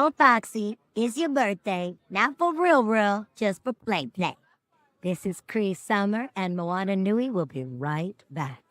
on Foxy. It's your birthday. Not for real, just for play. This is Cree Summer, and Moana Nui will be right back.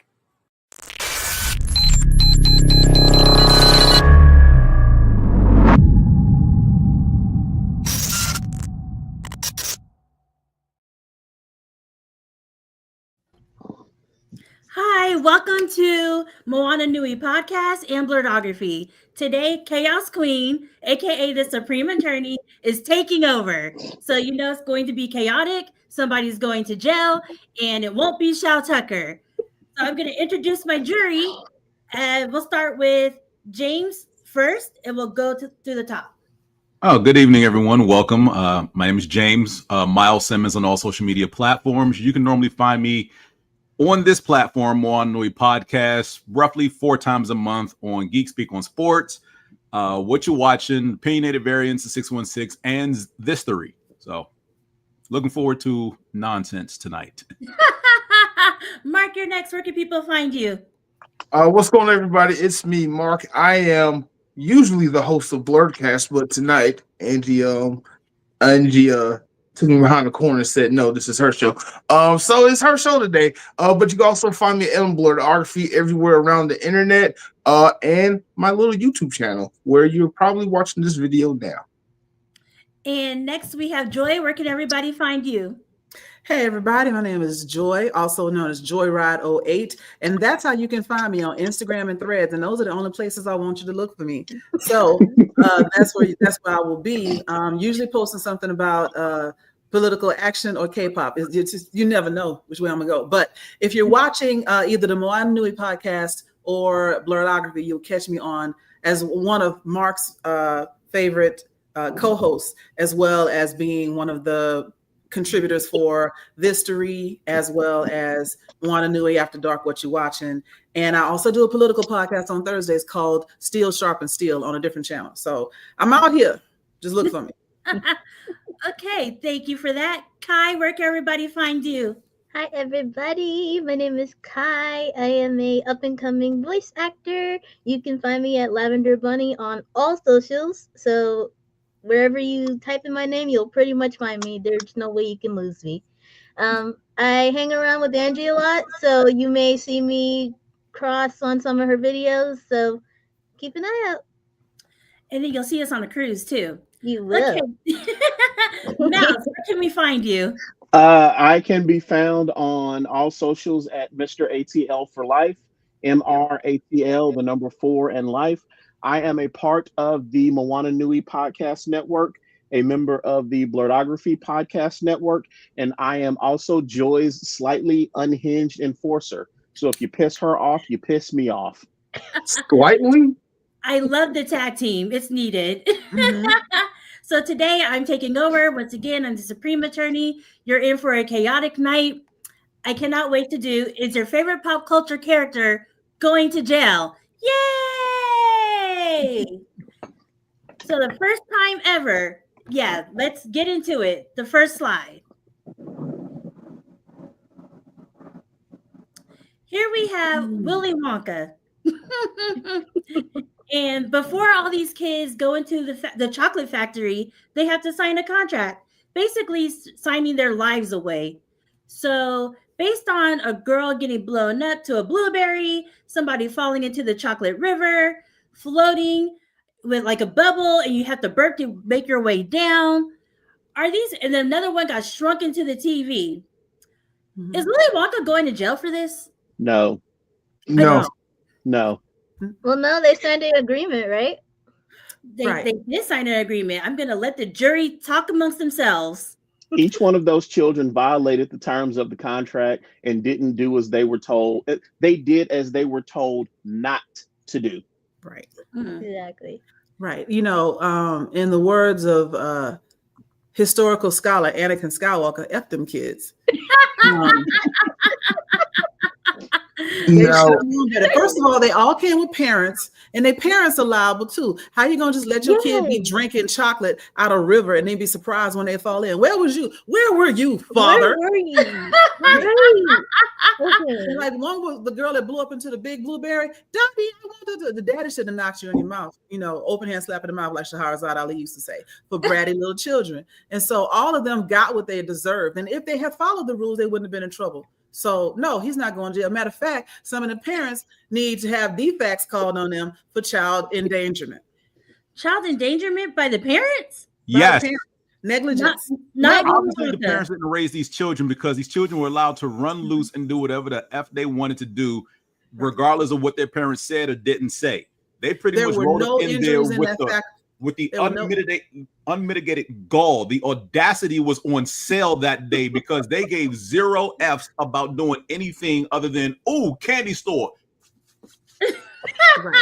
Hi, welcome to Moana Nui Podcast and Blerdography. Today, Chaos Queen, aka the Supreme Attorney, is taking over. So you know it's going to be chaotic, somebody's going to jail, and it won't be Shao Tucker. So I'm going to introduce my jury, and we'll start with James first, and we'll go to the top. Oh, good evening, everyone. Welcome. My name is James, Miles Simmons on all social media platforms. You can normally find me on this platform, Moana Nui Podcast, roughly 4 times a month on Geek Speak on Sports, What You're Watching, Opinionated Variants, 616, and This Theory. So, looking forward to nonsense tonight. Mark, you're next. Where can people find you? What's going on, everybody? It's me, Mark. I am usually the host of Blerdkast, but tonight, Angie took me behind the corner and said, no, this is her show. So it's her show today. But you can also find me on Blerdography everywhere around the internet, and my little YouTube channel where you're probably watching this video now. And next we have Joy. Where can everybody find you? Hey everybody, my name is Joy, also known as Joyride08, and that's how you can find me on Instagram and Threads, and those are the only places I want you to look for me. So that's where I will be. Usually posting something about political action or K-pop. It's just, you never know which way I'm gonna go. But if you're watching either the Moana Nui podcast or Blerdography, you'll catch me on as one of Mark's favorite co-hosts, as well as being one of the contributors for This Theory, as well as Moana Nui After Dark, What You Watching. And I also do a political podcast on Thursdays called Steel, Sharp, and Steel on a different channel. So I'm out here. Just look for me. Okay, thank you for that. Khy, where can everybody find you? Hi everybody, my name is Khy. I am a up-and-coming voice actor. You can find me at Lavender Bunny on all socials. So wherever you type in my name, you'll pretty much find me. There's no way you can lose me. I hang around with Angie a lot, so you may see me cross on some of her videos. So keep an eye out. And then you'll see us on a cruise too. You will. Okay. Mouse, where can we find you? I can be found on all socials at Mr. ATL for Life, MRATL, the number 4 and life. I am a part of the Moana Nui Podcast Network, a member of the Blerdography Podcast Network, and I am also Joy's slightly unhinged enforcer. So if you piss her off, you piss me off. Slightly? I love the tag team. It's needed. Mm-hmm. So today I'm taking over. Once again, I'm the Supreme Attorney. You're in for a chaotic night. I cannot wait to do. Is your favorite pop culture character going to jail? Yay! So the first time ever, yeah, let's get into it. The first slide. Here we have Willy Wonka. And before all these kids go into the chocolate factory, they have to sign a contract, basically signing their lives away. So based on a girl getting blown up to a blueberry, somebody falling into the chocolate river, floating with like a bubble, and you have to burp to make your way down. Are these, and then another one got shrunk into the TV. Mm-hmm. Is Willy Wonka going to jail for this? No. No. No. Well, no, they signed an agreement, right? They did sign an agreement. I'm going to let the jury talk amongst themselves. Each one of those children violated the terms of the contract and didn't do as they were told. They did as they were told not to do. Right. Mm-hmm. Exactly. Right. You know, in the words of historical scholar Anakin Skywalker, F them kids. First of all, they all came with parents, and their parents are liable too. How you gonna just let your kid be drinking chocolate out of a river and then be surprised when they fall in? Where was you? Where were you, father? Where were you? Right. And like one was the girl that blew up into the big blueberry. Daddy, I want the daddy should have knocked you in your mouth. Open hand slap in the mouth, like Shahrazad Ali used to say, for bratty little children. And so all of them got what they deserved. And if they had followed the rules, they wouldn't have been in trouble. So no, he's not going to jail. Matter of fact, some of the parents need to have DFACS called on them for child endangerment. Child endangerment by the parents? Yes. Negligence. Not obviously the parents didn't raise these children because these children were allowed to run loose and do whatever the F they wanted to do, regardless of what their parents said or didn't say. They pretty much rolled up in there with the unmitigated gall. The audacity was on sale that day because they gave 0 Fs about doing anything other than, candy store. Right.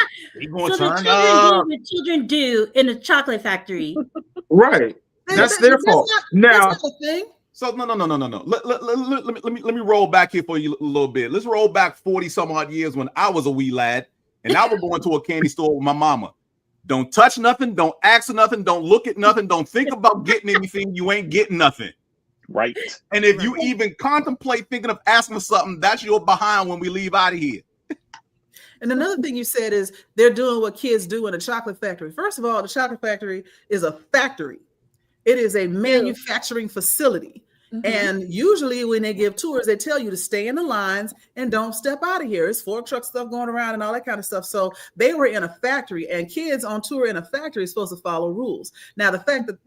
So the children do in a chocolate factory. Right. That's their fault. Now, so no. Let me roll back here for you a little bit. Let's roll back 40 some odd years when I was a wee lad and I would go into a candy store with my mama. Don't touch nothing. Don't ask for nothing. Don't look at nothing. Don't think about getting anything. You ain't getting nothing. Right. And if you even contemplate thinking of asking for something, that's your behind when we leave out of here. And another thing you said is they're doing what kids do in a chocolate factory. First of all, the chocolate factory is a factory. It is a manufacturing facility. Mm-hmm. And usually when they give tours, they tell you to stay in the lines and don't step out of here. It's fork truck stuff going around and all that kind of stuff. So they were in a factory, and kids on tour in a factory are supposed to follow rules. Now, the fact that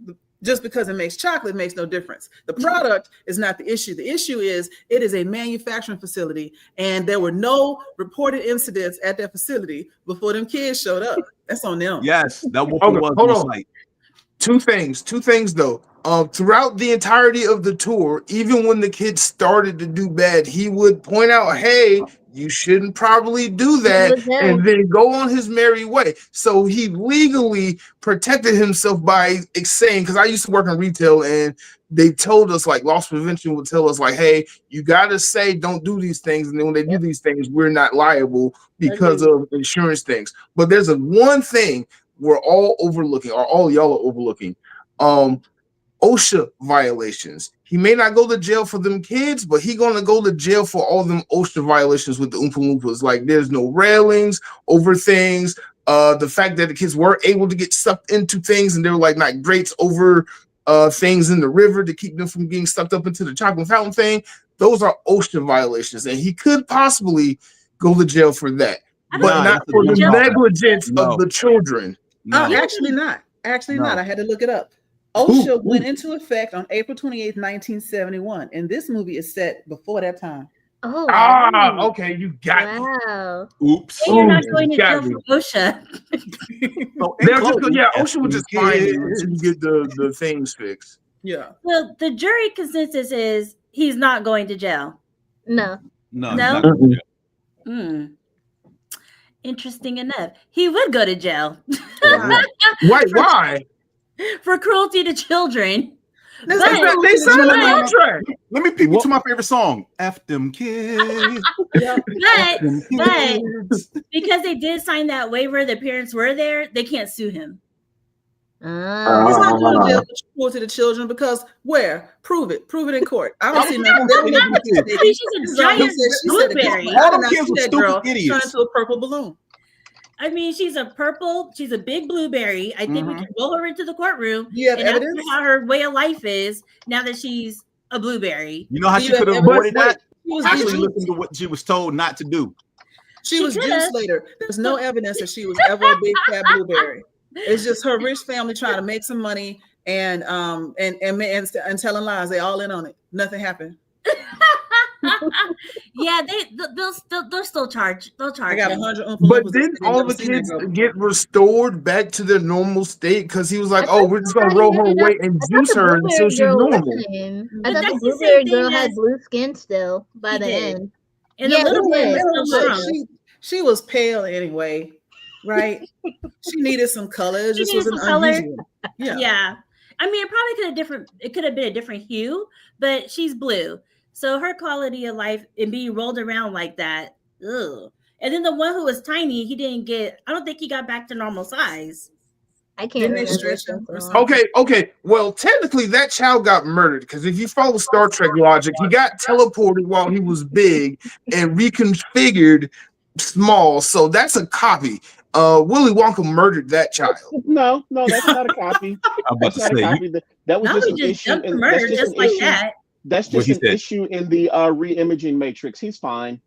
just because it makes chocolate makes no difference. The product is not the issue. The issue is it is a manufacturing facility, and there were no reported incidents at that facility before them kids showed up. That's on them. Yes, that was on site. Two things though. Throughout the entirety of the tour, even when the kids started to do bad, he would point out, hey, you shouldn't probably do that, and then go on his merry way. So he legally protected himself by saying, because I used to work in retail, and they told us, like, loss prevention would tell us, like, hey, you got to say don't do these things, and then when they do these things, we're not liable because of insurance things. But there's one thing we're all overlooking, or all y'all are overlooking. OSHA violations. He may not go to jail for them kids, but he gonna go to jail for all them OSHA violations with the Oompa Loompas. Like, there's no railings over things. The fact that the kids were able to get sucked into things, and they were like not grates over things in the river to keep them from getting sucked up into the chocolate fountain thing. Those are OSHA violations, and he could possibly go to jail for that, but not for the negligence of the children. No, actually not. Actually not. I had to look it up. OSHA went into effect on April 28th, 1971, and this movie is set before that time. Oh, okay, you got me. Wow. Oops. And you're not going to jail for OSHA. OSHA would just find you until you get the things fixed. Yeah. Well, the jury consensus is he's not going to jail. No. Interesting enough. He would go to jail. Why? For cruelty to children. They signed the contract. Let me peep you to my favorite song. F them kids. but because they did sign that waiver, the parents were there, they can't sue him. He's not going to jail for cruelty to children because where? Prove it in court. I don't see nothing. She's a giant blueberry. All them kids were stupid idiots. Turn into a purple balloon. I mean, she's a big blueberry. I think we can roll her into the courtroom. You have evidence? Ask her how her way of life is now that she's a blueberry. You know how she could have avoided that? Actually listen to what she was told not to do. She was juiced later. There's no evidence that she was ever a big fat blueberry. It's just her rich family trying to make some money and telling lies. They all in on it. Nothing happened. Yeah, they'll still charge. They'll charge. I got 100. But didn't all the kids get restored back to their normal state? Because he was like, "Oh, we're just gonna roll her away and juice her until she's normal." I thought the blueberry girl had blue skin still by the end. And the little one, she was pale anyway, right? She needed some color. It just was an unusual. Yeah. I mean, it could have been a different hue, but she's blue. So her quality of life and being rolled around like that, ugh. And then the one who was tiny, I don't think he got back to normal size. I can't Didn't they remember. stretch him or That's all. something? Okay. Well, technically, that child got murdered because if you follow Star Trek logic, he got teleported while he was big and reconfigured small. So that's a copy. Willy Wonka murdered that child. No, that's not a copy. I'm about That's to not a say, copy. That was Now just we an just issue. jumped to And murder just like that. That's What just he an said. issue in the re-imaging matrix. He's fine.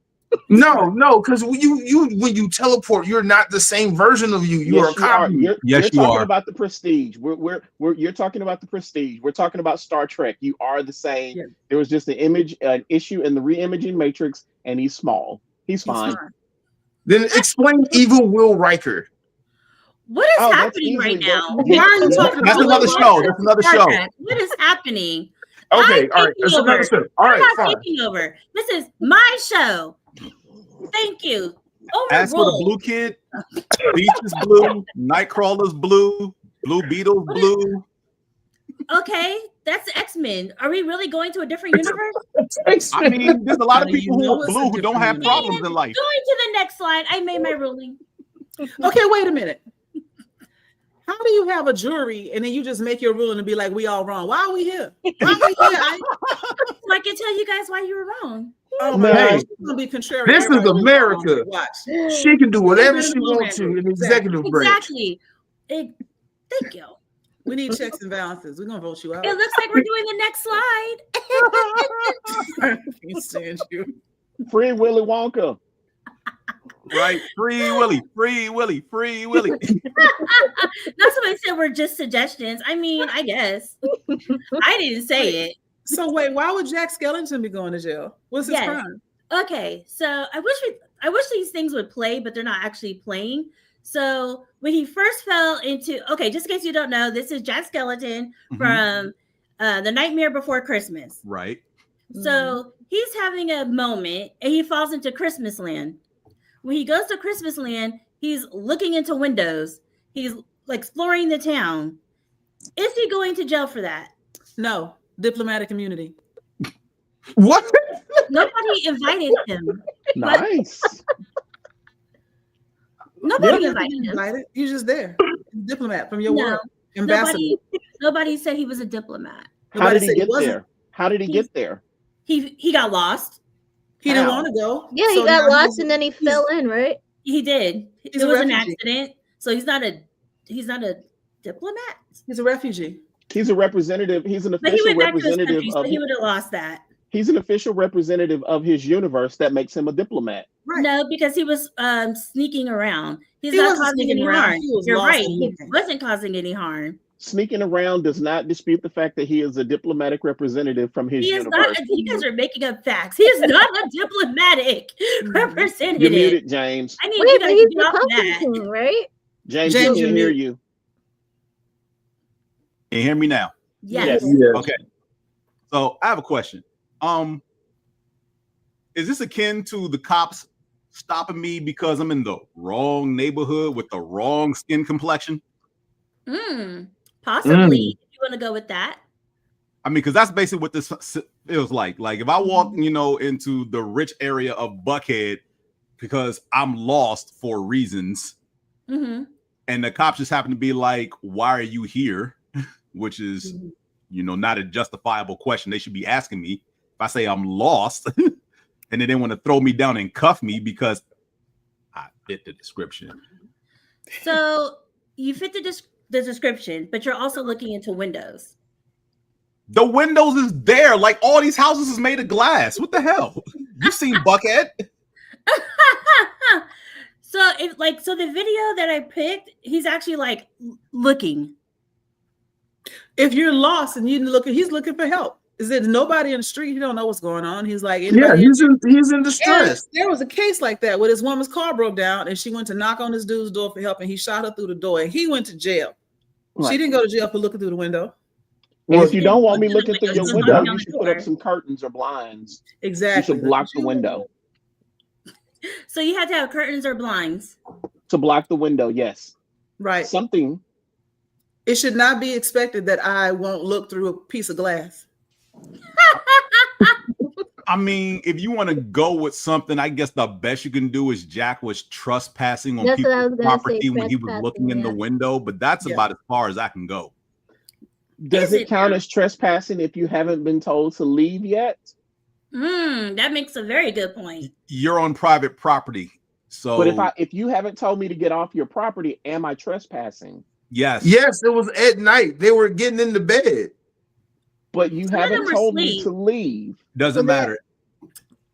No, because you when you teleport, you're not the same version of you. You are a Yes, you are. copy. Yes, You're you talking are. about the Prestige. You're talking about the Prestige. We're talking about Star Trek. You are the same. Yeah. There was just an issue in the re-imaging matrix, and he's small. He's fine. Then explain evil Will Riker. What is Oh, that's happening right easily now? done. Why are you talking That's about another Will show. Riker? That's another Star show. Trek. What is happening? Okay, I'm all right. taking That's over. another show. All I'm right, not fine. taking over. This is my show. Thank you. As for the blue kid, Beach is blue, Nightcrawler's blue, Blue Beetle's blue. Okay, that's X-Men. Are we really going to a different universe? I mean, there's a lot of How do you people who know are it's a blue who don't different have universe? problems in life. Going to the next slide. I made my ruling. Okay, wait a minute. How do you have a jury and then you just make your ruling and be like, we all wrong? Why are we here? Why are we here? So I can tell you guys why you were wrong. Oh my Hey, gosh, she's gonna be contrary. this is Everybody America. watch. She can do whatever better she go wants to ahead. in the executive branch. Exactly. Thank you. We need checks and balances. We're gonna vote you out. It looks like we're doing the next slide. I can't stand you. Free Willy Wonka. Right? Free Willy, free Willy, free Willy. That's what I said. We're just suggestions. I mean, I guess. I didn't say it. So wait, why would Jack Skellington be going to jail? What's his Yes. crime? Okay, so I wish these things would play, but they're not actually playing. So when he first fell into, okay, just in case you don't know, this is Jack Skellington from The Nightmare Before Christmas. Right. So he's having a moment and he falls into Christmas land. When he goes to Christmas land, he's looking into windows. He's like exploring the town. Is he going to jail for that? No, diplomatic immunity. What? Nobody invited him. Nice. Nobody You're invited him. invited. You're just there. Diplomat from your No, world. Ambassador. nobody said he was a diplomat. How did Nobody he said get wasn't. there? How did he get there? He got lost. He didn't How? want to go. Yeah, he So got now lost he's- and then he fell in, right? He did. He's It a was an refugee. accident. So he's not a diplomat. He's a refugee. He's a representative. He's an But he official went back to his representative country, so of. he would have lost that. He's an official representative of his universe. That makes him a diplomat. Right. No, because he was sneaking around. He's He not wasn't causing sneaking any around. harm. He was You're lost right. and He moving. wasn't causing any harm. Sneaking around does not dispute the fact that he is a diplomatic representative from his He is universe. not. You guys are making up facts. He is not a diplomatic You're representative. muted, James. I need Wait, you but guys he's to get off the that. Constantine, right? James, James, we you're can't hear muted. you. Can you hear me now? Yes. Yes. Okay. So I have a question. Is this akin to the cops stopping me because I'm in the wrong neighborhood with the wrong skin complexion? Possibly. If you want to go with that. I mean, because that's basically what this feels like. Like if I walk, into the rich area of Buckhead because I'm lost for reasons, Mm-hmm. and the cops just happen to be like, "Why are you here?" Which is, not a justifiable question they should be asking me. If I say I'm lost, and then they want to throw me down and cuff me because I fit the description. So you fit the description, but you're also looking into windows. The windows is there. Like all these houses is made of glass. What the hell? You've seen Buckhead? So the video that I picked, he's actually like looking. If you're lost and he's looking for help. Is there nobody in the street? He don't know what's going on. He's like, Yeah, anybody he's in distress. There was a case like that where this woman's car broke down and she went to knock on this dude's door for help and he shot her through the door and he went to jail. Right. She didn't go to jail for looking through the window. And if you don't want me looking through your Just window, knock on you the should put up door. some curtains or blinds. Exactly. You should block the window. So you had to have curtains or blinds. To block the window, yes. Right. Something. It should not be expected that I won't look through a piece of glass. I mean, if you want to go with something, I guess the best you can do is Jack was trespassing on That's what I was people's gonna say, property when he was looking in the trespassing, window, but that's Yeah. about as far as I can go. Does Is it it count now? as trespassing if you haven't been told to leave yet? That makes a very good point. You're on private property. So But if you haven't told me to get off your property, am I trespassing? yes. Yes, it was at night. They were getting into bed. But you Some of them haven't were told me asleep. to leave. Doesn't Well, matter.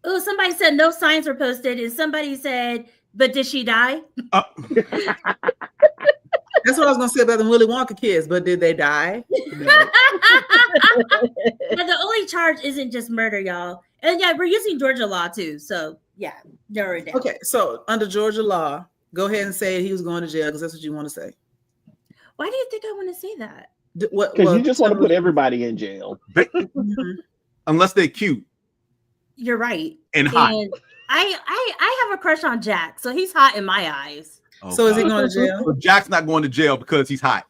Oh, somebody said no signs were posted, and somebody said, but did she die? That's what I was gonna say about the Willy Wonka kids, but did they die? But the only charge isn't just murder, y'all. And yeah, we're using Georgia law too. So yeah, narrow it down. Okay, so under Georgia law, go ahead and say he was going to jail because that's what you want to say. Why do you think I want to say that? Because you just want to put everybody in jail. Mhm. Unless they're cute You're right. and hot. And I have a crush on Jack, so he's hot in my eyes. Oh, So is he God. going to jail? So Jack's not going to jail because he's hot.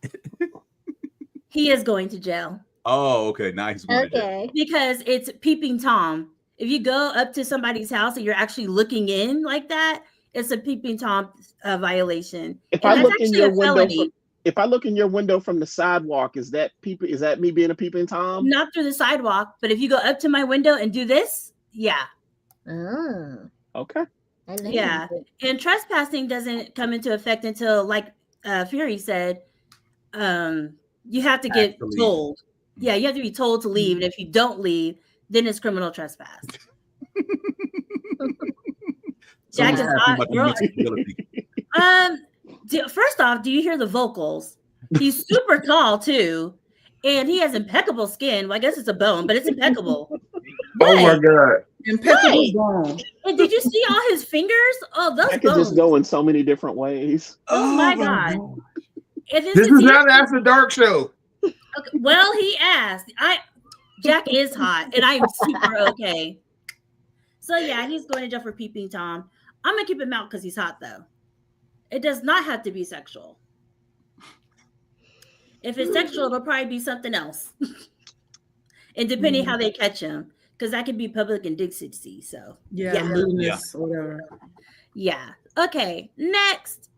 He is going to jail Oh, okay. Now he's going to jail. Okay. because it's peeping Tom. If you go up to somebody's house and you're actually looking in like that, it's a peeping Tom violation. If And I that's look in actually your a window, felony. if I look in your window from the sidewalk, is that me being a peeping Tom? Not through the sidewalk, but if you go up to my window and do this, yeah. Oh, Okay. I like Yeah. it. And trespassing doesn't come into effect until, like Fury said, you have to get Actually. told. Yeah, you have to be told to leave. And if you don't leave, then it's criminal trespass. Jack Someone's is asking hot. about the Girl, mixed ability. First off, do you hear the vocals? He's super tall too, and he has impeccable skin. Well, I guess it's a bone, but it's impeccable. Oh my God. Impeccable bone. And did you see all his fingers? Oh, those I could bones. just go in so many different ways. Oh my God. And This is not an After Dark show. okay, well, he asked. Jack is hot, and I am super okay. So yeah, he's going to jail for peeping Tom. I'm gonna keep him out because he's hot, though. It does not have to be sexual. If it's sexual, it'll probably be something else. And depending how they catch him, because that could be public indecency. So Yeah, Yeah. lewdness, whatever. yeah. Okay, next.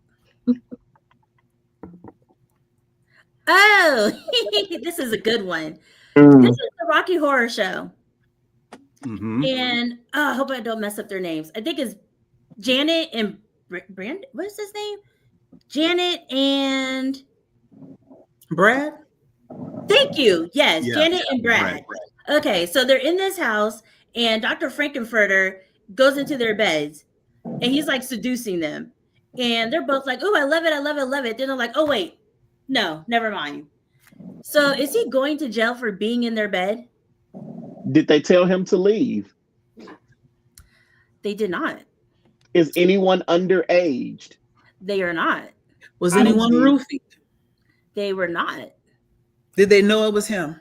Oh, this is a good one. This is the Rocky Horror Show. Mhm. And I hope I don't mess up their names. I think it's Janet and Brand. What is his name? Janet and Brad? thank you. Yes, Yeah. Janet and Brad. Okay, so they're in this house, and Dr. Frankenfurter goes into their beds, and he's like seducing them, and they're both like, "Oh, I love it, I love it, I love it." Then they're like, "Oh wait, no, never mind." So is he going to jail for being in their bed? Did they tell him to leave? They did not. Is anyone underaged? They are not. Was I don't anyone see- roofied? They were not. Did they know it was him?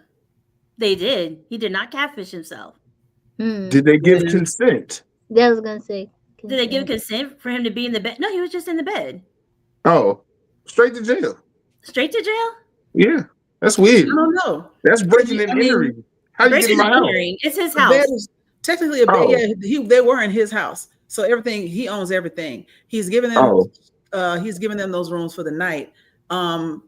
They did. He did not catfish himself. Did they give Yeah. consent? Yeah, I was gonna say. Did they give consent for him to be in the bed? No, he was just in the bed. Oh, straight to jail. Straight to jail? Yeah, that's I weird. don't know. That's breaking and I mean, entering. How you get in Breaking my and house? entering. It's his The house. bed is technically a bed. Oh. Yeah, they were in his house, so everything he owns everything. He's giving them. He's giving them those rooms for the night.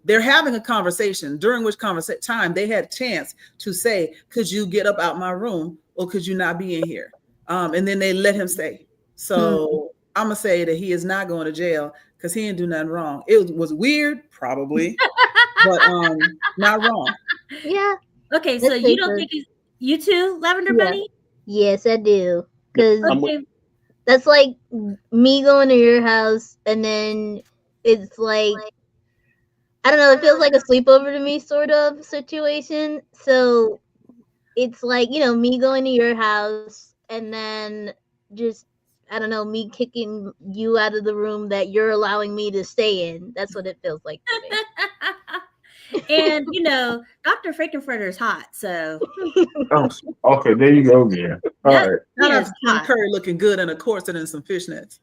They're having a conversation during which time they had a chance to say, "Could you get up out my room, or could you not be in here?" And then they let him stay. So I'm gonna say that he is not going to jail because he didn't do nothing wrong. It was weird, probably, but not wrong. Yeah. Okay, so That's you don't safer. think you too, Lavender Yeah. Bunny? Yes, I do. Because I'm Okay. that's like me going to your house, and then it's like, I don't know, it feels like a sleepover to me, sort of situation. So it's like, me going to your house, and then just, I don't know, me kicking you out of the room that you're allowing me to stay in. That's what it feels like to me. And Dr. Frankenfurter's hot, so Oh, okay, there you go. Yeah. All Yep. right. Not Yes, after Tim hot. Curry looking good in a corset and some fishnets.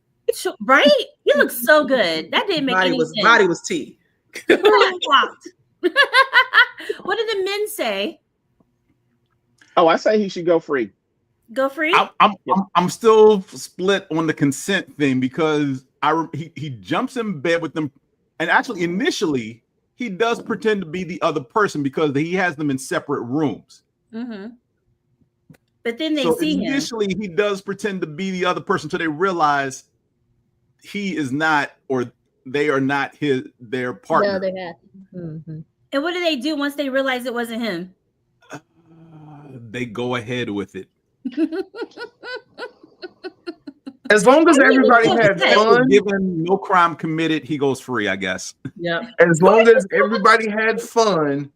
Right? He looks so good. That didn't make Body any was sense. tea. Shocked. What did the men say? Oh, I say he should go free. Go free. I'm still split on the consent thing because he jumps in bed with them, and actually initially he does pretend to be the other person because he has them in separate rooms. Mm-hmm. But then they see him. Initially, he does pretend to be the other person until they realize he is not, or they are not their partner. No, they're not. Mm-hmm. And what do they do once they realize it wasn't him? They go ahead with it. As long as everybody had fun, given no crime committed, he goes free, I guess. Yeah. As long as everybody had fun,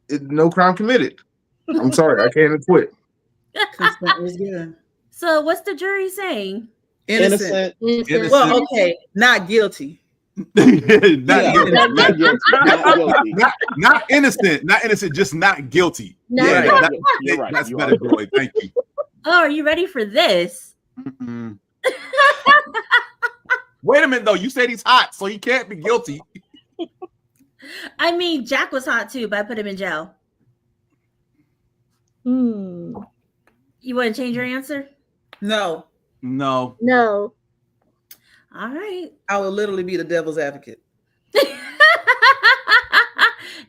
no crime committed. I'm sorry, I can't quit. Consent was given. So what's the jury saying? Innocent. Innocent. Well, okay, not guilty. Not guilty. Not guilty. Not guilty. Not innocent, just not guilty. Not Yeah, guilty. You're right. that's You better, are. Joy. Thank you. Oh, are you ready for this? Mm-mm. Wait a minute, though. You said he's hot, so he can't be guilty. I mean, Jack was hot too, but I put him in jail. Hmm. You want to change your answer? No, No. No. All right. I would literally be the devil's advocate.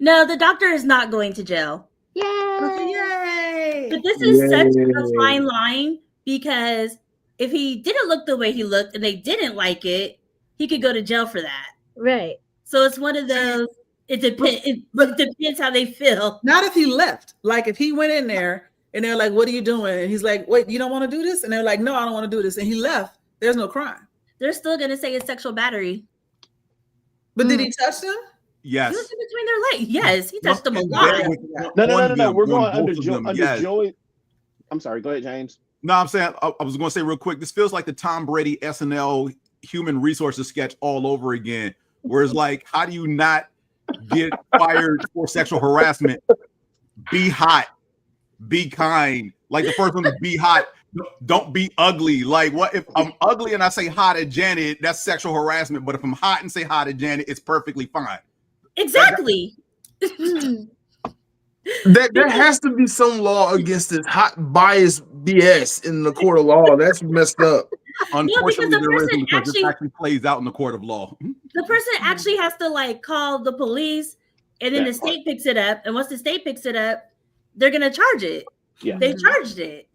No, the doctor is not going to jail. Yay. Yay! But this is such a Yay. fine line because if he didn't look the way he looked and they didn't like it, he could go to jail for that. Right. So it's one of those. It depends how they feel. Not if he left. Like if he went in there and they're like, "What are you doing?" And he's like, "Wait, you don't want to do this?" And they're like, "No, I don't want to do this." And he left. There's no crime. They're still gonna say it's sexual battery. But did he touch them? Yes. He was in between their legs. Yes, he touched them a And lot. then No. We're going on under both of them, under yes. Joy. I'm sorry. Go ahead, James. No, I'm saying I was going to say real quick. This feels like the Tom Brady SNL human resources sketch all over again. Where it's like, how do you not get fired for sexual harassment? Be hot, be kind. Like the first one is be hot. Don't be ugly. Like, what if I'm ugly and I say hot at Janet? That's sexual harassment. But if I'm hot and say hot at Janet, it's perfectly fine. Exactly. There has to be some law against this hot bias BS in the court of law. That's messed up. Unfortunately, the there person isn't because this actually plays out in the court of law. The person actually has to like call the police, and then That the state picks it up. And once the state picks it up, they're gonna charge it. Yeah. They charged it.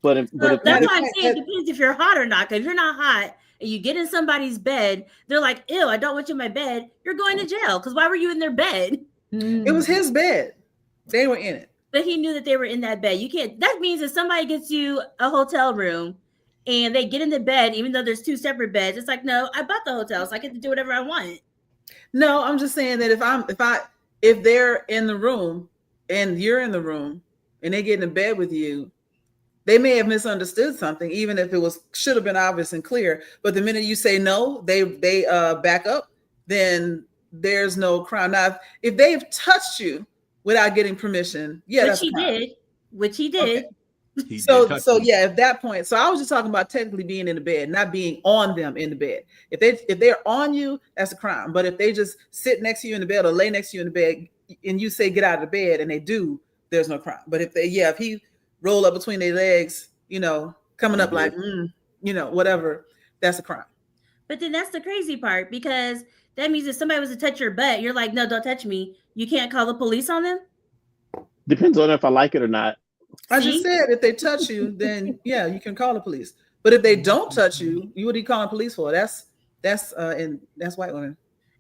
But if So that's that, why I'm saying it depends if you're hot or not. Because if you're not hot and you get in somebody's bed, they're like, "Ew, I don't want you in my bed." You're going to jail because why were you in their bed? It was his bed. They were in it. But he knew that they were in that bed. You can't. That means if somebody gets you a hotel room and they get in the bed, even though there's two separate beds, it's like, no, I bought the hotel, so I get to do whatever I want. No, I'm just saying that if they're in the room and you're in the room and they get in bed with you, they may have misunderstood something, even if it should have been obvious and clear. But the minute you say no, they back up, then there's no crime. Now, if they've touched you without getting permission, yeah, Which he did. Okay. So yeah, at that point, so I was just talking about technically being in the bed, not being on them in the bed. If they're on you, that's a crime. But if they just sit next to you in the bed or lay next to you in the bed, and you say get out of the bed, and they do, there's no crime. But if he roll up between their legs, coming up like, whatever, that's a crime. But then that's the crazy part, because that means if somebody was to touch your butt, you're like, no, don't touch me. You can't call the police on them. depends on if I like it or not. I just said if they touch you, then yeah, you can call the police. But if they don't touch you, what are you calling police for? That's white women.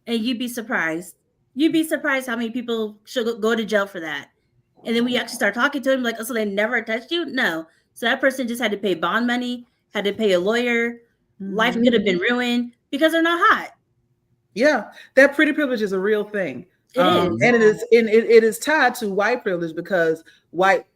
And you'd be surprised. You'd be surprised how many people should go to jail for that. And then we actually start talking to them like, oh, so they never touched you? No. So that person just had to pay bond money, had to pay a lawyer. Life could have been ruined because they're not hot. Yeah, that pretty privilege is a real thing. It is. And it is tied to white privilege because white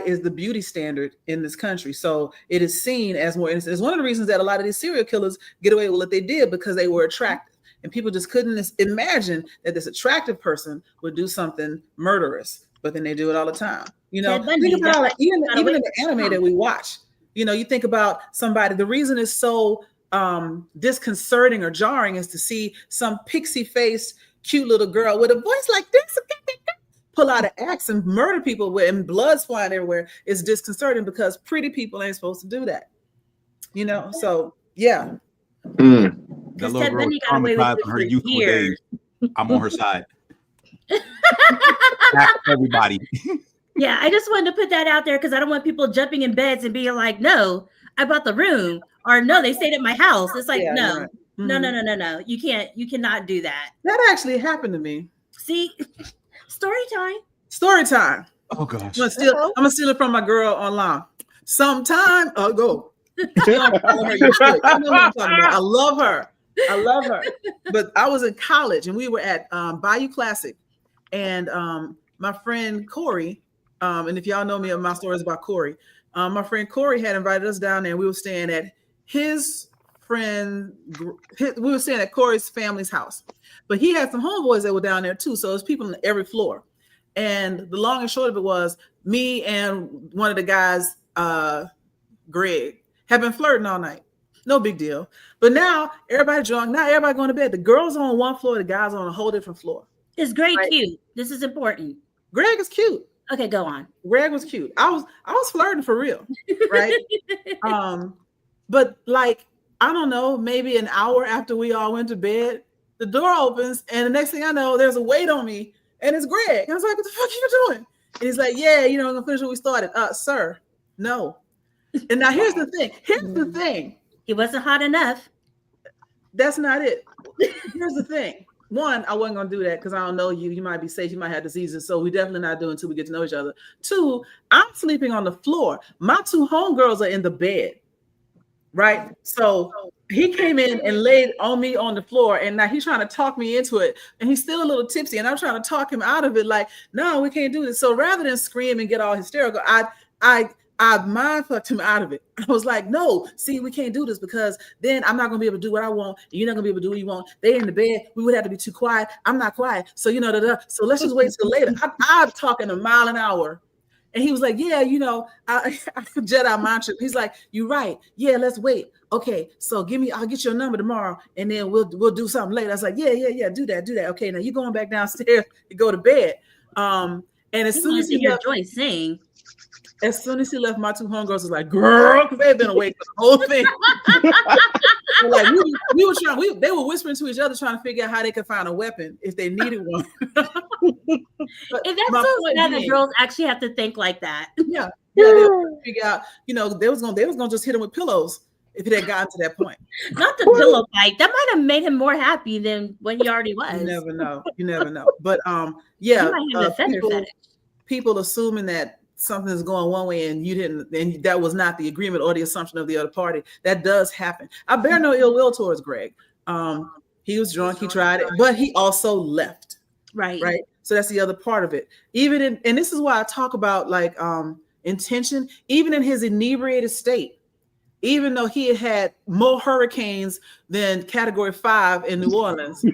is the beauty standard in this country. So it is seen as more innocent. It's one of the reasons that a lot of these serial killers get away with what they did, because they were attractive. And people just couldn't imagine that this attractive person would do something murderous, but then they do it all the time. Think about even in the anime that we watch, you think about somebody, the reason it's so disconcerting or jarring is to see some pixie faced, cute little girl with a voice like this. pull out an axe and murder people and blood's flying everywhere is disconcerting because pretty people ain't supposed to do that. You know, so yeah. That Because little Ted girl was Bundy got away with traumatized it on for her youthful days. years. I'm on her side. Back everybody. Yeah, I just wanted to put that out there because I don't want people jumping in beds and being like, no, I bought the room, or no, they stayed at my house. It's like, Yeah, no, right. no. You cannot do that. That actually happened to me. See, story time. Story time. Oh gosh. I'm gonna steal it from my girl online. Sometime ago. You know what I'm talking about. I love her. But I was in college and we were at Bayou Classic, and my friend Corey, and if y'all know me, my story is about Corey. My friend Corey had invited us down there, and we were staying at we were staying at Corey's family's house. But he had some homeboys that were down there too, so there's people on every floor. And the long and short of it was me and one of the guys, Greg, have been flirting all night. No big deal. But now everybody drunk. Now everybody going to bed. The girls on one floor, the guys on a whole different floor. Is Greg cute? This is important. Greg is cute. Okay, go on. Greg was cute. I was flirting for real, right? But like, I don't know, maybe an hour after we all went to bed, the door opens, and the next thing I know, there's a weight on me, and it's Greg. And I was like, what the fuck are you doing? And he's like, yeah, I'm gonna finish what we started. Sir, no. And now here's the thing. He wasn't hot enough. That's not it. Here's the thing. One, I wasn't gonna do that because I don't know you. You might be safe. You might have diseases. So we definitely not doing until we get to know each other. Two, I'm sleeping on the floor. My two homegirls are in the bed, right? So he came in and laid on me on the floor, and now he's trying to talk me into it, and he's still a little tipsy, and I'm trying to talk him out of it. Like, no, we can't do this. So rather than scream and get all hysterical, I mind fucked him out of it. I was like, no, see, we can't do this because then I'm not going to be able to do what I want. And you're not going to be able to do what you want. They're in the bed. We would have to be too quiet. I'm not quiet. So, so let's just wait till later. I'm talking a mile an hour. And he was like, yeah, I Jedi mind trip. He's like, you're right. Yeah, let's wait. Okay, so I'll get your number tomorrow and then we'll do something later. I was like, yeah, do that. Okay, now you're going back downstairs to go to bed. And as soon as he hear Joyce sing. As soon as he left, my two homegirls was like, girl, because they had been awake for the whole thing. Like they were whispering to each other trying to figure out how they could find a weapon if they needed one. If that's so sad that girls actually have to think like that. Yeah, they were figure out, they was gonna just hit him with pillows if it had gotten to that point. Not the pillow fight. That might have made him more happy than when he already was. You never know. But yeah, people assuming that something is going one way and you didn't, and that was not the agreement or the assumption of the other party. That does happen. I bear no ill will towards Greg. He was drunk, he tried it, but he also left. Right. So that's the other part of it. And this is why I talk about like intention, even in his inebriated state, even though he had more hurricanes than Category 5 in New Orleans,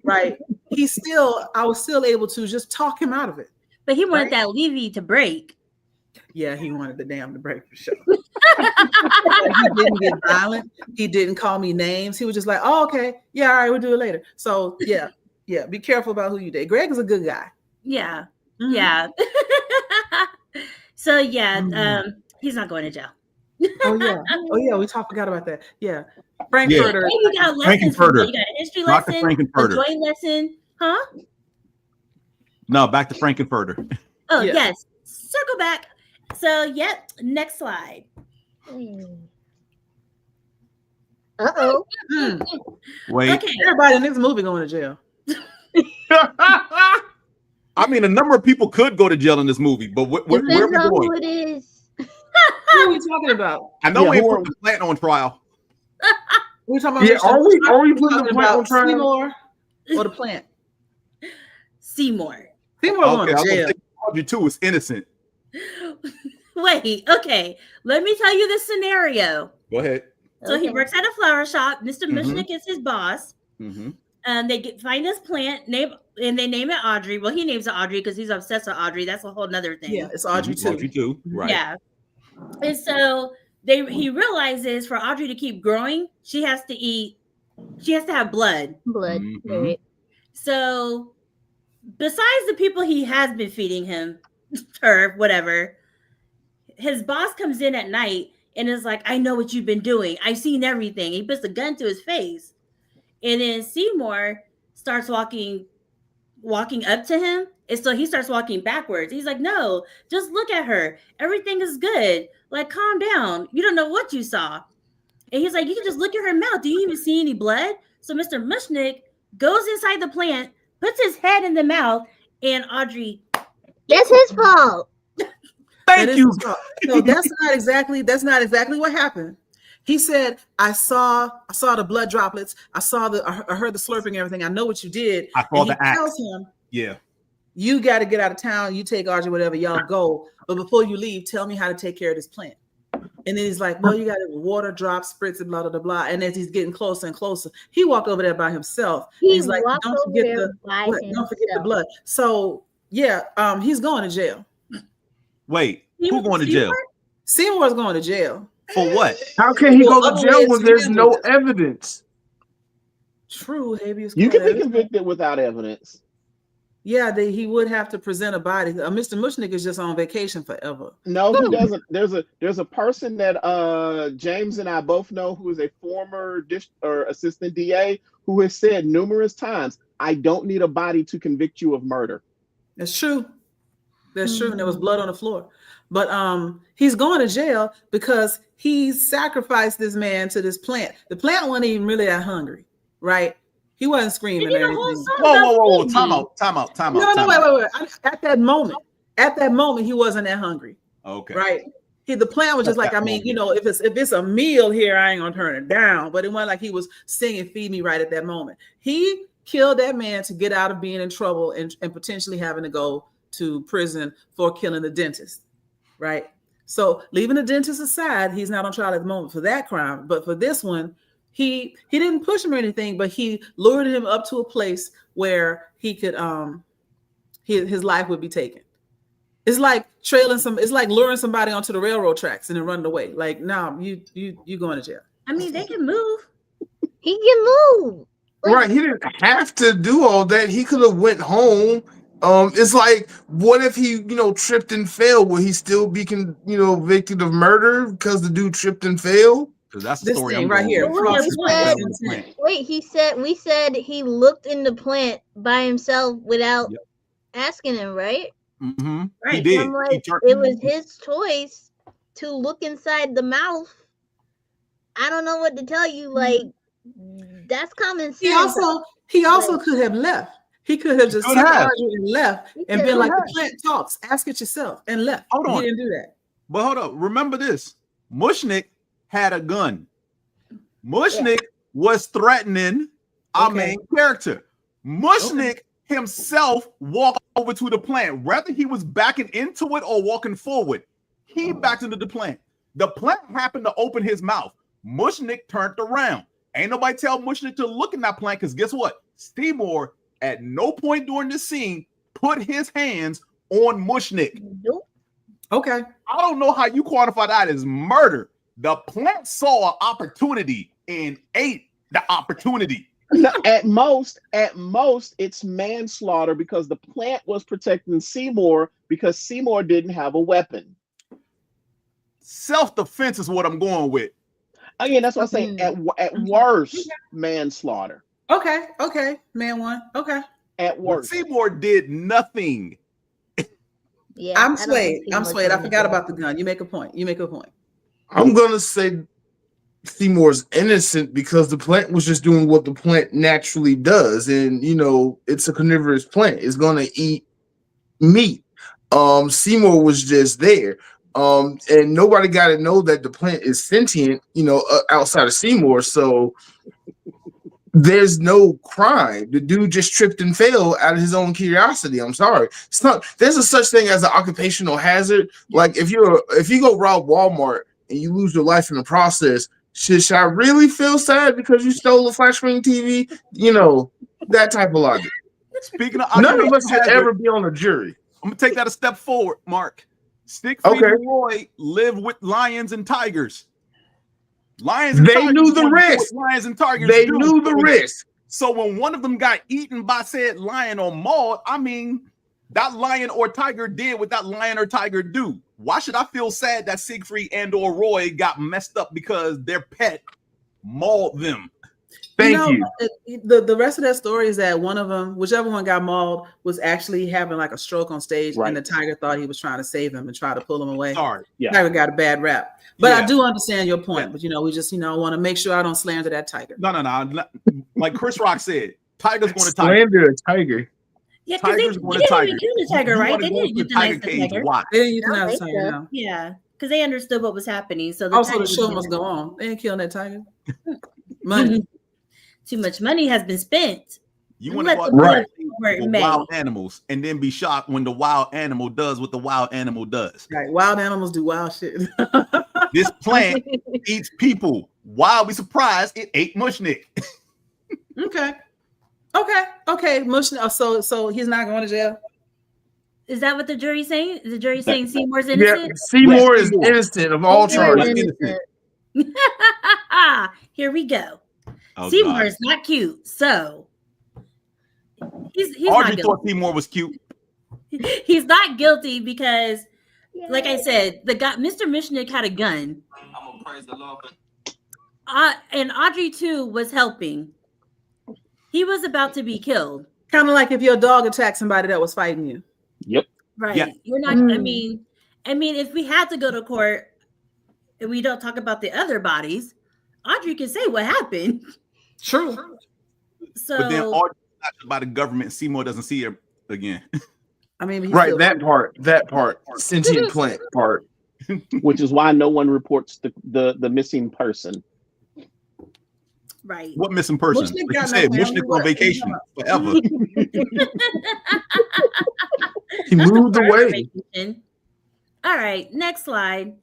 right? I was still able to just talk him out of it. But he wanted that levee to break. Yeah, he wanted the dam to break for sure. He didn't get violent. He didn't call me names. He was just like, oh, okay. Yeah, all right, we'll do it later. So yeah. Be careful about who you date. Greg is a good guy. Yeah. Mm-hmm. Yeah. So he's not going to jail. Oh yeah, we forgot about that. Yeah. Frankfurter. Yeah. You got lessons. You got a history lesson, a joy lesson. Huh? No, back to Frankenfurter. Oh, yes. Circle back. So, next slide. Uh-oh. Wait. Okay. Everybody in this movie going to jail. I mean, a number of people could go to jail in this movie, but where are we going? Who it is. Who are we talking about? I know we put the plant on trial. We're talking about are we putting the plant on trial? Seymour or the plant? Seymour. Going to jail. Audrey too is innocent. Wait, okay. Let me tell you the scenario. Go ahead. So he works at a flower shop. Mr. Mushnick is his boss. They find this plant, and they name it Audrey. Well, he names it Audrey because he's obsessed with Audrey. That's a whole nother thing. Yeah, it's Audrey too. Audrey too, right? Yeah. And so he realizes for Audrey to keep growing, she has to have blood. Right. So besides the people he has been feeding him, or whatever, his boss comes in at night and is like, I know what you've been doing. I've seen everything. He puts a gun to his face. And then Seymour starts walking up to him. And so he starts walking backwards. He's like, no, just look at her. Everything is good. Like, calm down. You don't know what you saw. And he's like, you can just look at her mouth. Do you even see any blood? So Mr. Mushnick goes inside the plant, puts his head in the mouth, and Audrey. That's his fault. Thank you. No, that's not exactly what happened. He said, I saw the blood droplets. I heard the slurping and everything. I know what you did. I saw the axe. Tells him, Yeah. you got to get out of town. You take Audrey, whatever, y'all go. But before you leave, tell me how to take care of this plant. And then he's like, well, you got to water drop, spritz, and blah, blah, blah, blah. And as he's getting closer and closer, he walked over there by himself. He's like, don't forget the blood. So, yeah, he's going to jail. Wait, who going to jail? Seymour's going to jail. For what? How can he go to jail when there's no evidence? True, habeas corpus. You can be convicted without evidence. Yeah, he would have to present a body. Mr. Mushnick is just on vacation forever. No, he doesn't. There's a person that James and I both know who is a former assistant DA who has said numerous times, I don't need a body to convict you of murder. That's true. That's true. And there was blood on the floor. But he's going to jail because he sacrificed this man to this plant. The plant wasn't even really that hungry, right? He wasn't screaming or anything. Whoa. Time out. No, wait. At that moment, he wasn't that hungry. Okay. Right? The plant was just like, if it's a meal here, I ain't gonna turn it down. But it wasn't like he was singing "Feed Me" right at that moment. He killed that man to get out of being in trouble and potentially having to go to prison for killing the dentist. Right? So leaving the dentist aside, he's not on trial at the moment for that crime. But for this one, he didn't push him or anything, but he lured him up to a place where he could his life would be taken. It's like luring somebody onto the railroad tracks and then running away. Like, no, you going to jail. I mean, they can move. He can move. Right, he didn't have to do all that. He could have went home. It's like, what if he, tripped and fell? Will he still be, convicted of murder because the dude tripped and fell? Because that's the story I'm right here. We said he looked in the plant by himself without asking him, right? Mm-hmm. Right. He did. I'm like, it was his choice to look inside the mouth. I don't know what to tell you. Like, that's common sense. He also could have left. He could have just sat and left and been like, the plant talks. Ask it yourself and left. Hold on. He didn't do that. But hold up. Remember this. Mushnick had a gun. Mushnick was threatening our main character. Mushnick himself walked over to the plant. Whether he was backing into it or walking forward, he backed into the plant. The plant happened to open his mouth. Mushnick turned around. Ain't nobody tell Mushnick to look in that plant, because guess what? Seymour at no point during this scene put his hands on Mushnick. Nope. Okay. I don't know how you quantify that as murder. The plant saw an opportunity and ate the opportunity. No, at most, it's manslaughter because the plant was protecting Seymour because Seymour didn't have a weapon. Self-defense is what I'm going with. Again, that's what I'm saying. At worst, manslaughter. Okay. Man one. Okay. At worst. Seymour did nothing. Yeah, I'm swayed. I forgot about the gun. You make a point. I'm gonna say Seymour's innocent because the plant was just doing what the plant naturally does, and it's a carnivorous plant. It's gonna eat meat. Seymour was just there. And nobody got to know that the plant is sentient, outside of Seymour. So there's no crime. The dude just tripped and fell out of his own curiosity. I'm sorry. There's a such thing as an occupational hazard. Like if you go rob Walmart and you lose your life in the process, should I really feel sad because you stole a flat screen TV? That type of logic. Speaking of, none of us should ever be on a jury. I'm gonna take that a step forward, Mark. Stick Figure Roy lived with lions and tigers. Lions and tigers. Knew the risk. Lions and tigers. They knew the risk. So when one of them got eaten by said lion or mauled, I mean, that lion or tiger did what that lion or tiger do. Why should I feel sad that Siegfried and or Roy got messed up because their pet mauled them? Thank you. The rest of that story is that one of them, whichever one got mauled, was actually having like a stroke on stage, Right. and the tiger thought he was trying to save him and try to pull him away. Sorry. Yeah. Tiger got a bad rap, but Yeah. I do understand your point. Yeah. But we just want to make sure I don't slander that tiger. No. Like Chris Rock said, tiger's going to tiger. Slander a tiger. Yeah, because they Tiger's going to didn't tiger. even kill the tiger, You right? wanna They go didn't to the euthanize the cage, tiger. why? They didn't I don't euthanize the think tiger. so. No. Yeah, because they understood what was happening. So the Also, tiger the show was must gonna- go on. They ain't killing that tiger. Money. Too much money has been spent. You want to Let go out the there Right. and see where it the may. wild animals and then be shocked when the wild animal does what the wild animal does. Right. Wild animals do wild shit. This plant eats people. Why are we surprised it ate Mushnick? Okay. Mush. So he's not going to jail. Is that what the jury's saying? Is the jury That- saying Seymour's Yeah, innocent? Seymour Yes, is Seymour. innocent of all Seymour is charges. innocent. Here we go. Oh, Seymour God. is not cute, so he's Audrey not thought guilty. Seymour was cute. He's not guilty because, like I Yay. said, the guy, Mr. Mishnick, had a gun. I'm gonna praise the Lord. And Audrey too was helping. He was about to be killed. Kind of like if your dog attacked somebody that was fighting you. Yep. Right. Yeah. You're not, I mean, if we had to go to court and we don't talk about the other bodies, Audrey can say what happened. True. So But then Audrey is snatched by the government. Seymour doesn't see her again. I mean, he's Right, still- that part, sentient plant part. Which is why no one reports the missing person. right. What missing person? Mushnick Like you got no said, family. Mushnick on What? vacation forever. He moved away. All right, next slide.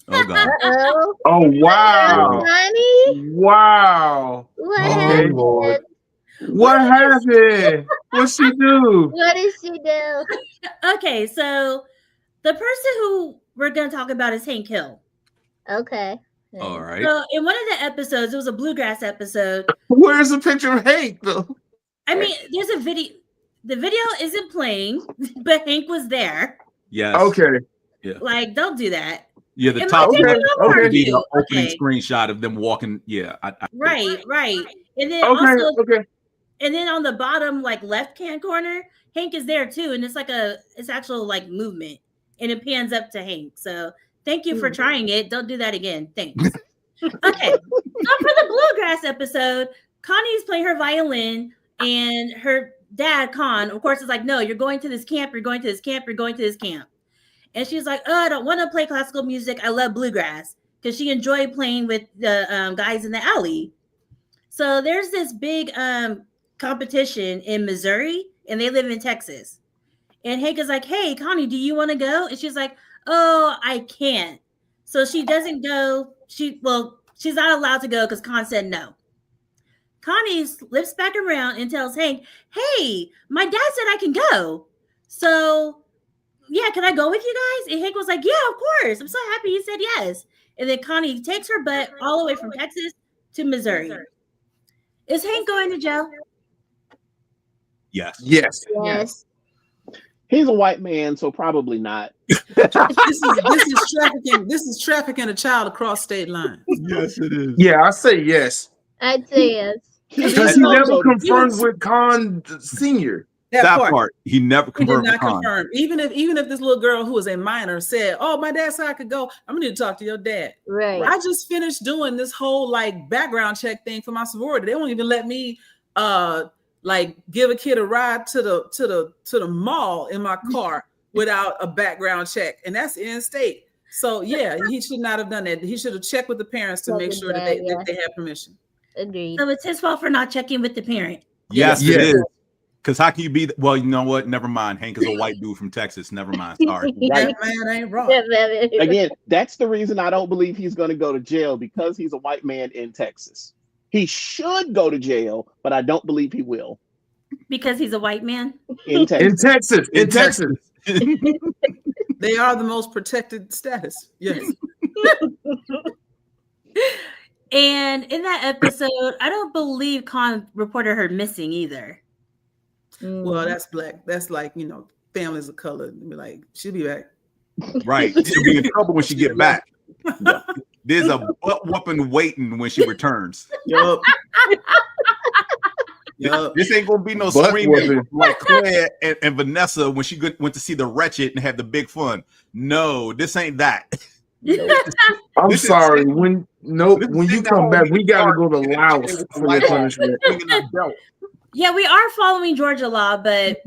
Oh God. Uh-oh. Oh wow, Honey, wow. what Oh, happened? Lord. What happened? What'd she do? What did she do? Okay, so the person who we're going to talk about is Hank Hill. Okay. All right. So in one of the episodes, it was a bluegrass episode. Where's the picture of Hank though? I mean, there's a video. The video isn't playing, but Hank was there. Yes. Okay. Like, don't do that. Yeah, the It top might one take a would number be too. the opening Okay. screenshot of them walking. Yeah. Right. And then Okay. also, Okay. and then on the bottom, like left hand corner, Hank is there too, and it's actual like movement, and it pans up to Hank. So thank you for trying it. Don't do that again. Thanks. Okay. So for the bluegrass episode, Connie's playing her violin, and her dad, Con, of course, is like, "No, you're going to this camp. You're going to this camp. You're going to this camp." And she's like, "Oh, I don't want to play classical music. I love bluegrass," because she enjoyed playing with the guys in the alley. So there's this big competition in Missouri, and they live in Texas. And Hank is like, "Hey, Connie, do you want to go?" And she's like, "Oh, I can't." So she doesn't go. She's not allowed to go because Con said no. Connie flips back around and tells Hank, "Hey, my dad said I can go. So yeah, can I go with you guys?" And Hank was like, "Yeah, of course. I'm so happy you said yes." And then Connie takes her butt all the way from Texas to Missouri. Is Hank going to jail? Yes. Yes. Yes. He's a white man, so probably not. This is trafficking. This is trafficking a child across state lines. Yes, it is. Yeah, I say yes. I'd say yes. Because he never also- confirmed with Khan Senior. That part. He never He did confirmed not with Con. confirm. Even if this little girl who was a minor said, "Oh, my dad said I could go," I'm gonna need to talk to your dad. Right. I just finished doing this whole like background check thing for my sorority. They won't even let me like give a kid a ride to the mall in my car without a background check, and that's in state. So yeah, he should not have done that. He should have checked with the parents to Check make with sure dad, that they had permission. Agreed. So it's his fault for not checking with the parent. Yes, Yeah. it is. Because how can you be? Well, you know what? Never mind. Hank is a white dude from Texas. Never mind. Sorry. Right. That man ain't wrong. Again, that's the reason I don't believe he's going to go to jail, because he's a white man in Texas. He should go to jail, but I don't believe he will. Because he's a white man. In Texas. In Texas. They are the most protected status. Yes. And in that episode, I don't believe Khan reported her missing either. Well, that's black. That's like, families of color. Be like, she'll be back. Right. She'll be in trouble when she get back. Yeah. There's a butt whooping waiting when she returns. Yup. Yup. This ain't gonna be no Butt screaming whooping. like Claire and Vanessa when she went to see the Wretched and had the big fun. No, this ain't that. I'm This is- sorry. When this is you sitting come at back, home we gotta go to with a Laos chair with for the light your on, punishment. swinging that belt. Yeah, we are following Georgia law, but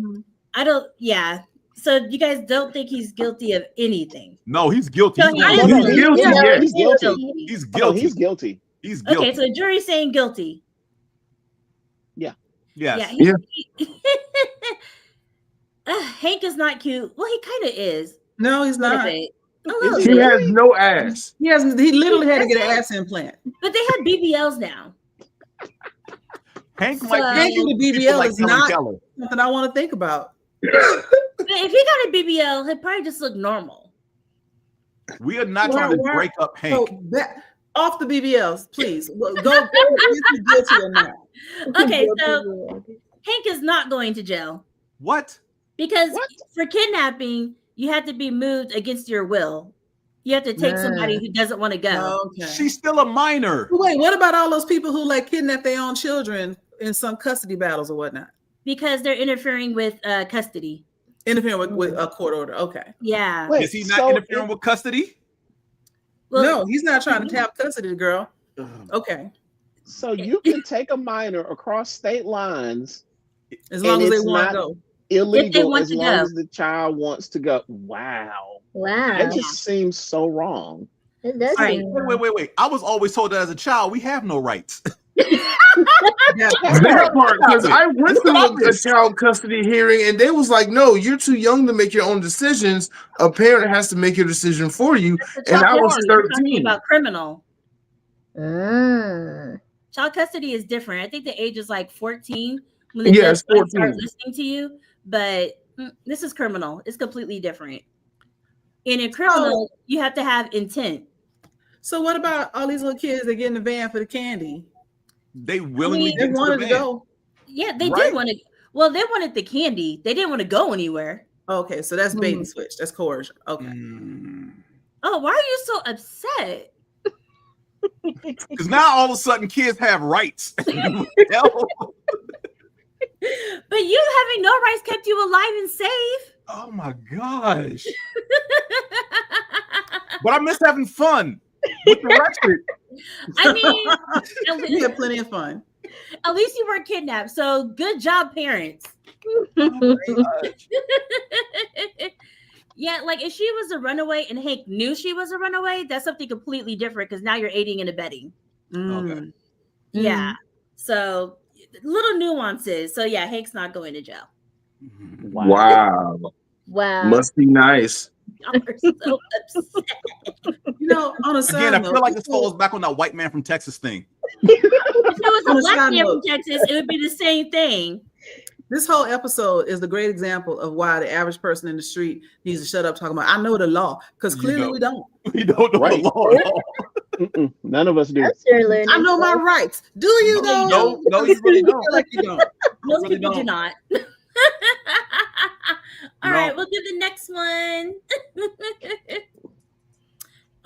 I don't. Yeah. So you guys don't think he's guilty of anything? No, he's guilty. So He's I guilty. am He's guilty. No, Yes. He's guilty. He's Oh, guilty. he's guilty. He's guilty. Okay, so the jury's saying guilty. Yes. Yeah. Hank is not cute. Well, he kind of is. No, he's A little not. bit. A Is little he She bit. has no ass. He literally had to get an ass implant. But they have BBLs now. Hank So- might Hank be and the people BBL like is Helen not Keller. something I want to think about. But if he got a BBL, he'd probably just look normal. We are not trying to Why- break up So Hank. off the BBLs, please. Go is he guilty or not? Okay, so Hank is not going to jail What? because What? for kidnapping, you have to be moved against your will. You have to take somebody who doesn't want to go. Okay. She's still a minor. Wait, what about all those people who like kidnap their own children in some custody battles or whatnot? Because they're interfering with custody. Interfering with a court order. Okay. Yeah. Wait, Is he not so interfering with custody? Well, No, he's not trying to tap custody, girl. Okay. So you can take a minor across state lines, As long as they it's want to not- go. illegal want as to long go. as the child wants to go. Wow. Wow. That just seems so wrong. It does All right, seem- Wait. I was always told that as a child, we have no rights. Yeah. That part, because I went through a child custody hearing and they was like, no, you're too young to make your own decisions. A parent has to make your decision for you. the And child I was custody, we're talking 13. about criminal. Ah. Child custody is different. I think the age is like 14 when the Yeah, judge it's starts 14. listening to you. But this is criminal. It's completely different. And in criminal, you have to have intent. So what about all these little kids that get in the van for the candy? They willingly They They get into wanted the to van. go. Yeah, they Right. did want to. Well, they wanted the candy. They didn't want to go anywhere. Okay, so that's bait and Mm. switch. That's coercion. Okay. Mm. Oh, why are you so upset? Because now all of a sudden kids have rights. Hell. But you having no rights kept you alive and safe. Oh my gosh. But I miss having fun with the Wretched. I mean, We had plenty of fun. at least you weren't kidnapped. So good job, parents. Yeah, like if she was a runaway and Hank knew she was a runaway, that's something completely different because now you're aiding and abetting. Mm. Yeah. So little nuances. So yeah, Hank's not going to jail. Wow. Wow. Must be nice. Y'all are so upset. You know, on a side Again, I note, feel like this falls back on that white man from Texas thing. If it was On a a black side man from note. Texas, it would be the same thing. this whole episode is the great example of why the average person in the street needs to shut up talking about, I know the law, because You clearly don't. we don't. We don't know Right. the law at all. Mm-mm. None of us do. I'm sure learning. I know my stuff. rights. Do you though? No, you really I don't. feel like you don't. Most really people do don't. not. All No. right, we'll do the next one.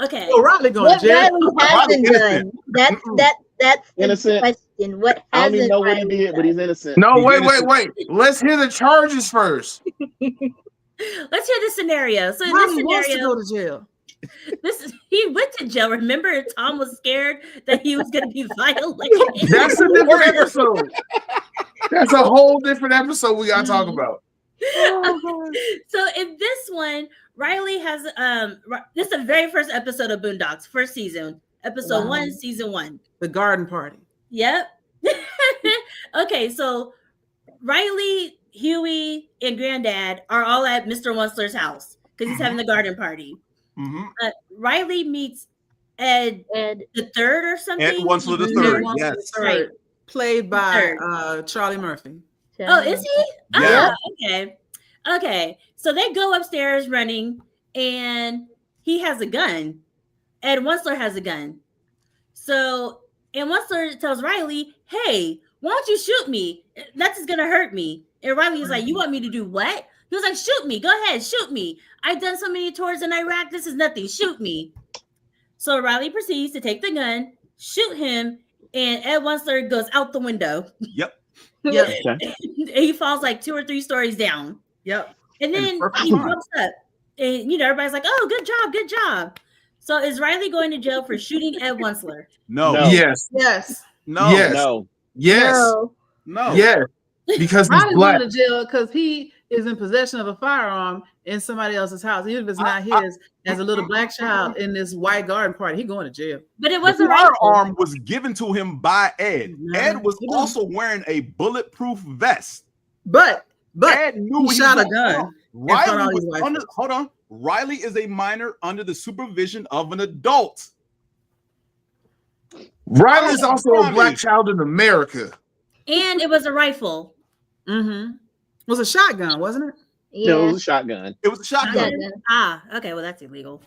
Okay. Oh, Riley going What to jail. Riley hasn't innocent. done. That's the Innocent. question. What I don't even hasn't know what he Riley did, but he's done? innocent. No, He's wait. innocent. Let's hear the charges first. Let's hear the scenario. So in Riley this wants to scenario, go to jail. he went to jail. Remember, Tom was scared that he was going to be violated. That's a different episode. That's a whole different episode we gotta talk about. So in this one, Riley has this is the very first episode of Boondocks, first season, episode Wow. 1, season 1. The garden party. Yep. Okay, so Riley, Huey, and Granddad are all at Mr. Wensler's house because he's having the garden party. Mhm. Riley meets Ed Ed. the third or something. Ed Wensler the Ed third. Wensler Yes. the Right. third, played by Third. Charlie Murphy. Oh, is he? Yeah. Okay. Okay. So they go upstairs running, and he has a gun. Ed Wensler has a gun. So And Once tells Riley, "Hey, why don't you shoot me? That's just gonna hurt me." And Riley's like, "You want me to do what?" He was like, "Shoot me. Go ahead, shoot me. I've done so many tours in Iraq. This is nothing. Shoot me." So Riley proceeds to take the gun, shoot him, and Ed Wensler goes out the window. Yep. Yep. Okay. He falls like 2 or 3 stories down. Yep. And then he jumps up. And, everybody's like, "Oh, good job, good job." So is Riley going to jail for shooting Ed Wensler? No. No. Yes. Yes. No. Yes. No. Yes. No. Yes. Because he's Riley's black. going to jail because he is in possession of a firearm in somebody else's house, even if it's not his. As a little black child in this white garden party, he going to jail. But it The wasn't right. firearm was given to him by Ed. No. Ed was also wearing a bulletproof vest. But Ed knew he shot a was- gun. Riley all was these white under, hold on. Riley is a minor under the supervision of an adult. Riley's Oh, also a Ronnie. black child in America. And it was a rifle. Mm-hmm. It was a shotgun, wasn't it? No, it Yeah. was a shotgun. It was a shotgun. Shotgun. Ah, okay. Well, that's illegal.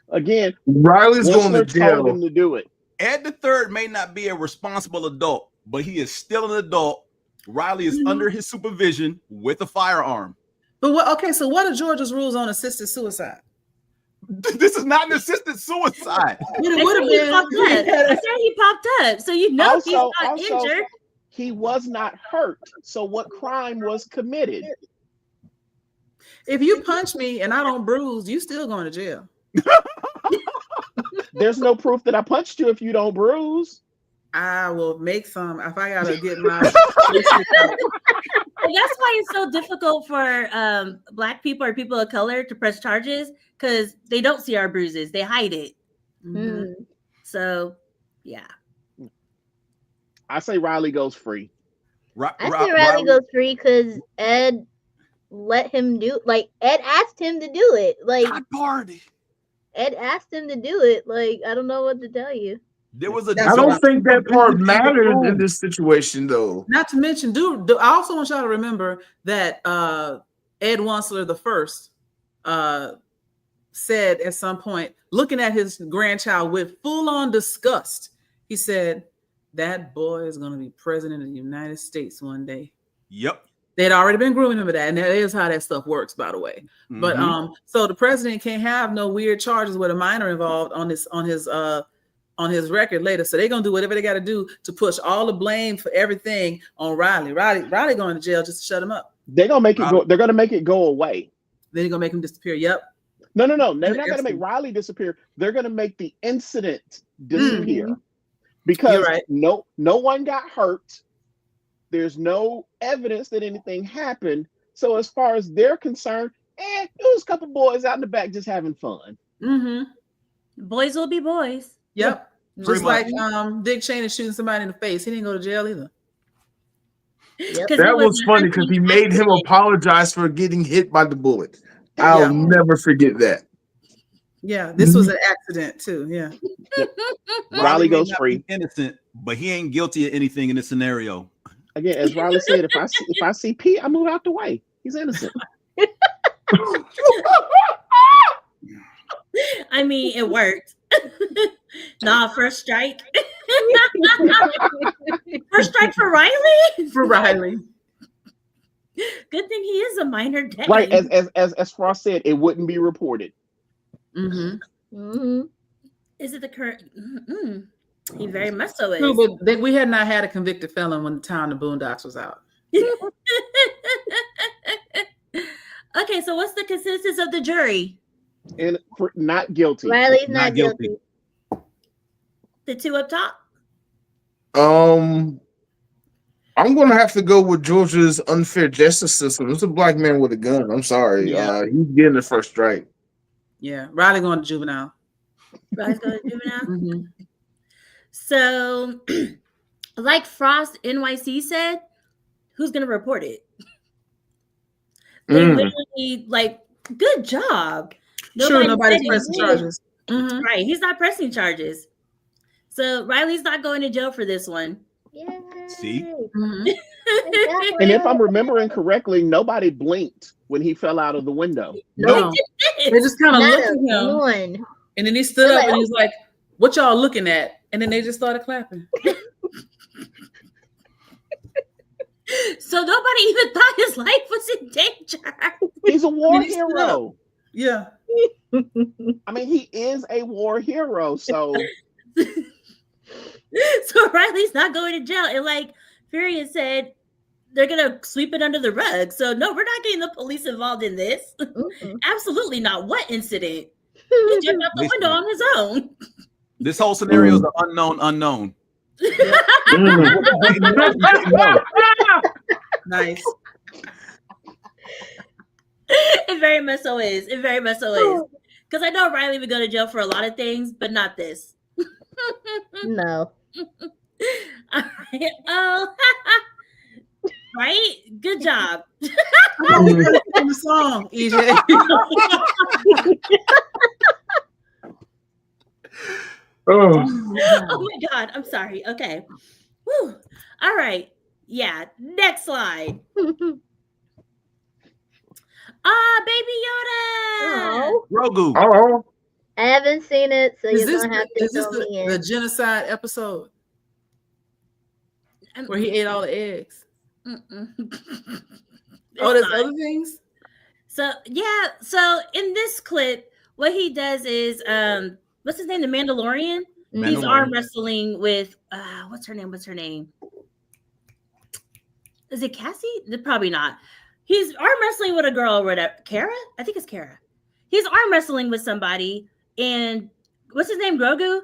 Again, Riley's going to Wensler told him jail. to do it. Ed the third may not be a responsible adult, but he is still an adult. Riley is under his supervision with a firearm. But what? Okay, so what are Georgia's rules on assisted suicide? This is not an assisted suicide. It I would said have he been. popped up. I said he popped up. So he's not injured. He was not hurt. So what crime was committed? If you punch me and I don't bruise, you still going to jail. There's no proof that I punched you if you don't bruise. I will make some if I gotta get my. And that's why it's so difficult for Black people or people of color to press charges, because they don't see our bruises. They hide it. Mhm. So, yeah. I say Riley goes free. I say Riley goes free because Ed let him do. Like Ed asked him to do it. Like party. Ed asked him to do it. Like I don't know what to tell you. There was a That's I don't what think that part matters in this situation, though. Not to mention, dude. I also want y'all to remember that Ed Wensler the first said at some point, looking at his grandchild with full-on disgust, he said, "That boy is going to be president of the United States one day." Yep. They'd already been grooming him for that, and that is how that stuff works, by the way. But so the president can't have no weird charges with a minor involved on his record later. So they're gonna do whatever they got to do to push all the blame for everything on Riley. Riley going to jail just to shut him up. They're gonna make it go. They're gonna make it go away. Then you're gonna make him disappear. Yep. No. They're not gonna make Riley disappear. They're gonna make the incident disappear because You're right. no one got hurt. There's no evidence that anything happened. So as far as they're concerned, it was a couple boys out in the back just having fun. Mm-hmm. Boys will be boys. Yep. Pretty Just like Dick Cheney shooting somebody in the face. He didn't go to jail either. Yep. That was funny because he made him apologize for getting hit by the bullet. I'll never forget that. Yeah, this was an accident too. Yeah. Riley may goes not free. be innocent, but he ain't guilty of anything in this scenario. Again, as Riley said, if I see P, I move out the way. He's innocent. I mean, it worked. Nah, first strike. First strike for Riley? For Riley. Good thing he is a minor dad. Right, as Frost said, it wouldn't be reported. Mm-hmm. Mm-hmm. Is it the current? He very much so is. True, but we had not had a convicted felon when the Town of Boondocks was out. Okay, so what's the consensus of the jury? And for not guilty. Riley's Not not guilty. guilty. The two up top? I'm gonna have to go with Georgia's unfair justice system. It's a black man with a gun. I'm sorry. Yeah. He's getting the first strike. Yeah, Riley going to juvenile. Riley's going to juvenile? Mm-hmm. So, like Frost NYC said, who's going to report it? They literally, like, good job. Sure, nobody's said pressing he charges. did. Right, he's not pressing charges. So Riley's not going to jail for this one. Yay. See? Mhm. And if I'm remembering correctly, nobody blinked when he fell out of the window. No, they just kind of Not looked at him, one. and then he stood up and he was like, "What y'all looking at?" And then they just started clapping. So nobody even thought his life was in danger. He's a war He stood hero. Yeah. I mean, he is a war hero. So So Riley's not going to jail. And like Furious said, they're gonna sweep it under the rug. So no, we're not getting the police involved in this. Absolutely not. What incident? He jumped out the window on his own. This whole scenario is an unknown. Nice. It very much so is. It very much so is. Because I know Riley would go to jail for a lot of things, but not this. No. All right. Oh, right? Good job. The song, EJ. Oh, Oh my God. I'm sorry. Okay. Whew. All right. Yeah. Next slide. Baby Yoda. Oh, Grogu. oh, I haven't seen it, so Is you're this, gonna have to is this fill me in. the genocide episode where he ate all the eggs? Mm-mm. Oh, there's It's not. other things? So yeah, so in this clip, what he does is what's his name? The Mandalorian. He's Mandalorian. arm wrestling with what's her name? What's her name? Is it Cassie? Probably not. He's arm wrestling with a girl or whatever. Kara? I think it's Kara. He's arm wrestling with somebody, and what's his name? Grogu?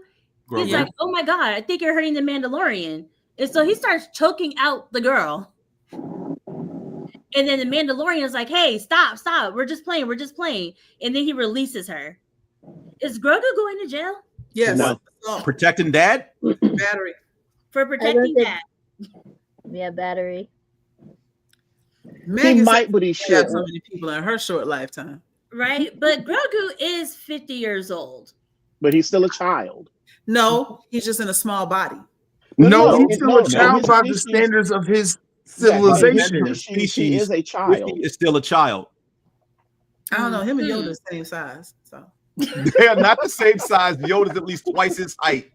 He's Grogu. like, oh my God, I think you're hurting the Mandalorian. And so he starts choking out the girl. And then the Mandalorian is like, hey, stop. We're just playing. And then he releases her. Is Grogu going to jail Yes. No. Oh, Protecting dad? battery. for protecting think- that? Yeah, battery. he Megan might, but he she had should. so many people in her short lifetime. Right? But Grogu is 50 years old. But he's still a child. No, he's just in a small body. no, No, he's still no, a child his by the species- standards of his Yeah, civilization. his species, he is a child. Is still a child. I don't know. Him and Mhm. Yoda the same size. So They are not the same size. Yoda's at least twice his height.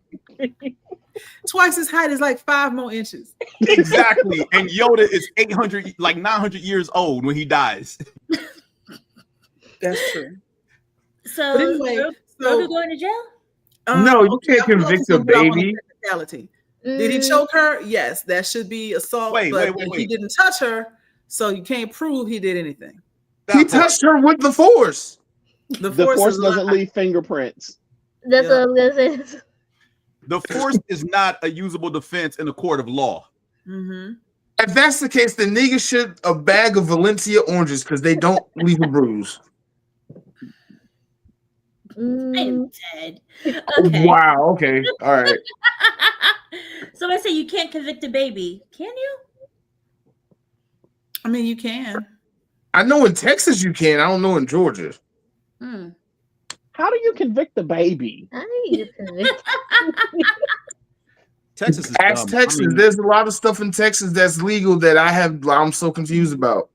twice his height is like 5 more inches. Exactly. And Yoda is 800, like 900 years old when he dies. That's true. So But anyway, Grogu going to jail? No, you okay, can't I'm convict focusing a more on the baby. technicality. Did he Mm, choke her? Yes, that should be assault. Wait, but wait. he didn't touch her, so you can't prove he did anything. He touched her with the force. The The force force is doesn't alive. leave fingerprints. That's Yeah. what I'm gonna say. The force is not a usable defense in a court of law. Mhm. If that's the case, the nigga should a bag of Valencia oranges because they don't leave a bruise. Mm, I'm dead. Okay. Wow. Okay. All right. So I say you can't convict a baby. Can you? I mean, you can. I know in Texas you can. I don't know in Georgia. Hmm. How do you convict the baby? I need to convict. Texas is Ask dumb. Texas. I mean, There's a lot of stuff in Texas that's legal that I'm so confused about.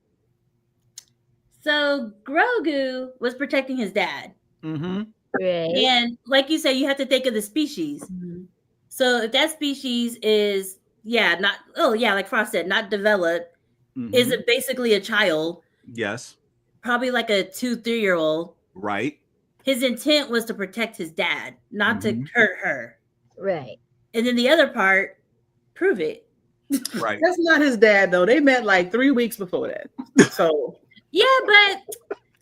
So Grogu was protecting his dad. mhm. Right. And like you said, you have to think of the species. So if that species is, like Frost said, not developed, Mhm. is it basically a child, Yes. probably like a 2-3-year-old. Right. His intent was to protect his dad, not to Mhm. hurt her. Right. And then the other part, prove it. Right. That's not his dad, though. They met like 3 weeks before that. So Yeah, but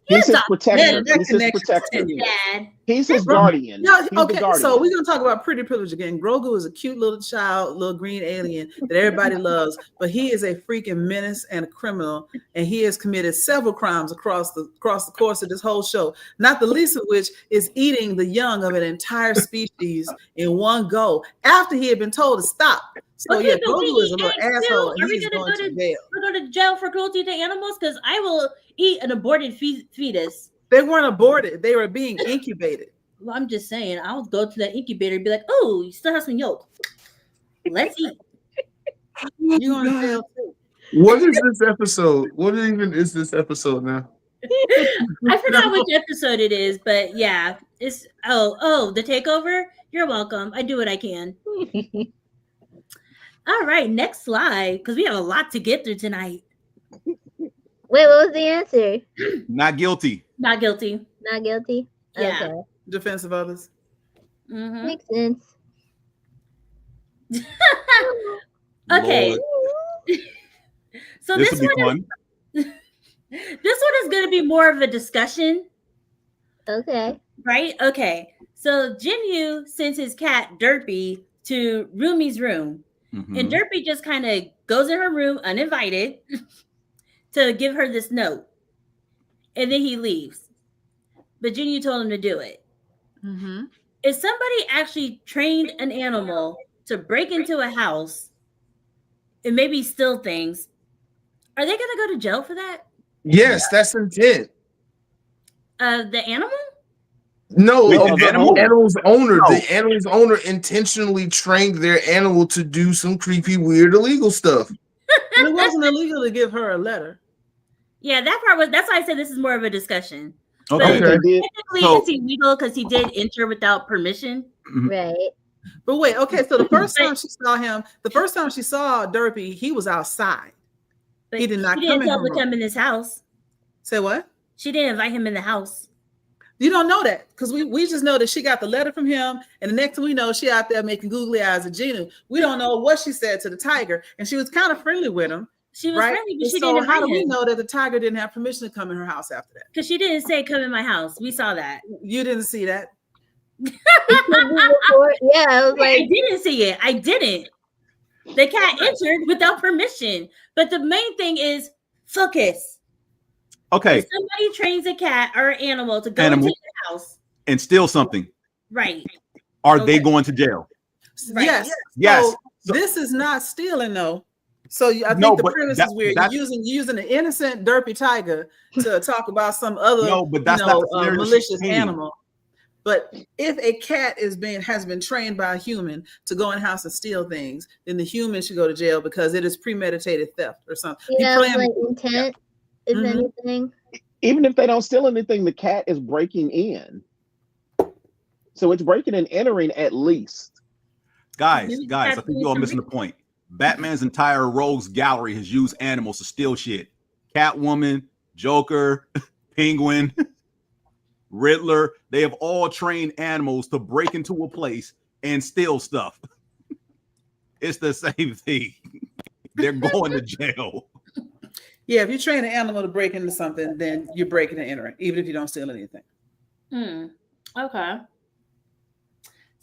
He's his a protector. that He's his connection protector. continues. dad. He's his Bro, guardian. No, He's the okay, guardian. so we're gonna talk about pretty privilege again. Grogu is a cute little child, little green alien that everybody loves, but he is a freaking menace and a criminal, and he has committed several crimes across the course of this whole show. Not the least of which is eating the young of an entire species in one go after he had been told to stop. So Okay, yeah, but we Grogu is a eat little eggs too. asshole. Are And we he's gonna going go to jail. We're going to jail for cruelty to animals? Because I will eat an aborted fetus. They weren't aborted; they were being incubated. Well, I'm just saying, I'll go to that incubator and be like, oh, you still have some yolk. Let's eat. You're going to jail too. What is this episode? What even is this episode now? I forgot which episode it is, but yeah, it's the takeover. You're welcome. I do what I can. All right, next slide, because we have a lot to get through tonight. Wait, what was the answer? Not guilty. Not guilty. Not guilty? Yeah. Okay. Defense of others. Mm-hmm. Makes sense. Okay. Lord, So this this will be one fun. is this one is going to be more of a discussion, Okay. right? Okay. So Jinyu sends his cat Derpy to Rumi's room, Mhm. and Derpy just kind of goes in her room uninvited to give her this note, and then he leaves. But Jinyu told him to do it. Mm-hmm. If somebody actually trained an animal to break into a house and maybe steal things, are they going to go to jail for that? Yes, that's intent. The animal? No, Wait, of the the animal? animal's owner. No. The animal's owner intentionally trained their animal to do some creepy, weird, illegal stuff. It wasn't illegal to give her a letter. Yeah, that part was. That's why I said this is more of a discussion. Okay. But Okay. technically, So- it's illegal because he did enter without permission. Right. But wait, okay, so the first time she saw him, the first time she saw Derpy, he was outside. But He did not She come didn't in tell her him to room. come in his house. Say what? She didn't invite him in the house. You don't know that because we just know that she got the letter from him, and the next thing we know, she out there making googly eyes at Gina. We don't know what she said to the tiger, and she was kind of friendly with him, She was right? friendly, but And she so didn't how invite do we him know that the tiger didn't have permission to come in her house after that? because she didn't say come in my house. We saw that. You didn't see that. It could be before. Yeah, I was I like, didn't see it. I didn't. The cat entered without permission. But the main thing is focus. Okay. If somebody trains a cat or an animal to go Animal. into your house, And steal something. right? Are they Okay. going to jail? Right. Yes. Yes. So this is not stealing, though. So I think No, the but premise that- is weird. that's- You're using an innocent derpy tiger to talk about some other No, but that's not the scenario she's malicious painting. animal. But if a cat has been trained by a human to go in house and steal things, then the human should go to jail because it is premeditated theft or something. You yeah, plan- like intent, if Mhm. anything. Even if they don't steal anything, the cat is breaking in. So it's breaking and entering at least. Guys, Maybe I that's think doing you all some missing the point. Batman's entire rogues gallery has used animals to steal shit. Catwoman, Joker, Penguin, Riddler, they have all trained animals to break into a place and steal stuff. It's the same thing. They're going to jail. Yeah, if you train an animal to break into something, then you're breaking and entering, even if you don't steal anything. Okay.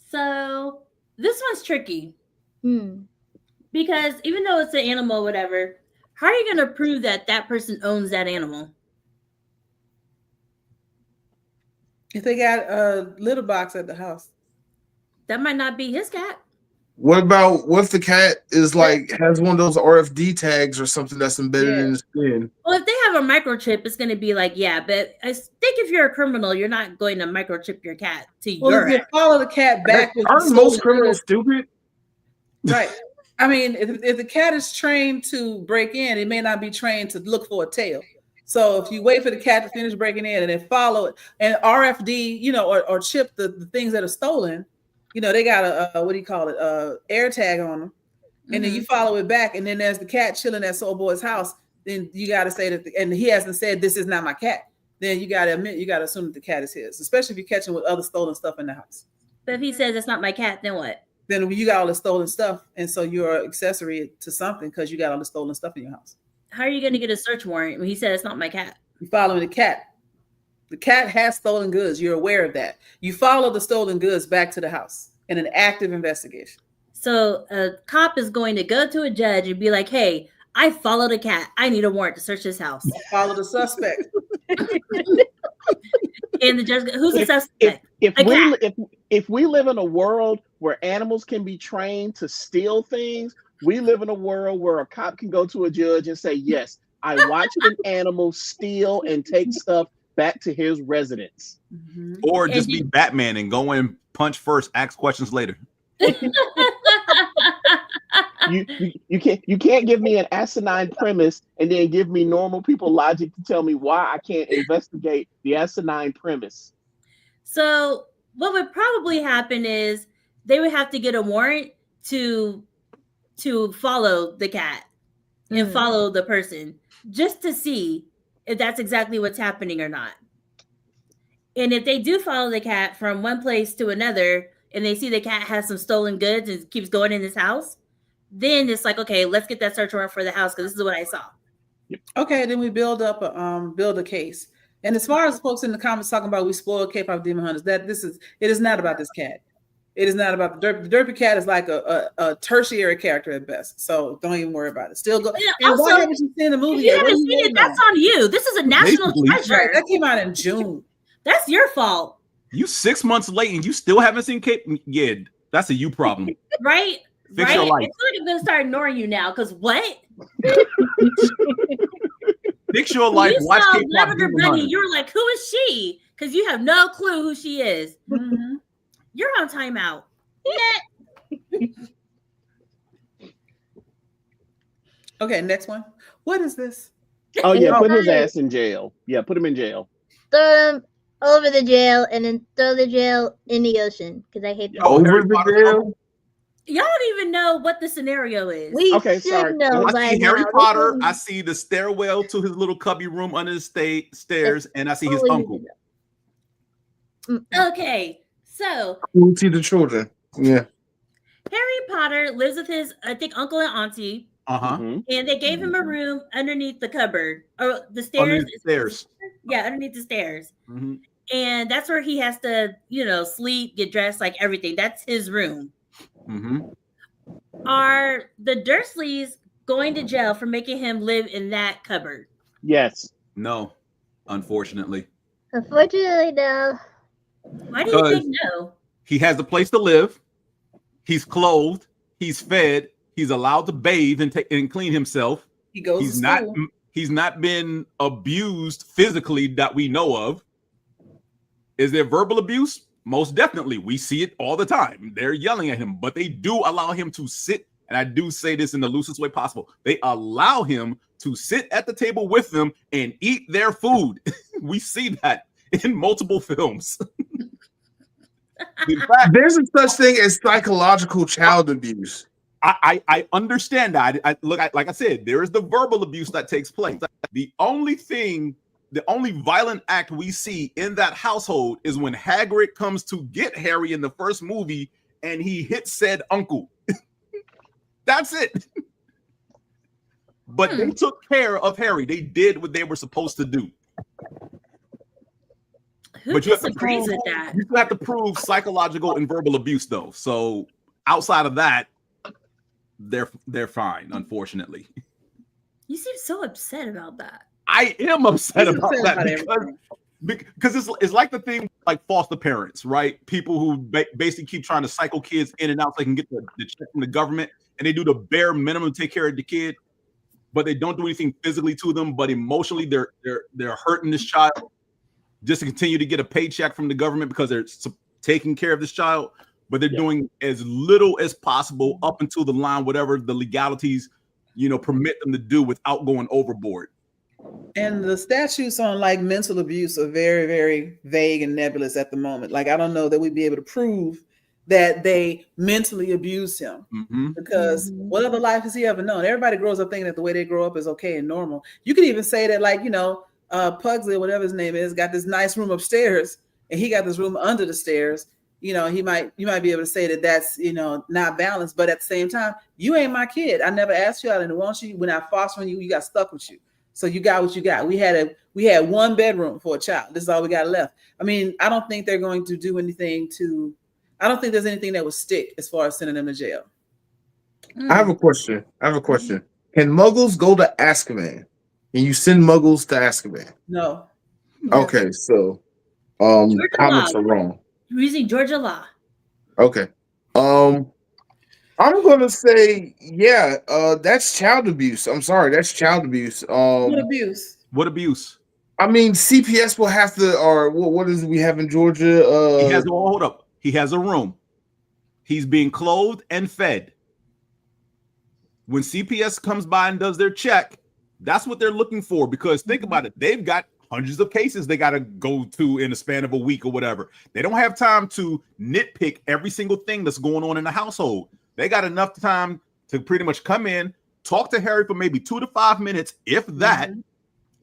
So this one's tricky because even though it's an animal, whatever, how are you going to prove that that person owns that animal? If they got a litter box at the house. That might not be his cat. What if the cat is like has one of those RFD tags or something that's embedded in the skin? Well, if they have a microchip, it's going to be like, yeah, but I think if you're a criminal, you're not going to microchip your cat to Well, your if you follow the cat back with Aren't the most stolen criminals goods- stupid? right? I mean, if the cat is trained to break in, it may not be trained to look for a tail. So if you wait for the cat to finish breaking in and then follow it and RFD, or chip the things that are stolen, they got a air tag on them, and then you follow it back, and then there's the cat chilling at Soul Boy's house. Then you got to say that, and he hasn't said this is not my cat. Then you got to assume that the cat is his, especially if you catch him with other stolen stuff in the house. But if he says it's not my cat, then what? Then you got all the stolen stuff, and so you're an accessory to something because you got all the stolen stuff in your house. How are you going to get a search warrant when he said it's not my cat? You following the cat. The cat has stolen goods. You're aware of that. You follow the stolen goods back to the house in an active investigation. So a cop is going to go to a judge and be like, hey, I followed a cat. I need a warrant to search this house. Follow the suspect. And the judge, who's the suspect? If we live in a world where animals can be trained to steal things, we live in a world where a cop can go to a judge and say, yes, I watched an animal steal and take stuff back to his residence. Or just be Batman and go and punch first, ask questions later. You can't give me an asinine premise and then give me normal people logic to tell me why I can't investigate the asinine premise. So what would probably happen is they would have to get a warrant to follow the cat and follow the person just to see if that's exactly what's happening or not. And if they do follow the cat from one place to another and they see the cat has some stolen goods and keeps going in his house, then it's like, okay, let's get that search warrant for the house because this is what I saw. Okay, then we build a case. And as far as folks in the comments talking about we spoiled K-pop demon hunters, it is not about this cat. It is not about the derpy cat. Is like a tertiary character at best. So don't even worry about it. Still go. Yeah, and also, why haven't you seen the movie? If you haven't seen it, that's on you. This is a national treasure. Right, that came out in June. That's your fault. You 6 months late and you still haven't seen Cape. Yeah, that's a you problem. Right? Fix your life. I feel like I'm gonna start ignoring you now because what? Fix your life. You Watch saw K-pop Lavender Demon Bunny. Hunters. You were like, who is she? Because you have no clue who she is. Mm-hmm. You're on timeout. Okay, next one. What is this? Oh yeah, put his ass in jail. Yeah, put him in jail. Throw him over the jail and then throw the jail in the ocean because I hate that. Over the jail? Y'all don't even know what the scenario is. We Okay, should sorry. know I by see Harry now. Potter. I see the stairwell to his little cubby room under the stairs, and I see his uncle. Okay, so Cruelty to children. Yeah. Harry Potter lives with his, I think, uncle and auntie, Mm-hmm. and they gave him a room underneath the cupboard or the stairs. Underneath the stairs. Yeah, underneath the stairs. Mm-hmm. And that's where he has to, sleep, get dressed, like everything. That's his room. Mm-hmm. Are the Dursleys going to jail for making him live in that cupboard? Yes. No, unfortunately. Unfortunately, no. Why do you think no? He has a place to live. He's clothed. He's fed. He's allowed to bathe and clean himself. He goes He's to not. school. He's not been abused physically that we know of. Is there verbal abuse? Most definitely. We see it all the time. They're yelling at him, but they do allow him to sit. And I do say this in the loosest way possible. They allow him to sit at the table with them and eat their food. We see that in multiple films. In fact, There's a such thing as psychological child abuse. I understand that. Like I said, there is the verbal abuse that takes place. The only violent act we see in that household is when Hagrid comes to get Harry in the first movie and he hits said uncle. That's it. But they took care of Harry. They did what they were supposed to do. Who disagrees with that? You have to prove psychological and verbal abuse, though. So outside of that, they're fine, unfortunately. You seem so upset about that. I am upset about upset that about because it's like the thing like foster parents, right? People who basically keep trying to cycle kids in and out so they can get the check from the government, and they do the bare minimum to take care of the kid, but they don't do anything physically to them, but emotionally they're hurting this child just to continue to get a paycheck from the government because they're taking care of this child, but they're doing as little as possible up until the line, whatever the legalities, permit them to do without going overboard. And the statutes on like mental abuse are very, very vague and nebulous at the moment. Like, I don't know that we'd be able to prove that they mentally abused him because what other life has he ever known? Everybody grows up thinking that the way they grow up is okay and normal. You could even say that, like, Pugsley or whatever his name is got this nice room upstairs and he got this room under the stairs. You might be able to say that that's, not balanced, but at the same time, you ain't my kid. I never asked you out and want you. When I fostering you, you got stuck with you. So you got what you got. We had one bedroom for a child. This is all we got left. I mean, I don't think they're going to do anything I don't think there's anything that would stick as far as sending them to jail. I have a question. Can Muggles go to Azkaban? Can you send Muggles to Azkaban? No. Okay, so comments are wrong. You're using Georgia law. Okay. I'm gonna say, that's child abuse. I'm sorry, that's child abuse. What abuse? What abuse? I mean, CPS will have to, or what is it we have in Georgia? Hold up. He has a room. He's being clothed and fed. When CPS comes by and does their check, that's what they're looking for. Because think about it, they've got hundreds of cases they got to go to in the span of a week or whatever. They don't have time to nitpick every single thing that's going on in the household. They got enough time to pretty much come in, talk to Harry for maybe 2 to 5 minutes, if that,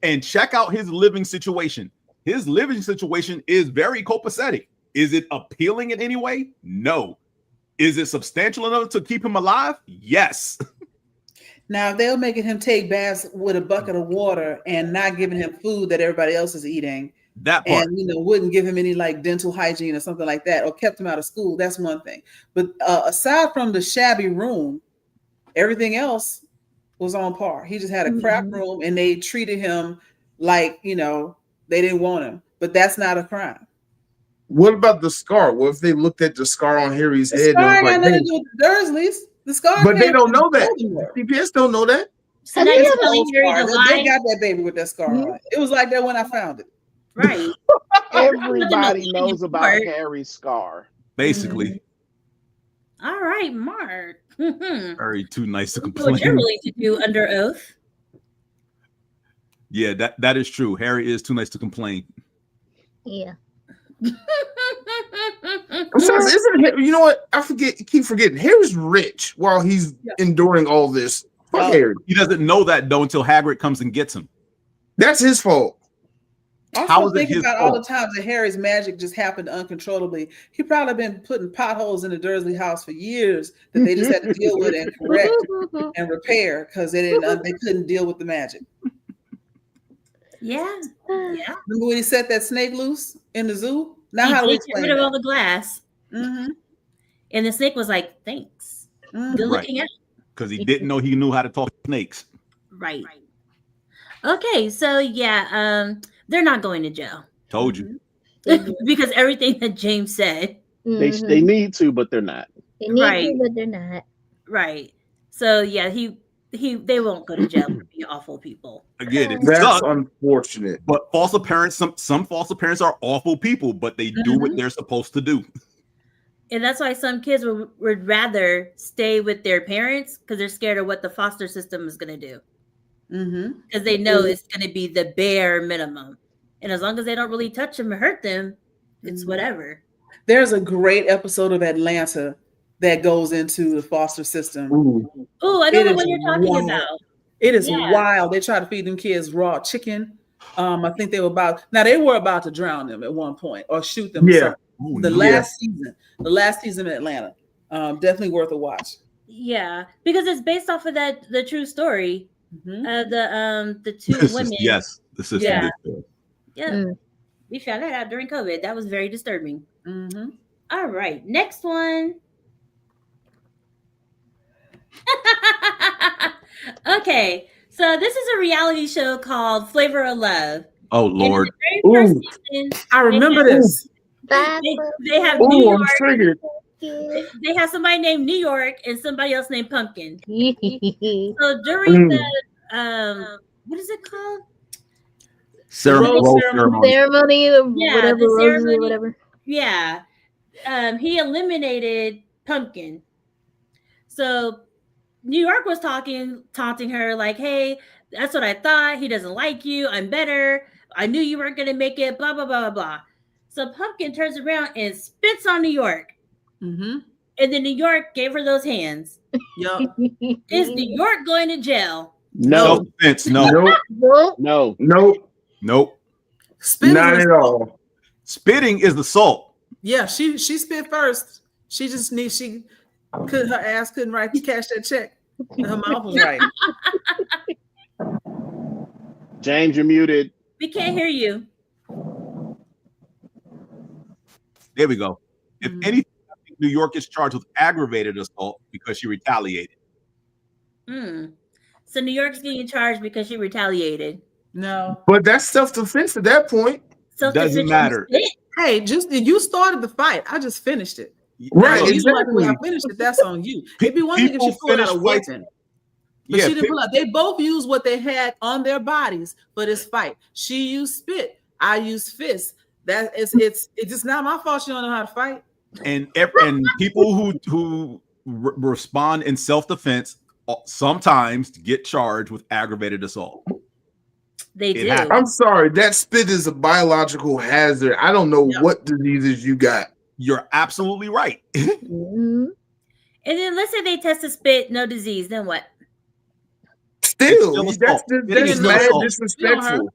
and check out his living situation. His living situation is very copacetic. Is it appealing in any way? No. Is it substantial enough to keep him alive? Yes. Now, if they're making him take baths with a bucket of water and not giving him food that everybody else is eating, that part, and wouldn't give him any like dental hygiene or something like that, or kept him out of school, that's one thing. But aside from the shabby room, everything else was on par. He just had a crap room, and they treated him like they didn't want him. But that's not a crime. What about the scar? What if they looked at the scar on Harry's head? Scar And got was nothing like, to do with the Dursleys. The scar, but they don't know that. Voldemort. CPS don't know that. So now you're telling Harry to They lie? got that baby with that scar on it. It was like that when I found it. Right. Everybody knows about Part. Harry's scar. basically. All right, Mark. Very too nice to What complain. you're willing to do under oath. Yeah, that is true. Harry is too nice to complain. Yeah. Besides, you know what? Keep forgetting. Harry's rich while he's enduring all this. Fuck Harry. He doesn't know that though until Hagrid comes and gets him. That's his fault. How is it Thinking his about all the fault? times that Harry's magic just happened uncontrollably. He probably been putting potholes in the Dursley house for years that they just had to deal with and correct and repair because they couldn't deal with the magic. Yeah. Yeah. Remember when he set that snake loose in the zoo? Now how do we He get explain rid of that? all the glass. Mm-hmm. And the snake was like, thanks. Mm-hmm. Good looking out. Because he didn't know he knew how to talk to snakes. Right. Okay, so they're not going to jail. Told you. Because everything that James said. They need to, but they're not. They need Right. to, but they're not. Right. So yeah, they won't go to jail for being awful people. Again, it That's sucks. unfortunate. But foster parents, some foster parents are awful people, but they do what they're supposed to do. And that's why some kids would rather stay with their parents because they're scared of what the foster system is going to do. Because they know it's going to be the bare minimum. And as long as they don't really touch them or hurt them, it's whatever. There's a great episode of Atlanta that goes into the foster system. Oh, I don't know what you're talking wild. about. It is wild. They try to feed them kids raw chicken. I think they were about to drown them at one point or shoot them. Yeah. The last season in Atlanta, definitely worth a watch. Yeah, because it's based off of the true story of the two women. Yes, the system. Yeah. did. Yeah, we found that out during COVID. That was very disturbing. All right, next one. Okay, so this is a reality show called Flavor of Love. Oh Lord. In the very first season, I remember this. they have New I'm York. triggered. They have somebody named New York and somebody else named Pumpkin. Yeah. So during the what is it called? Ceremony. Ceremony or Yeah, whatever, the roses ceremony. or whatever. Yeah. He eliminated Pumpkin. So New York was taunting her like, hey, that's what I thought. He doesn't like you. I'm better. I knew you weren't going to make it, blah, blah, blah, blah, blah. So Pumpkin turns around and spits on New York. And then New York gave her those hands. Is New York going to jail? No. Self-defense, no. Nope. No. Nope. Not at all. Spitting is the salt. Yeah, she spit first. She her ass couldn't write to cash that check. And her mouth was right. James, you're muted. We can't hear you. There we go. If anything, I think New York is charged with aggravated assault because she retaliated. So New York's getting charged because she retaliated. No. But that's self-defense at that point. Doesn't matter. Hey, you started the fight. I just finished it. Right, So exactly. when I finished it, that's on you. It'd be one thing if she pulled out a weapon. But she didn't pull out. They both used what they had on their bodies for this fight. She used spit. I used fists. It's just not my fault. She don't know how to fight. And people who respond in self-defense sometimes get charged with aggravated assault. They It do. happens. I'm sorry, that spit is a biological hazard. I don't know Yeah. what diseases you got. You're absolutely right. Mhm. And then let's say they test the spit, no disease. Then what? Still, It's still that's assault. It that's is still mad assault. disrespectful.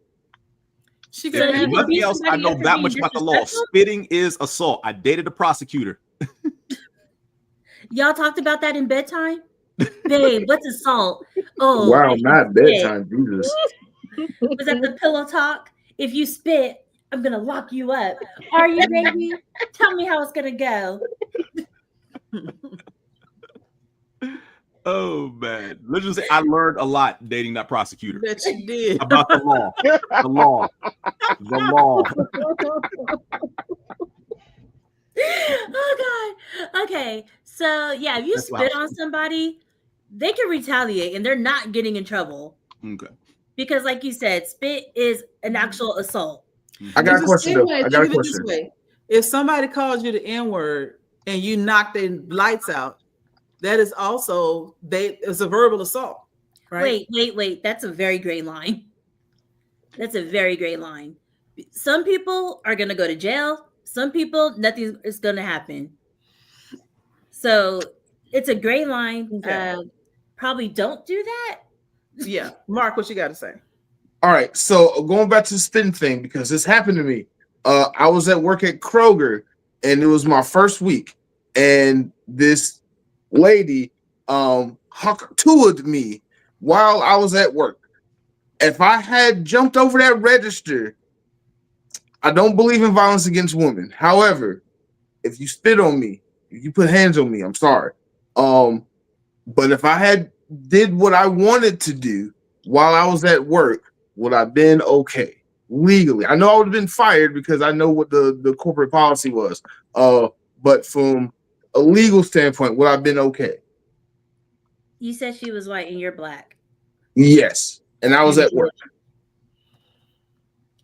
She So could you have can Nothing beat else. I somebody know up for that being much about the law. disrespectful? Spitting is assault. I dated a prosecutor. Y'all talked about that in bedtime? Babe, what's assault? Oh, Wow, if you not spit. bedtime, Jesus. Was that the pillow talk? If you spit, I'm gonna lock you up. Are you, baby? Tell me how it's gonna go. Oh man, let's just say I learned a lot dating that prosecutor that you did. about the law, the law, the law. Oh God. Okay. So yeah, if you That's spit wow. on somebody, they can retaliate and they're not getting in trouble. Okay. Because like you said, spit is an actual assault. I got It's a the question same though. way. I got a Think of it this question. way. If somebody calls you the N-word and you knock their lights out, that is also it's a verbal assault, right? Wait. That's a very gray line. That's a very gray line. Some people are gonna go to jail. Some people, nothing is gonna happen. So it's a gray line. Okay. Probably don't do that. Yeah. Mark, what you got to say? All right, so going back to the spitting thing, because this happened to me. I was at work at Kroger, and it was my first week, and this lady hucked me while I was at work. If I had jumped over that register, I don't believe in violence against women. However, if you spit on me, if you put hands on me, I'm sorry. But if I had did what I wanted to do while I was at work, would I have been okay legally? I know I would have been fired because I know what the corporate policy was. But from a legal standpoint, would I have been okay? You said she was white and you're black. Yes. And I was at work.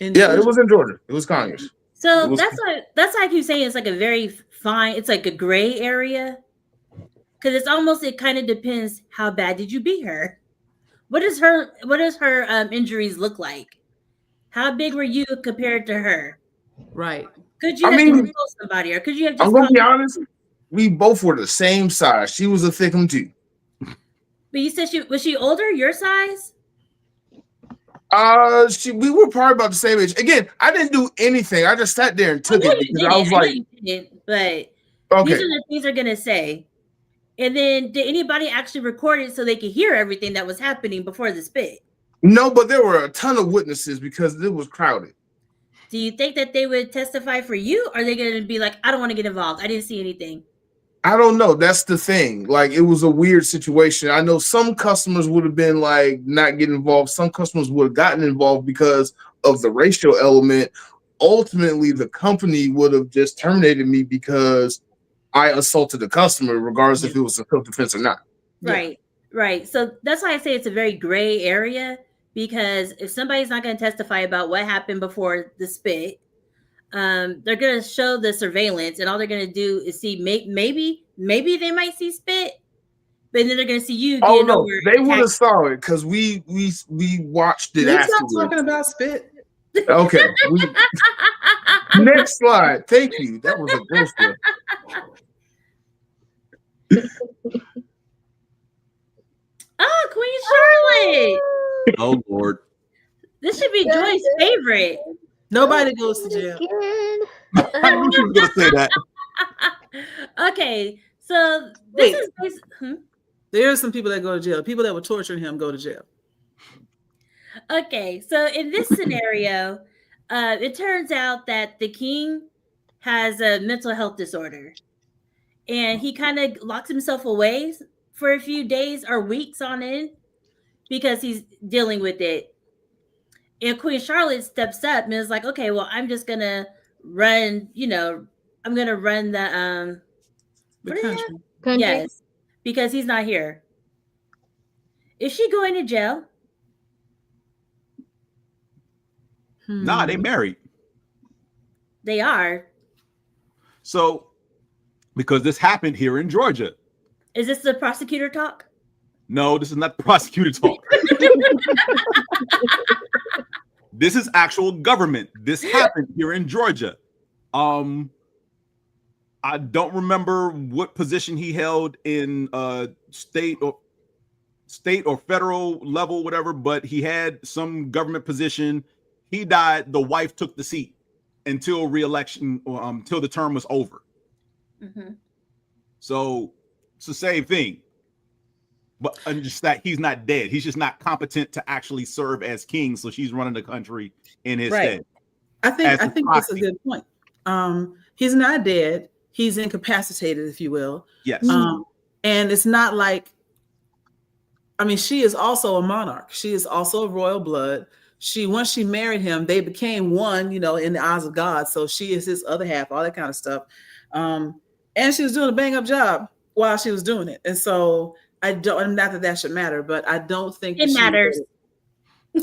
Yeah, it was in Georgia. It was Conyers. So that's why I keep saying it's like a very fine, it's like a gray area. Because it's almost, it kind of depends how bad did you beat her? What does her injuries look like? How big were you compared to her? Right. Could you have just killed somebody, or could you have just? I'm gonna be honest. We both were the same size. She was a thickum too. But you said was she older, your size? We were probably about the same age. Again, I didn't do anything. I just sat there and took it because I was like, but okay. These are the things they're gonna say. And then did anybody actually record it so they could hear everything that was happening before the spit? No, but there were a ton of witnesses because it was crowded. Do you think that they would testify for you? Or are they going to be like, I don't want to get involved. I didn't see anything. I don't know. That's the thing. Like, it was a weird situation. I know some customers would have been like not getting involved. Some customers would have gotten involved because of the racial element. Ultimately, the company would have just terminated me because I assaulted a customer, regardless if it was a self-defense or not. Right, right. So that's why I say it's a very gray area, because if somebody's not going to testify about what happened before the spit, they're going to show the surveillance, and all they're going to do is see maybe they might see spit, but then they're going to see you. Oh no, they would have saw it because we watched it. Let's not talking about spit. Okay. Next slide. Thank you. That was a gross one. Oh, Queen Charlotte. Oh Lord. This should be Joy's favorite. Nobody goes to jail. I knew she was gonna say that. Okay, so this is There are some people that go to jail. People that were torturing him go to jail. Okay, so in this scenario, it turns out that the king has a mental health disorder, and he kind of locks himself away for a few days or weeks on end because he's dealing with it. And Queen Charlotte steps up and is like, okay, well, I'm just gonna run, I'm gonna run the country. Yes, because he's not here. Is she going to jail? Nah, they married. They are. So, because this happened here in Georgia. Is this the prosecutor talk? No, this is not the prosecutor talk. This is actual government. This happened here in Georgia. I don't remember what position he held in state or federal level, whatever, but he had some government position. He died. The wife took the seat until re-election, until the term was over. Mm-hmm. So it's the same thing, but just that he's not dead. He's just not competent to actually serve as king. So she's running the country in his stead. I think that's a good point. He's not dead. He's incapacitated, if you will. Yes. And it's not like, I mean, she is also a monarch. She is also a royal blood. Once she married him, they became one, in the eyes of God. So she is his other half, all that kind of stuff. And she was doing a bang up job while she was doing it. And so not that should matter, but I don't think it matters.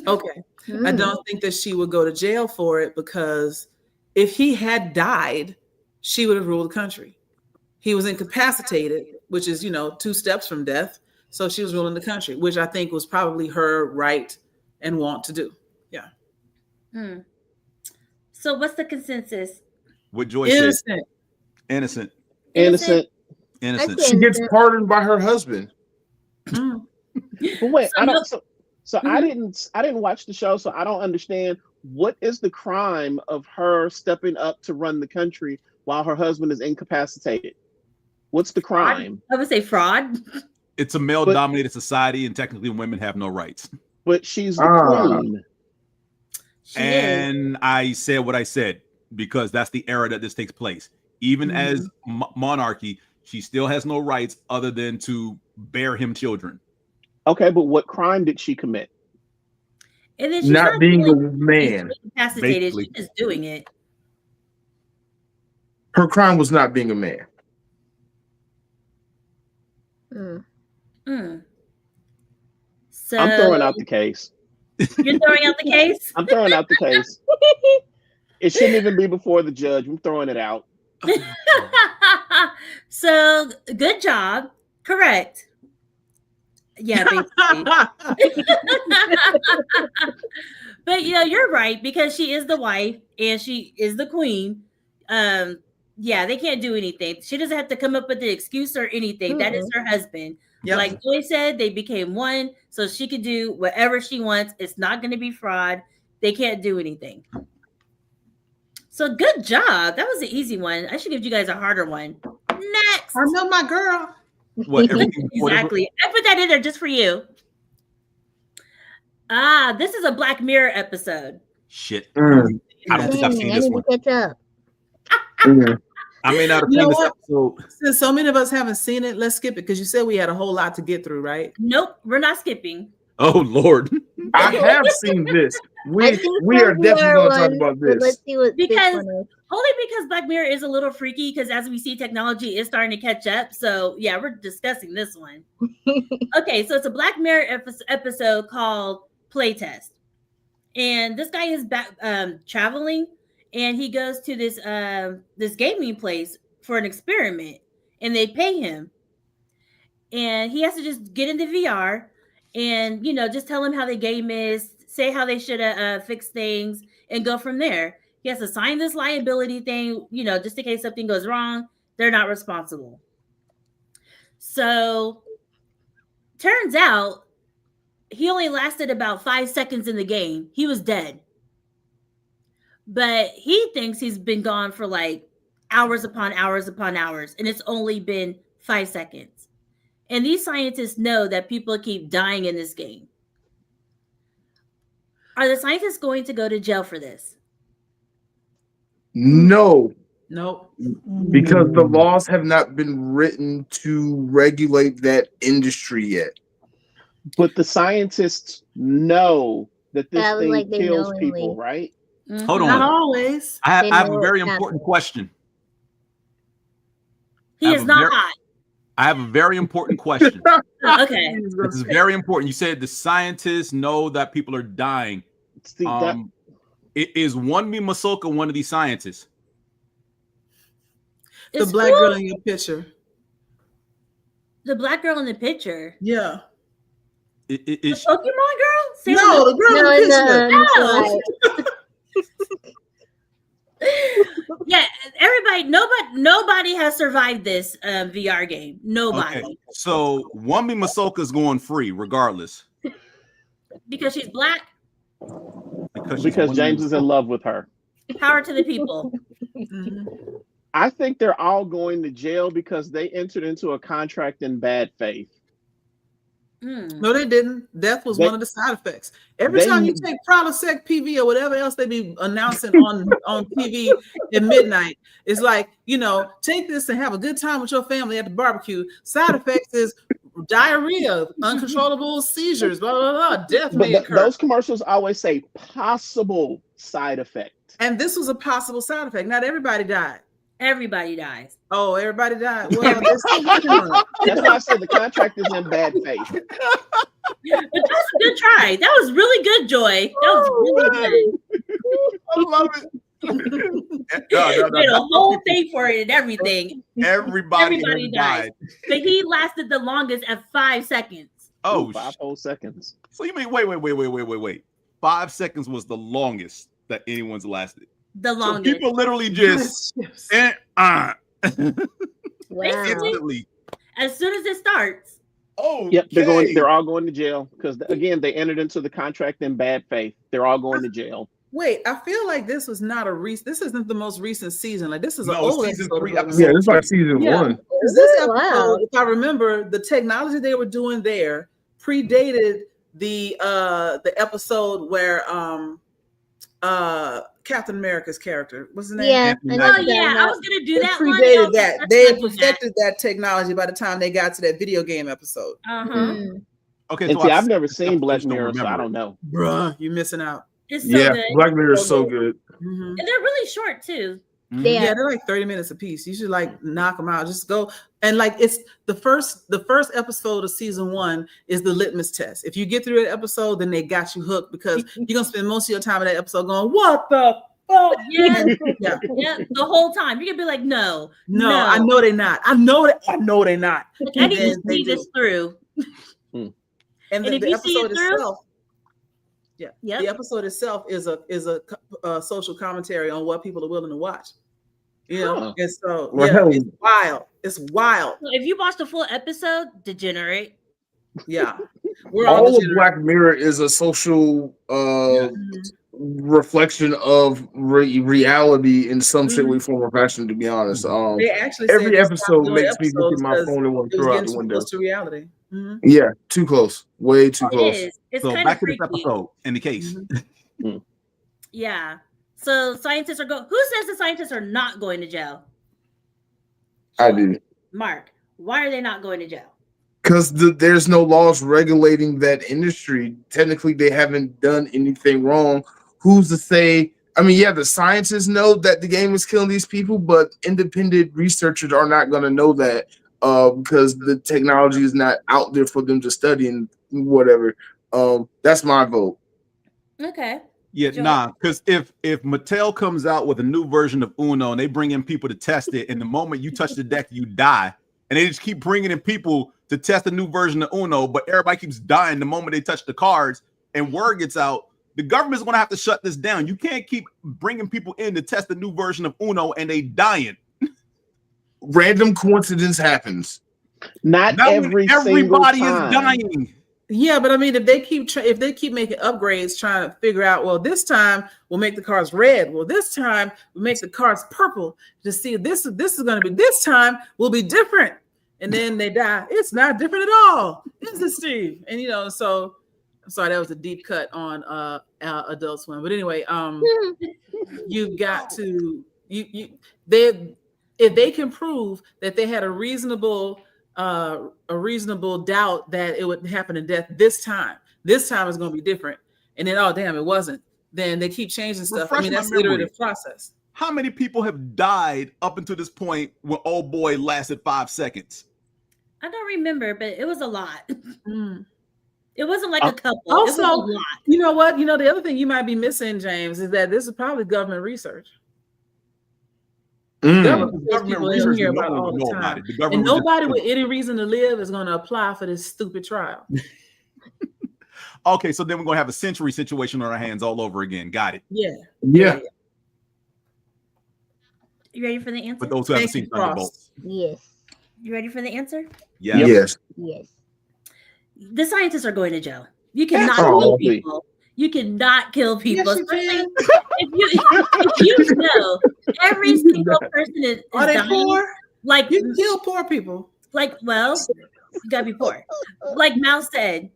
Okay. I don't think that she would go to jail for it, because if he had died, she would have ruled the country. He was incapacitated, which is, 2 steps from death. So she was ruling the country, which I think was probably her right and want to do. Yeah. So what's the consensus? What Joy Innocent. Innocent. Innocent. Innocent. She gets pardoned by her husband. But wait, I didn't watch the show, so I don't understand. What is the crime of her stepping up to run the country while her husband is incapacitated? What's the crime? I would say fraud. It's a male-dominated society, and technically women have no rights. But she's the queen. And I said what I said because that's the era that this takes place. Even as monarchy, she still has no rights other than to bear him children. Okay, but what crime did she commit? And then she's not being a man. Incapacitated. She's just doing it. Her crime was not being a man. So I'm throwing out the case. You're throwing out the case? I'm throwing out the case. It shouldn't even be before the judge. I'm throwing it out. So good job. Correct. Yeah, basically. But you're right, because she is the wife and she is the queen. Yeah, they can't do anything. She doesn't have to come up with an excuse or anything. That is her husband. Yep. Like Joy said, they became one, so she could do whatever she wants. It's not going to be fraud. They can't do anything. So good job. That was an easy one. I should give you guys a harder one. Next. I know my girl. What, exactly. I put that in there just for you. This is a Black Mirror episode. Shit. I don't think I've seen this one. Catch up. I may not have seen this episode. Since so many of us haven't seen it, let's skip it, because you said we had a whole lot to get through, right? Nope, we're not skipping. Oh Lord. I have seen this. We are definitely going to talk about this. Let's see what only because Black Mirror is a little freaky, because as we see, technology is starting to catch up. So yeah, we're discussing this one. Okay, so it's a Black Mirror episode called Playtest. And this guy is traveling, and he goes to this gaming place for an experiment, and they pay him. And he has to just get into VR and, just tell them how the game is, say how they should fix things, and go from there. He has to sign this liability thing, just in case something goes wrong, they're not responsible. So turns out he only lasted about 5 seconds in the game. He was dead. But he thinks he's been gone for like hours upon hours upon hours, and it's only been 5 seconds. And these scientists know that people keep dying in this game. Are the scientists going to go to jail for this? No. Nope. Because the laws have not been written to regulate that industry yet. But the scientists know that this thing like kills people, right? Mm-hmm. Hold on. Not always. I have a very important question. He is not hot. I have a very important question. Okay. This is very important. You said the scientists know that people are dying. See, is one me Masoka one of these scientists? The black girl in your picture. The black girl in the picture? Yeah. It's Pokemon girl? Sailor No, Moon? the girl No, in in the the Yeah, everybody, nobody has survived this VR game. Nobody. okay. So Wami Masoka's going free regardless Because she's black. Because James is in love with her. Power to the people. Mhm. I think they're all going to jail because they entered into a contract in bad faith. No, they didn't. Death was They- one of the side effects. Every they- time you take Prilosec, PV, or whatever else they be announcing on TV at midnight, it's like, take this and have a good time with your family at the barbecue. Side effects is diarrhea, uncontrollable seizures, blah, blah, blah. Death may But occur. those commercials always say possible side effect. And this was a possible side effect. Not everybody died. Everybody dies. Oh, everybody died. Well, they're still working on it. That's why I said the contract is in bad faith. But that was a good try. That was really good, Joy. That was really good. I love it. You did a whole thing for it and everything. Everybody Everybody died. But he lasted the longest at 5 seconds. Oh, 5 whole seconds. so you mean wait. 5 seconds was the longest that anyone's lasted. The So longest. people literally just Yes. wow. instantly. As soon as it starts. Oh, Yep, they're all going to jail because again they entered into the contract in bad faith. They're all going to jail. Wait, I feel like this was not a recent. This isn't the most recent season. Like this is an No, old season episode. 3, of- episode Yeah, this is like season Yeah. 1. Because this episode, Wow. if I remember, the technology they were doing there predated the episode where Captain America's character, what's his name? Yeah, Anthony I Mackie. know Oh yeah, I was that. gonna do It that one. predated that. That's They had not doing that. perfected that technology by the time they got to that video game episode. Uh-huh. Mm. Okay, And so see, I've never seen Black just don't Mirror, so I remember don't know. Bruh, you're missing out. It's so Yeah, good. Black Mirror is so good. Mhm. And they're really short too. They Yeah, are. they're like 30 minutes a piece. You should like knock them out. Just go and like it's the first episode of season 1 is the litmus test. If you get through that episode, then they got you hooked because you're gonna spend most of your time in that episode going, "What the fuck?" Yeah, Yeah. yeah, the whole time. You're gonna be like, no, No, I know they're not. I know they're not. Like, I need to And they see do. this through. And And the if you see it episode through- itself, Yep. the episode itself is a social commentary on what people are willing to watch. Huh. And so Well, it's wild. It's wild. So if you watch the full episode, degenerate. Yeah, we're all All of degenerate. Black Mirror is a social reflection of reality in some shape, way, form, or fashion. To be honest, They actually every said they stopped episode doing makes me look at episodes my 'cause phone and want to it was throw out getting the too window. close to reality. Mhm. Yeah, too close, way too It close. is. It's So kind back of to this freaky. episode in the case. Yeah. So scientists are going. Who says the scientists are not going to jail? I do. Mark, why are they not going to jail? Because there's no laws regulating that industry. Technically, they haven't done anything wrong. Who's to say? I mean, yeah, the scientists know that the game is killing these people, but independent researchers are not going to know that because the technology is not out there for them to study and whatever. That's my vote. Okay. Yeah, Joe? nah, because if Mattel comes out with a new version of Uno and they bring in people to test it, and the moment you touch the deck, you die, and they just keep bringing in people to test a new version of Uno, but everybody keeps dying the moment they touch the cards, and word gets out, the government's going to have to shut this down. You can't keep bringing people in to test a new version of Uno and they dying. Random coincidence happens. Not Not when every everybody single is time. dying. Yeah, but I mean, if they keep making upgrades, trying to figure out, well, this time we'll make the cards red. Well, this time we'll make the cards purple to see this is going to be. This time will be different, and then they die. It's not different at all, is it, Steve? And so I'm sorry, that was a deep cut on Adult Swim. But anyway, you've got to if they can prove that they had a reasonable doubt that it would happen in death this time is going to be different, and then oh damn, it wasn't. Then they keep changing stuff. Refresh I mean, my that's memory. iterative process. How many people have died up until this point when old boy lasted 5 seconds? I don't remember, but it was a lot. Mm. It wasn't like a couple. It was Also, a lot. you know what? The other thing you might be missing, James, is that this is probably government research. Government puts people in research, here no about one all would the know time. about it. The And government would just- nobody with any reason to live is going to apply for this stupid trial. Okay, so then we're gonna have a century situation on our hands all over again. Got it. Yeah. Yeah. You ready for the answer? For those who haven't Thank you, seen Thunderbolts. Yes. You ready for the answer? Yes. Yes. Yes. The scientists are going to jail. You cannot Oh, kill lovely. people. You cannot kill people, Yes, you especially can. if you know every single person is Are they dying. poor? Like, You can kill poor people. well, you gotta be poor. Like Mouse said,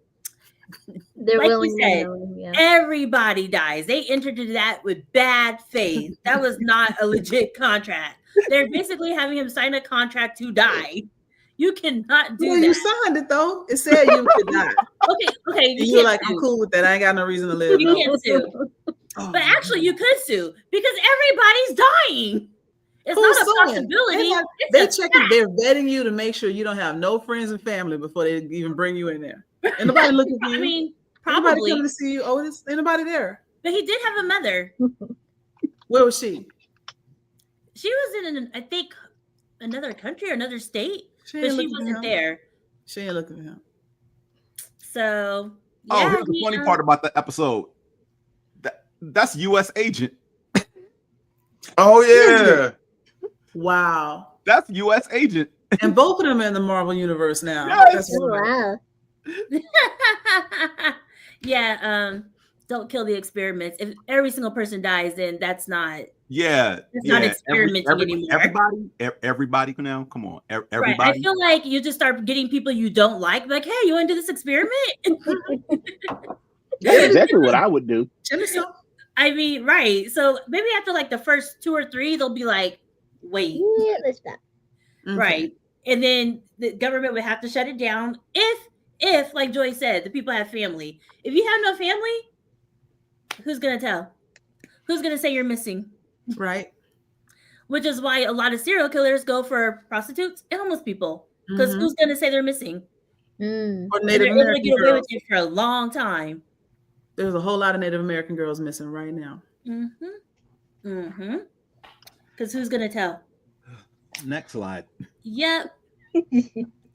They're like willing you said, and knowing, yeah. everybody dies. They entered into that with bad faith. That was not a legit contract. They're basically having him sign a contract to die. You cannot do Well, that. you signed it though. It said you could die. Okay, And you you're can't like, sue. I'm cool with that. I ain't got no reason to live. You No. can't sue. Oh, But actually, you could sue because everybody's dying. It's who's not a suing? possibility. They're It's a checking. fact. They're vetting you to make sure you don't have no friends and family before they even bring you in there. And nobody looking for you. I mean, Anybody probably. coming to see you? Oh, ain't nobody there. But he did have a mother. Where was she? She was in, I think, another country or another state, She but ain't she looking for wasn't him. there. She ain't looking for him. So, Oh, yeah, here's the funny part about the episode. That's U.S. agent. Oh yeah. Wow. That's U.S. agent. And both of them are in the Marvel universe now. Yes. That's Oh, wild. wow. yeah, don't kill the experiments. If every single person dies, then that's not Yeah. It's yeah. not experimenting anymore. Everybody now. Come on. right. Everybody. I feel like you just start getting people you don't like, hey, you want to do this experiment? That's exactly what I would do. Jemison. I mean, right. So maybe after like the first 2 or 3, they'll be like, wait, Yeah, let's stop. Okay. right. And then the government would have to shut it down if, like Joy said, the people have family. If you have no family, who's going to tell? Who's going to say you're missing? Right. Which is why a lot of serial killers go for prostitutes and homeless people. Because Mhm. who's going to say they're missing? Mm. Or And Native they're able to American get away girls. with it for a long time. There's a whole lot of Native American girls missing right now. Mm-hmm. Mm-hmm. Because who's going to tell? Next slide. Yep.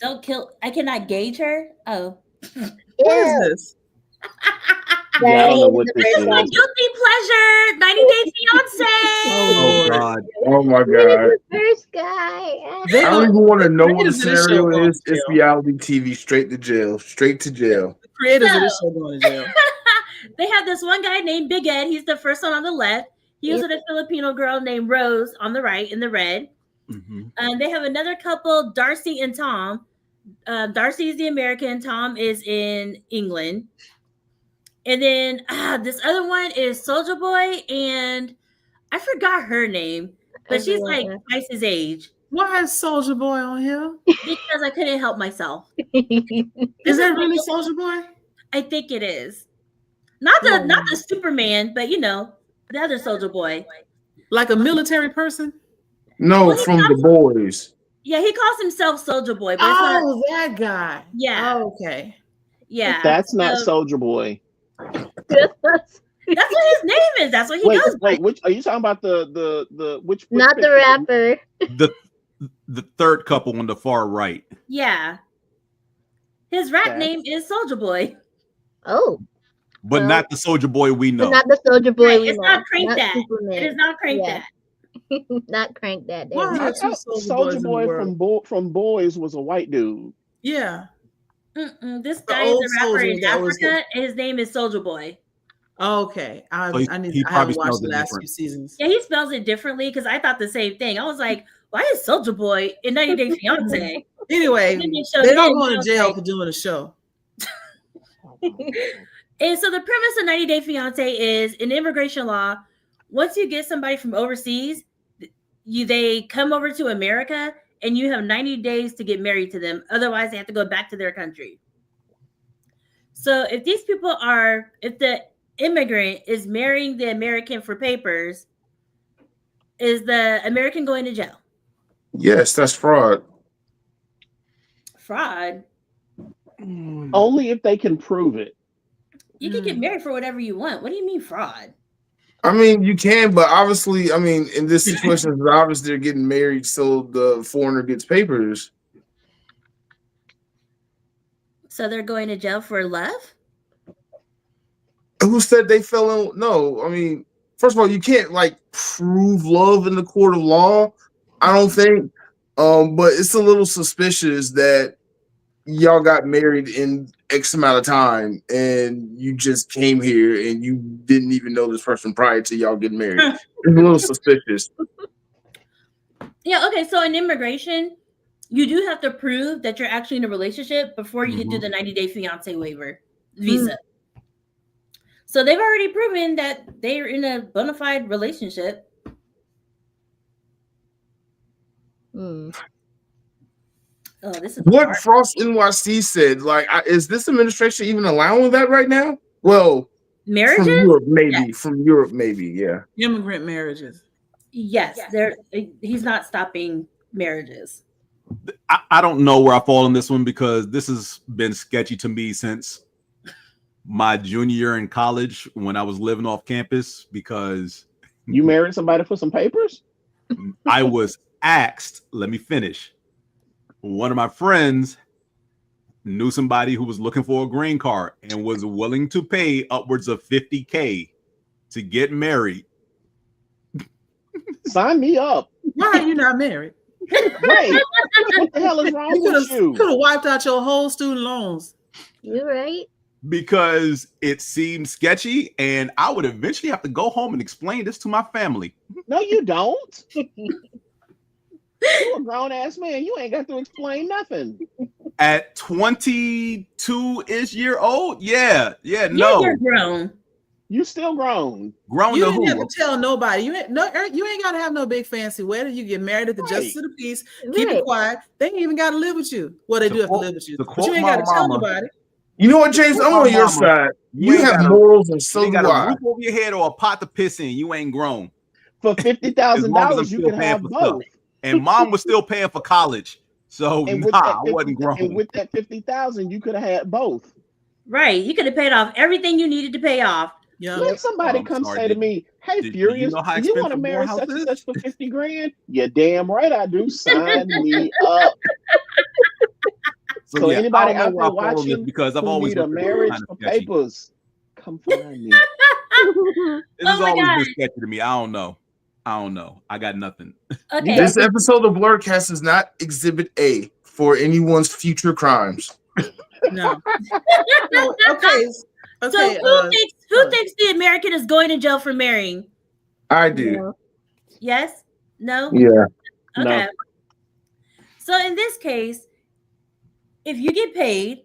Don't kill. I cannot gauge her. Oh. What is Yeah. this? Yeah, I don't know what this This is my is. guilty pleasure. 90 Day Fiance. Oh, Lord. God. Oh my Who's god. the first guy? They I don't even want to know what the creators of this show scenario going is. to It's jail. reality TV, straight to jail. Straight to jail. The creators of this show going to jail. They have this one guy named Big Ed. He's the first one on the left. He was Yep. with a Filipino girl named Rose on the right in the red. Mm-hmm. And they have another couple, Darcy and Tom. Darcy is the American. Tom is in England. And then this other one is Soldier Boy, and I forgot her name, but she's like twice his age Why is Soldier Boy on here? because I couldn't help myself. Is that really Soldier Boy? I think it is not the Superman, but the other Soldier Boy. Like a military person? No, Well, he from the comes- boys. Yeah, he calls himself Soldier Boy, but it's not. Oh, that guy. Yeah. Oh, okay. Yeah, That's not so Soldier Boy. that's what his name is. That's what he goes by. Wait, which are you talking about? The which Not the picture? rapper. The third couple on the far right. Yeah, his rap That's- name is Soldier Boy. Oh, But Well, not the Soldier Boy we know. but not the Soldier Boy Right, we it's know. not Crank That. Superman. It is not Crank Yeah. That. Not Crank That. There Why we are go. two Soldier in the Boy world? from Boys was a white dude. Yeah. This The guy is old a rapper soldier in that was Africa, and his name is Soldier Boy. Okay. So I he haven't probably watched spells the it last different. few seasons. Yeah, he spells it differently because I thought the same thing. I was like, why is Soldier Boy in 90 Day Fiance? Anyway, And then they showed they don't him, go and I to was jail like- for doing a show. And so the premise of 90 Day Fiance is in immigration law, once you get somebody from overseas, they come over to America and you have 90 days to get married to them. Otherwise, they have to go back to their country. So if the immigrant is marrying the American for papers, is the American going to jail? Yes, that's fraud. Fraud. Only if they can prove it. You can get married for whatever you want. What do you mean fraud? I mean, you can, but obviously, I mean, in this situation, it's obvious they're getting married so the foreigner gets papers. So they're going to jail for love? who said they fell in. No, I mean, first of all, you can't like prove love in the court of law. I don't think. But it's a little suspicious that y'all got married in X amount of time and you just came here and you didn't even know this person prior to y'all getting married. It's a little suspicious. Yeah, okay. So in immigration, you do have to prove that you're actually in a relationship before you can do the 90-day fiance waiver visa. So they've already proven that they're in a bona fide relationship. Oh, this is what hard. Frost NYC said. Like, is this administration even allowing that right now? Well, marriages from Europe, maybe. Yes. From Europe, maybe. Yeah. Immigrant marriages. Yes, there. He's not stopping marriages. I don't know where I fall in this one because this has been sketchy to me since my junior year in college when I was living off campus. Because you married somebody for some papers? I was asked. Let me finish. One of my friends knew somebody who was looking for a green card and was willing to pay upwards of $50,000 to get married. Sign me up. Why are you not married? Right. What the hell is wrong with you? You could have wiped out your whole student loans. You're right. Because it seemed sketchy, and I would eventually have to go home and explain this to my family. No, you don't. You're a grown-ass man. You ain't got to explain nothing. At 22-ish year old? Yeah, Yeah, no. you're grown. You still grown. Grown You to didn't who? have to tell nobody. You ain't got to have no big fancy wedding. You get married at the justice of the peace. Keep it quiet. They ain't even got to live with you. Well, they do have to live with you, but you ain't got to tell nobody. You know what, James? I'm on your side. You have morals, and so do got a I. roof over your head or a pot to piss in. You ain't grown. For $50,000, you can have both. Stuff. And mom was still paying for college, so I wasn't grown. And with that $50,000, you could have had both. Right, you could have paid off everything you needed to pay off. Yeah. Let somebody come say to me, "Hey, Furious, do you want to marry such and such for $50,000?" You're damn right I do. Sign me up. So yeah, anybody out there watching because I've always need a marriage for papers, come find me. This has always been sketchy to me. I don't know. I got nothing. Okay. This episode of Blerdkast is not Exhibit A for anyone's future crimes. No. No, okay. So who thinks the American is going to jail for marrying? I do. Yes? No? Yeah. Okay. No. So in this case, if you get paid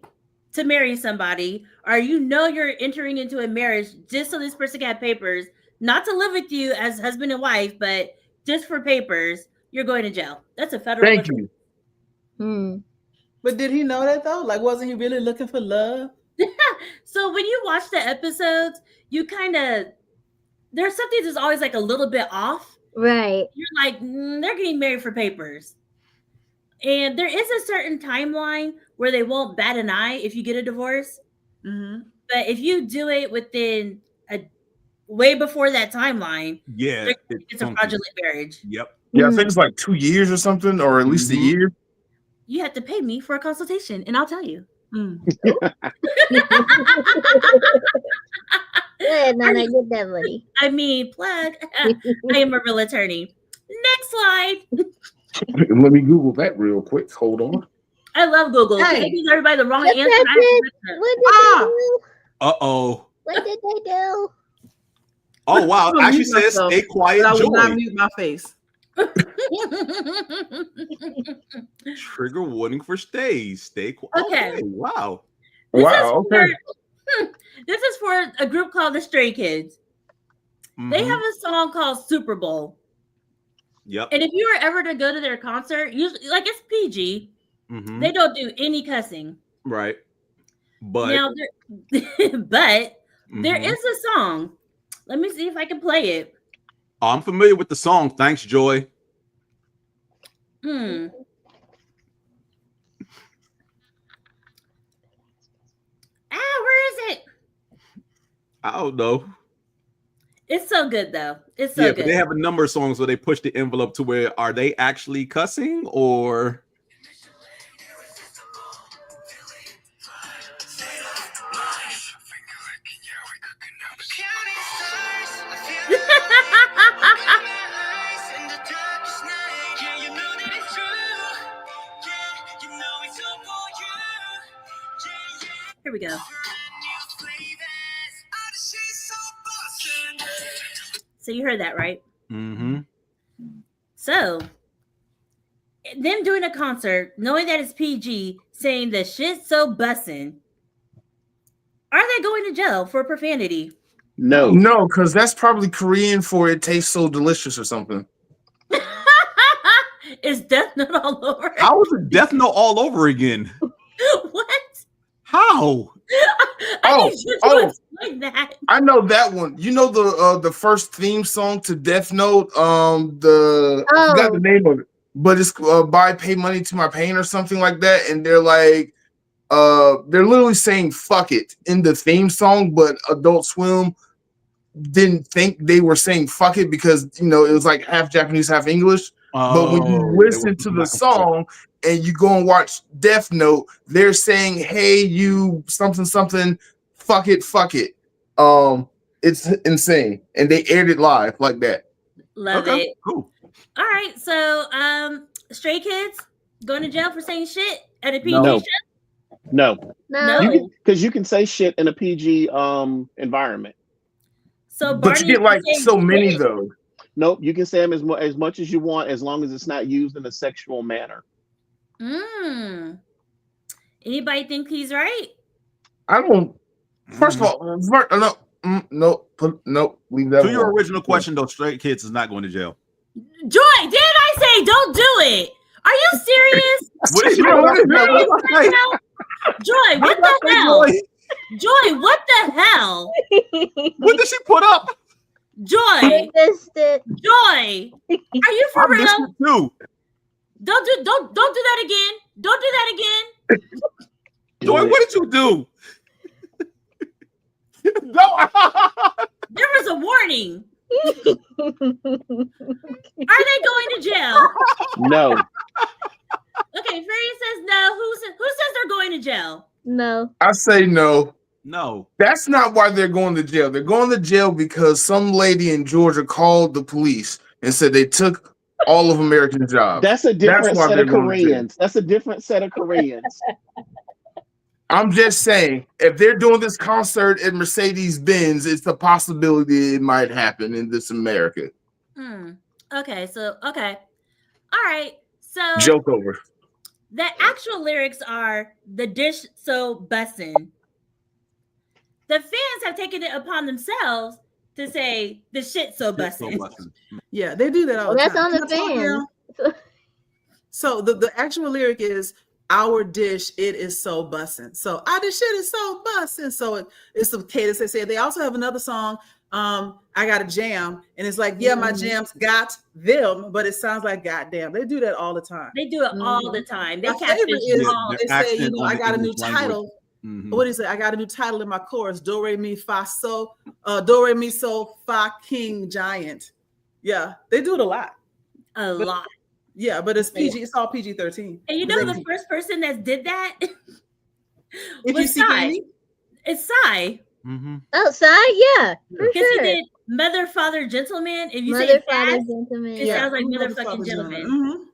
to marry somebody, or you're entering into a marriage just so this person can have papers, not to live with you as husband and wife, but just for papers, you're going to jail. That's a federal. Thank you. But did he know that though? Like, wasn't he really looking for love? So when you watch the episodes, you there's something that's always like a little bit off. Right. You're like, they're getting married for papers. And there is a certain timeline where they won't bat an eye if you get a divorce. Mm-hmm. But if you do it within way before that timeline, yeah, it's a fraudulent marriage. Yep. Yeah, I think it's like 2 years or something, or at least a year. You have to pay me for a consultation, and I'll tell you. Yeah, then I get that money. I mean, plug. I am a real attorney. Next slide. Let me Google that real quick. Hold on. I love Google. Hey. They give everybody the wrong What answer. What did they do? Oh wow! I'm Actually mute says myself, stay quiet, I will not Joy. mute my face. Trigger warning for stays. Stay quiet. Okay. Wow. This is for a group called the Stray Kids. They have a song called Super Bowl. Yep. And if you were ever to go to their concert, usually like it's PG, they don't do any cussing. Right. But Now, there is a song. Let me see if I can play it. I'm familiar with the song. Thanks, Joy. Where is it? I don't know. It's so good though. It's so Yeah, good. but they have a number of songs where they push the envelope to where are they actually cussing or Here we go. So you heard that, right? Mm-hmm. So them doing a concert, knowing that it's PG, saying the shit's so bussin', are they going to jail for profanity? No. No, because that's probably Korean for it tastes so delicious or something. Is Death Note all over? How is it Death Note all over again? What? How? I need you to explain that. I know that one. You know the first theme song to Death Note. I forgot the name of it, but it's "Buy Pay Money to My Pain" or something like that. And they're like, they're literally saying "fuck it" in the theme song, but Adult Swim didn't think they were saying "fuck it" because it was like half Japanese, half English. But when you listen to the song and you go and watch Death Note, they're saying, "Hey, you something something, fuck it." It's insane, and they aired it live like that. Love it. Cool. All right, so Stray Kids going to jail for saying shit at a PG No. show? No. Because you can say shit in a PG environment. So But Barney you get like saying so many shit? though. Nope, you can say them as much as you want, as long as it's not used in a sexual manner. Anybody think he's right? I don't. First of all, no, leave that. To your alone. original question, though, Stray Kids is not going to jail. Joy, didn't I say don't do it? Are you serious? What is your Joy, what the hell? Joy, what the hell? What did she put up? Joy, I missed it. Joy, are you for I missed real? it too. Don't do that again. Don't do that again. Joy, what did you do? No. There was a warning. Are they going to jail? No. Okay, Fairy says no. Who says they're going to jail? No. I say no. No. That's not why they're going to jail. They're going to jail because some lady in Georgia called the police and said they took all of American jobs. That's a different why set they're of going to jail. Koreans. That's a different set of Koreans. I'm just saying, if they're doing this concert at Mercedes-Benz, it's a possibility it might happen in this America. Okay. All right. So Joke over. the actual lyrics are "the dish so bussin'." The fans have taken it upon themselves to say "the shit so bussin'." Yeah, they do that all the That's time. on the Can I talk fans. now? So the actual lyric is "Our dish, it is so bussin'." So our dish shit is so bussin'. So it's the cadence they say. They also have another song, I Got a Jam, and it's like, yeah, my jams got them, but it sounds like goddamn. They do that all the time. They do it all the time. They My favorite is their they say, accent on I the got a new English language. title. Mhm. What is it? I got a new title in my chorus. Do re mi fa so, do re mi so fa king giant. Yeah, they do it a lot. A lot. Yeah, but it's PG. It's all PG-13. And you know the first person that did that If was you see Khy. Annie, It's Khy. Outside, yeah, for Because sure. he did Mother, Father, Gentleman. If you say Mother, it father, fast, gentleman. it Yeah. sounds like motherfucking gentleman.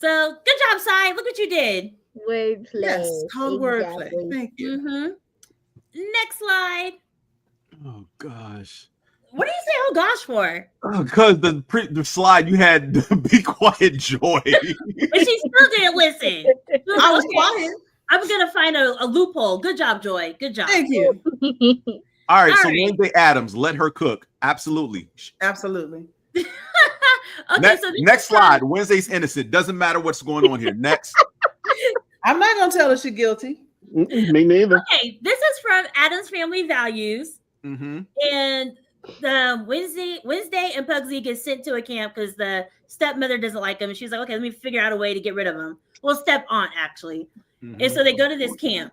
So good job, Khy. Look what you did. Wordplay. yes, called wordplay. Exactly. Thank you. Next slide. Oh gosh. What do you say "oh gosh" for? Because the slide you had "Be Quiet, Joy." And she still didn't listen. I was quiet. I'm gonna find a loophole. Good job, Joy. Good job. Thank you. All right, All so right. Wednesday Addams, let her cook. Absolutely. Absolutely. Okay, so this Next is from- slide. Wednesday's innocent. Doesn't matter what's going on here. Next. I'm not gonna tell her she's guilty. Me neither. Okay, this is from Adam's Family Values, Mm-hmm. and the Wednesday and Pugsy get sent to a camp because the stepmother doesn't like him, and she's like, "Okay, let me figure out a way to get rid of him." Well, step aunt actually, and so they go to this camp,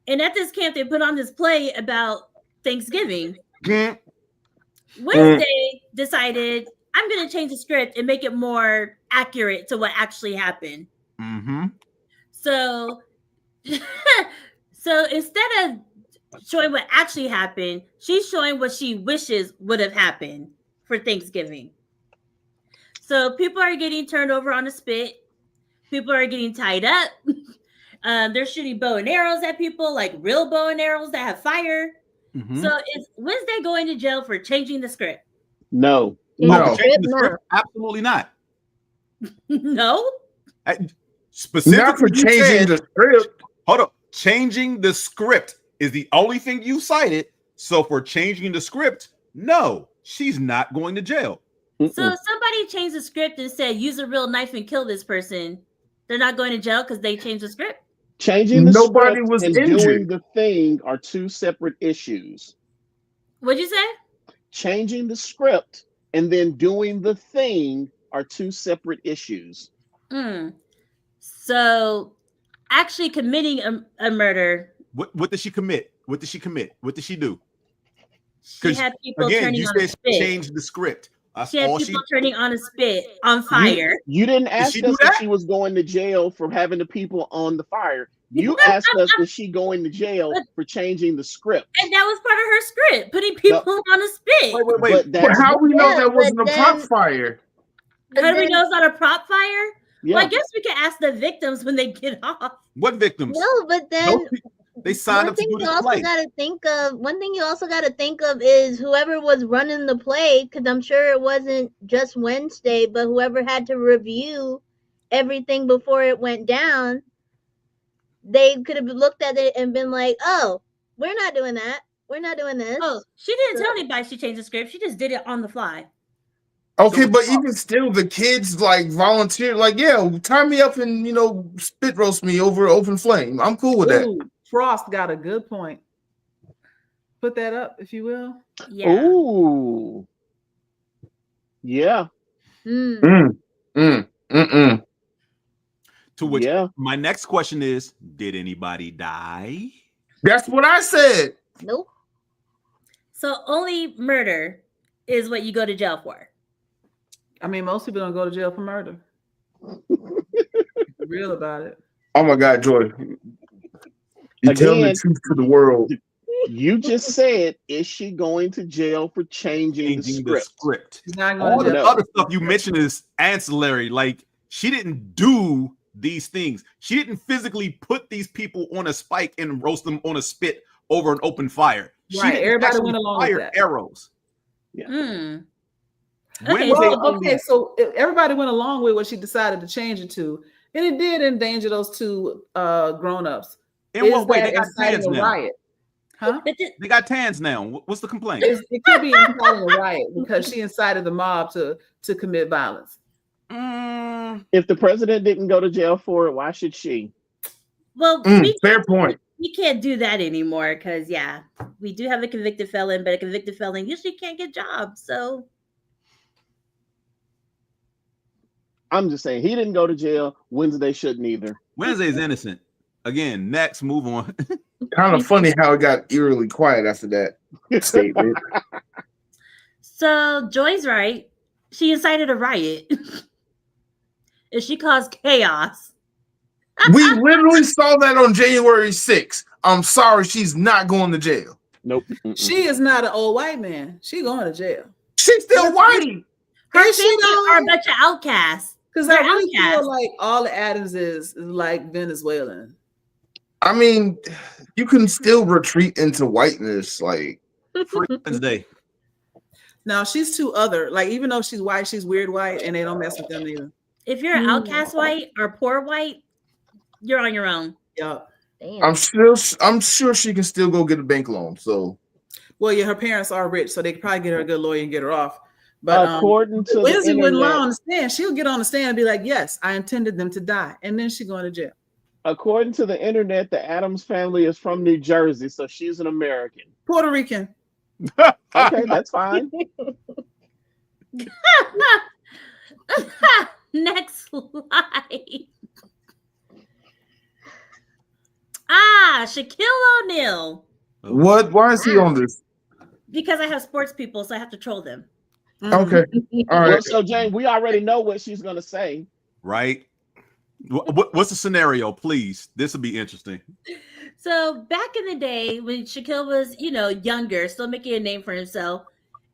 and at this camp they put on this play about Thanksgiving. Wednesday decided, I'm going to change the script and make it more accurate to what actually happened. Mm-hmm. So instead of showing what actually happened, she's showing what she wishes would have happened for Thanksgiving. So people are getting turned over on a spit. People are getting tied up. They're shooting bow and arrows at people, like real bow and arrows that have fire. Mhm. So is Wednesday going to jail for changing the script? No. No. Changing the script? Absolutely not. No. Specifically, Not for you changing said- the script. Hold up. Changing the script is the only thing you cited. So for changing the script, no, she's not going to jail. So if somebody changed the script and said use a real knife and kill this person, they're not going to jail because they changed the script? Changing the Nobody script was and injured. doing the thing are two separate issues. What'd you say? Changing the script and then doing the thing are two separate issues. So actually committing a murder. What did she commit? What did she commit? What did she do? She had people Again, turning you on a said spit. she changed the script. That's She had all people turning on a spit on fire. You didn't ask she us do if that? she was going to jail for having the people on the fire. You asked us, is she going to jail for changing the script? And that was part of her script, putting people on a spit. Wait. But But that's how we know Yeah, that wasn't a but prop then- fire? How do we know it's not a prop fire? yeah. Well, I guess we can ask the victims when they get off. What victims? No, but then They signed one up to thing do you this also play. got to think of. One thing you also got to think of is whoever was running the play, because I'm sure it wasn't just Wednesday, but whoever had to review everything before it went down, they could have looked at it and been like, "Oh, we're not doing that. We're not doing this." Oh, she didn't tell anybody she changed the script. She just did it on the fly. Okay, but even still, the kids like volunteered, like, yeah, tie me up and spit roast me over an open flame. I'm cool with that. Ooh, Frost got a good point. Put that up, if you will. Yeah. Ooh. Yeah. Mm. To which Yeah. my next question is, did anybody die? That's what I said. Nope. So only murder is what you go to jail for. I mean, most people don't go to jail for murder. Be real about it. Oh my God, Joy. You tell the Again, truth to the world. You just said, is she going to jail for changing the Changing the script? script. She's not going All to the jail. other stuff you mentioned is ancillary. Like, she didn't do these things. She didn't physically put these people on a spike and roast them on a spit over an open fire. She Right, didn't everybody actually went along with fire that. arrows. Mm. When Okay, was well, they Well, okay, so everybody went along with what she decided to change it to, and it did endanger those two grown-ups. in what way? They got inciting tans a now. riot? Huh? But the- They got tans now. What's the complaint? It could be inciting a riot because she incited the mob to commit violence. If the president didn't go to jail for it, why should she? well, Fair point. we can't do that anymore because, yeah, we do have a convicted felon, but a convicted felon usually can't get jobs. So I'm just saying, he didn't go to jail. Wednesday shouldn't either. Wednesday's innocent. Again, next, move on. Kind of funny how it got eerily quiet after that statement. So Joy's right. She incited a riot. And she caused chaos. We literally saw that on January 6th. I'm sorry, she's not going to jail. Nope. Mm-mm. She is not an old white man. She going to jail. She's still white. Her Is she family though? are a bunch of outcasts. Because I They're really outcasts. feel like all the Adams is like Venezuelan. I mean, you can still retreat into whiteness. Like, Free Wednesday. Now she's too other. Like even though she's white, she's weird white, and they don't mess with them either. If you're an outcast white or poor white, you're on your own. Yup. Damn. I'm sure she can still go get a bank loan. So Well, yeah, her parents are rich, so they could probably get her a good lawyer and get her off. But According to the Wednesday wouldn't lie internet, on the stand. She'll get on the stand and be like, "Yes, I intended them to die," and then she going to jail. according to the internet, the Adams family is from New Jersey, so she's an American. Puerto Rican. Okay, that's fine. Next slide. Shaquille O'Neal. what? Why is he on this? Because I have sports people, so I have to troll them. Okay, all Well, right. so Jane, we already know what she's gonna say. Right? What's the scenario, please? This will be interesting. So back in the day when Shaquille was, younger, still making a name for himself,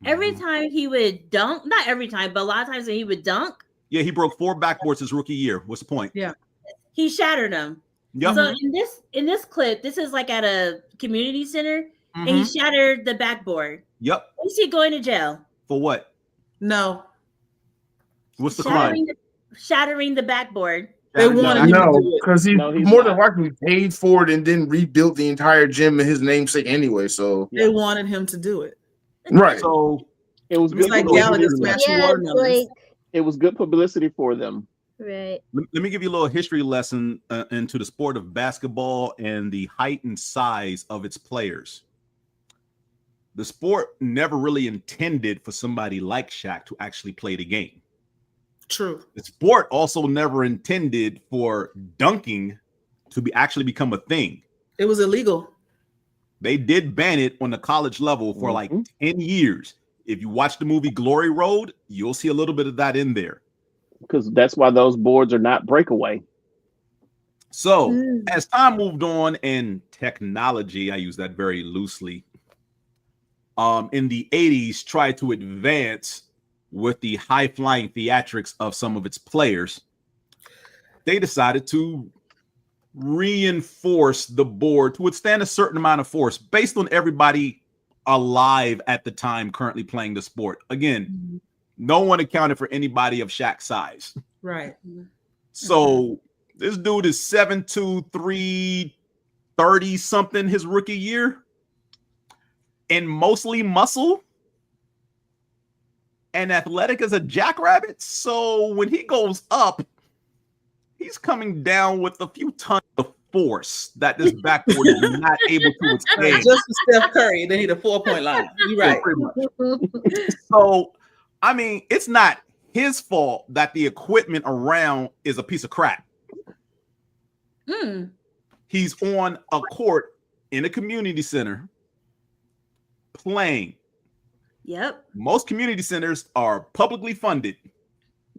every time he would dunk, not every time, but a lot of times when he would dunk, Yeah, he broke 4 backboards his rookie year. What's the point? he shattered them. Yep. So in this clip, this is like at a community center, and he Mhm. shattered the backboard. Yep. Is he going to jail? For what? No, What's the crime? Shattering the backboard. they wanted him to No, do it. because he No, he's more than not. likely paid for it and then rebuilt the entire gym in his namesake anyway. So They wanted him to do it. right. So It was It's good like publicity. Gallagher smashing Yeah, it's watermelons. like It was good publicity for them. right. let me give you a little history lesson into the sport of basketball and the height and size of its players. The sport never really intended for somebody like Shaq to actually play the game. True. The sport also never intended for dunking to actually become a thing. It was illegal. They did ban it on the college level for like 10 years. If you watch the movie Glory Road, you'll see a little bit of that in there. Because that's why those boards are not breakaway. So as time moved on and technology, I use that very loosely, in the 80s tried to advance with the high-flying theatrics of some of its players, they decided to reinforce the board to withstand a certain amount of force based on everybody alive at the time currently playing the sport. Again, no one accounted for anybody of Shaq's size. Right. So this dude is 7'2", 330 something his rookie year, and mostly muscle and athletic as a jackrabbit. So when he goes up, he's coming down with a few tons of force that this backboard is not able to withstand. Just for Steph Curry, they need a 4-point line. You're right. Pretty much. So, I mean, it's not his fault that the equipment around is a piece of crap. He's on a court in a community center playing. Yep. Most community centers are publicly funded.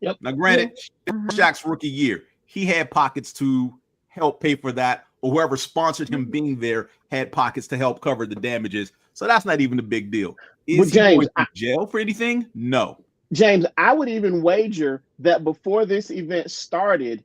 Yep. Now, granted, Shaq's rookie year, he had pockets to help pay for that, or whoever sponsored him being there had pockets to help cover the damages. So that's not even a big deal. Is he going to jail for anything? No. James, I would even wager that before this event started,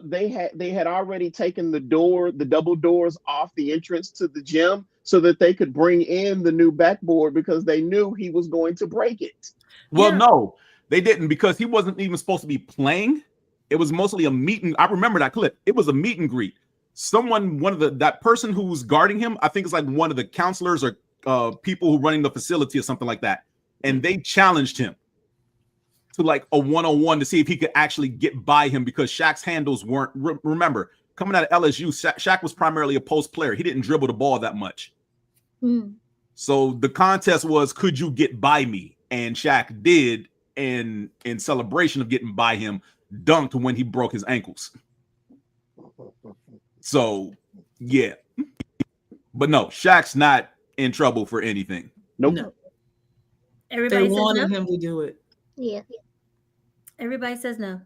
they had already taken the double doors off the entrance to the gym so that they could bring in the new backboard because they knew he was going to break it. Well, no, they didn't, because he wasn't even supposed to be playing. It was mostly a meet and I remember that clip. It was a meet and greet. That person who was guarding him, I think it's like one of the counselors or people who running the facility or something like that. And they challenged him to like a one-on-one to see if he could actually get by him, because Shaq's handles weren't, remember, coming out of LSU, Shaq was primarily a post player. He didn't dribble the ball that much. So the contest was, could you get by me? And Shaq did, and in celebration of getting by him, dunked when he broke his ankles. So, yeah. But no, Shaq's not in trouble for anything. Nope. No. Everybody They wanted says no. him to do it. Yeah. Everybody says no.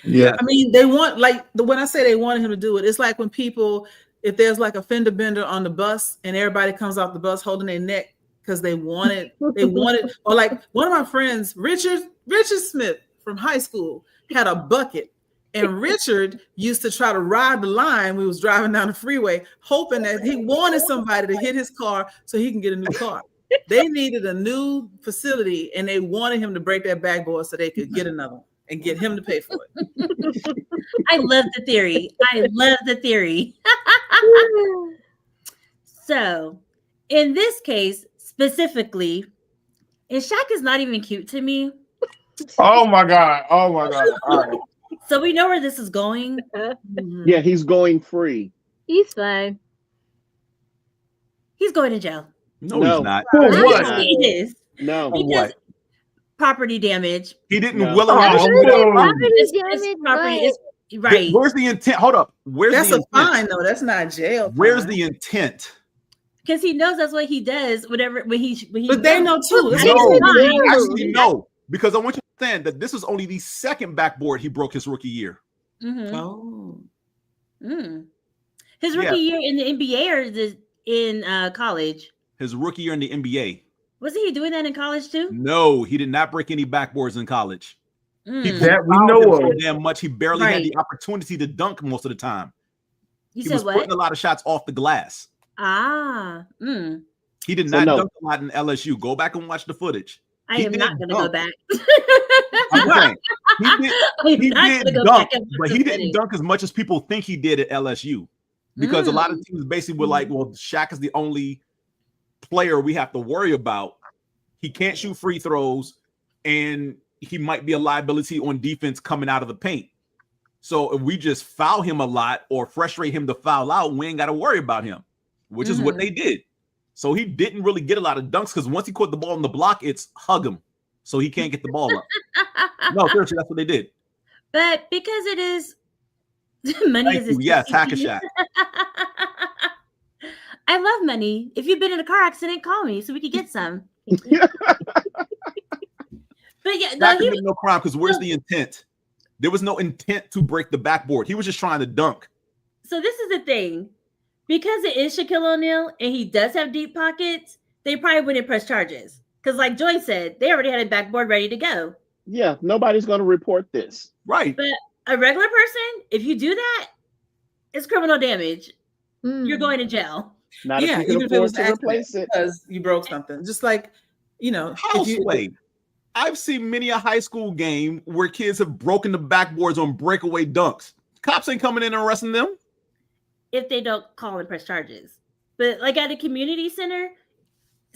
Yeah. I mean, they want, like, when I say they wanted him to do it, it's like when people, if there's like a fender bender on the bus and everybody comes off the bus holding their neck because they wanted, or like one of my friends, Richard Smith from high school, had a bucket, and Richard used to try to ride the line when he was driving down the freeway, hoping that he wanted somebody to hit his car so he can get a new car. They needed a new facility, and they wanted him to break that backboard so they could get another one and get him to pay for it. I love the theory. So, in this case specifically, and Shaq is not even cute to me. Oh my God. All right. So we know where this is going. Yeah, he's going free. He's fine. He's going to jail. No, No. he's not. For what? Actually, he is. No. For Because what? property damage. He didn't No. willingly. Property is right. Where's the intent? Hold up. Where's That's the a intent? fine, though. That's not jail. Where's fine. the intent? Because he knows that's what he does. Whatever when he. But they know too. That's No, what I'm saying. actually no. Because I want you to understand that this is only the second backboard he broke his rookie year. Mhm. Oh. His rookie year in the NBA or in college? His rookie year in the NBA. Wasn't he doing that in college too? No, he did not break any backboards in college. He That we fouled know him of. so damn much he barely had Right. the opportunity to dunk most of the time. You He said was what? putting a lot of shots off the glass. Ah, He did So not no. dunk a lot in LSU. Go back and watch the footage. I He am did not going to go dunk. back. I'm just saying. He did go dunk, back and watch but the he didn't footage. dunk as much as people think he did at LSU. Because a lot of teams basically were like, well, Shaq is the only player we have to worry about. He can't shoot free throws, and he might be a liability on defense coming out of the paint. So if we just foul him a lot or frustrate him to foul out, we ain't got to worry about him, which is what they did. So he didn't really get a lot of dunks because once he caught the ball in the block, it's hug him. So he can't get the ball up. No, seriously, that's what they did. But because it is money is Yes, Hack-a-Shack. I love money. If you've been in a car accident, call me so we could get some. But yeah, That could be no crime because where's the intent? There was no intent to break the backboard. He was just trying to dunk. So this is the thing. Because it is Shaquille O'Neal and he does have deep pockets, they probably wouldn't press charges. Because like Joy said, they already had a backboard ready to go. Yeah, nobody's going to report this. Right. But a regular person, if you do that, it's criminal damage. You're going to jail. Not if you can even if it afford was to replace it. because you broke something. Just like, Houseway. I've seen many a high school game where kids have broken the backboards on breakaway dunks. Cops ain't coming in and arresting them. If they don't call and press charges. But like at a community center,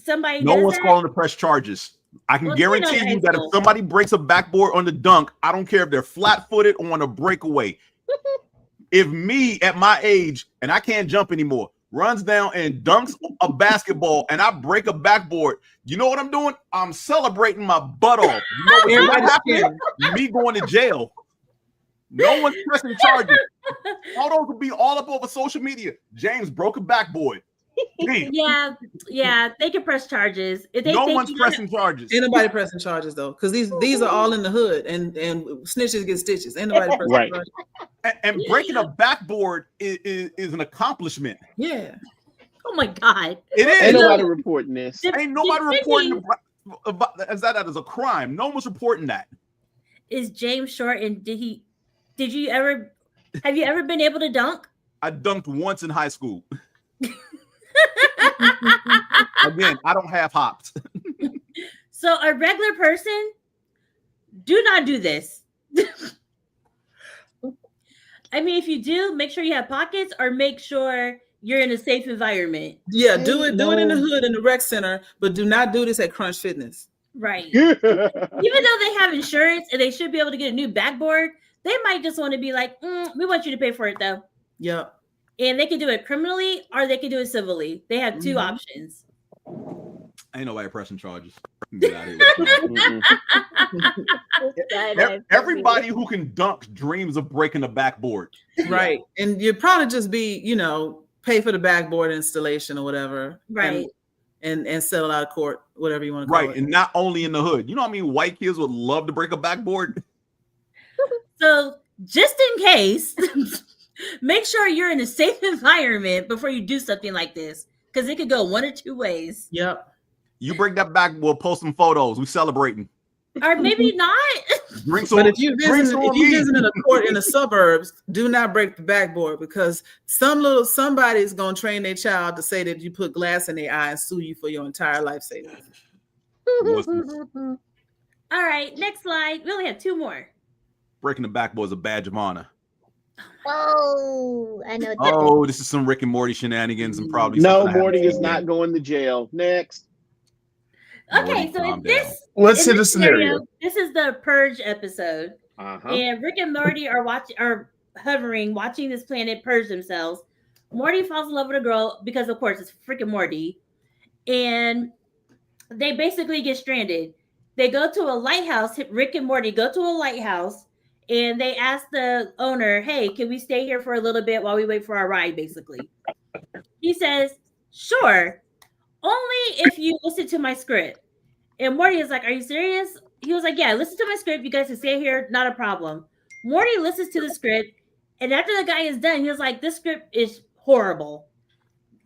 somebody No does one's that, calling to press charges. I can guarantee you that if somebody breaks a backboard on the dunk, I don't care if they're flat-footed or on a breakaway. If me at my age, and I can't jump anymore, runs down and dunks a basketball and I break a backboard, you know what I'm doing? I'm celebrating my butt off. You know what's happening? Me going to jail. No one's pressing charges. All those will be all up over social media. James broke a backboard. Damn. Yeah, they can press charges. If they No think one's pressing charges. Ain't nobody pressing charges though, because these are all in the hood, and snitches get stitches. Ain't nobody pressing charges. And breaking a backboard is an accomplishment. Yeah. Oh my God. It is. Ain't nobody reporting this. Ain't nobody reporting that as a crime. No one's reporting that. Is James short? And have you ever been able to dunk? I dunked once in high school. Again, I don't have hops. So a regular person, do not do this. I mean, if you do, make sure you have pockets or make sure you're in a safe environment. Yeah, do it in the hood in the rec center, but do not do this at Crunch Fitness. Right. Even though they have insurance and they should be able to get a new backboard, they might just want to be like, we want you to pay for it though. Yep. And they can do it criminally or they can do it civilly. They have two options. Ain't nobody pressing charges. Get out of here. Everybody who can dunk dreams of breaking a backboard. Right. And you'd probably just be, pay for the backboard installation or whatever. Right. And settle out of court, whatever you want to call it. Right. And not only in the hood. You know how many white kids would love to break a backboard? So just in case, make sure you're in a safe environment before you do something like this. Because it could go one or two ways. Yep. You break that back, we'll post some photos. We celebrating. Or maybe not. But if you visit in a court in the suburbs, do not break the backboard because somebody's gonna train their child to say that you put glass in their eye and sue you for your entire life savings. All right, next slide. We only have two more. Breaking the backboard is a badge of honor. Oh, I know. Oh, this is some Rick and Morty shenanigans and probably Morty is not going to jail. Next. Okay, so let's hit a scenario. This is the Purge episode, and Rick and Morty are hovering, watching this planet purge themselves. Morty falls in love with a girl because, of course, it's freaking Morty, and they basically get stranded. They go to a lighthouse. Rick and Morty go to a lighthouse, and they ask the owner, "Hey, can we stay here for a little bit while we wait for our ride?" Basically, he says, "Sure. Only if you listen to my script." And Morty is like, "Are you serious?" He was like, "Yeah, listen to my script. You guys can stay here. Not a problem." Morty listens to the script. And after the guy is done, he was like, "This script is horrible.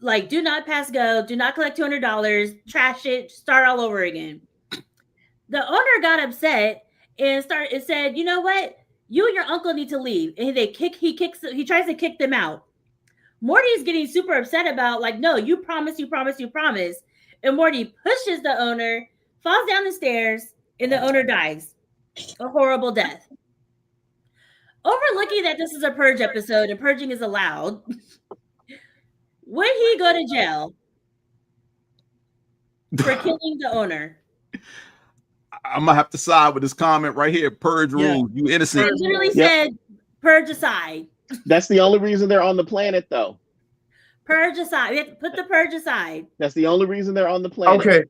Like, do not pass go. Do not collect $200. Trash it. Start all over again." The owner got upset and said, "You know what? You and your uncle need to leave." And he tries to kick them out. Morty is getting super upset about, like, no, you promise. And Morty pushes the owner, falls down the stairs, and the owner dies. A horrible death. Overlooking that this is a purge episode and purging is allowed, would he go to jail for killing the owner? I'm gonna have to side with this comment right here. Purge rule. You innocent. I literally said purge aside. That's the only reason they're on the planet, though. Purge aside. We have to put the purge aside. That's the only reason they're on the planet. Okay.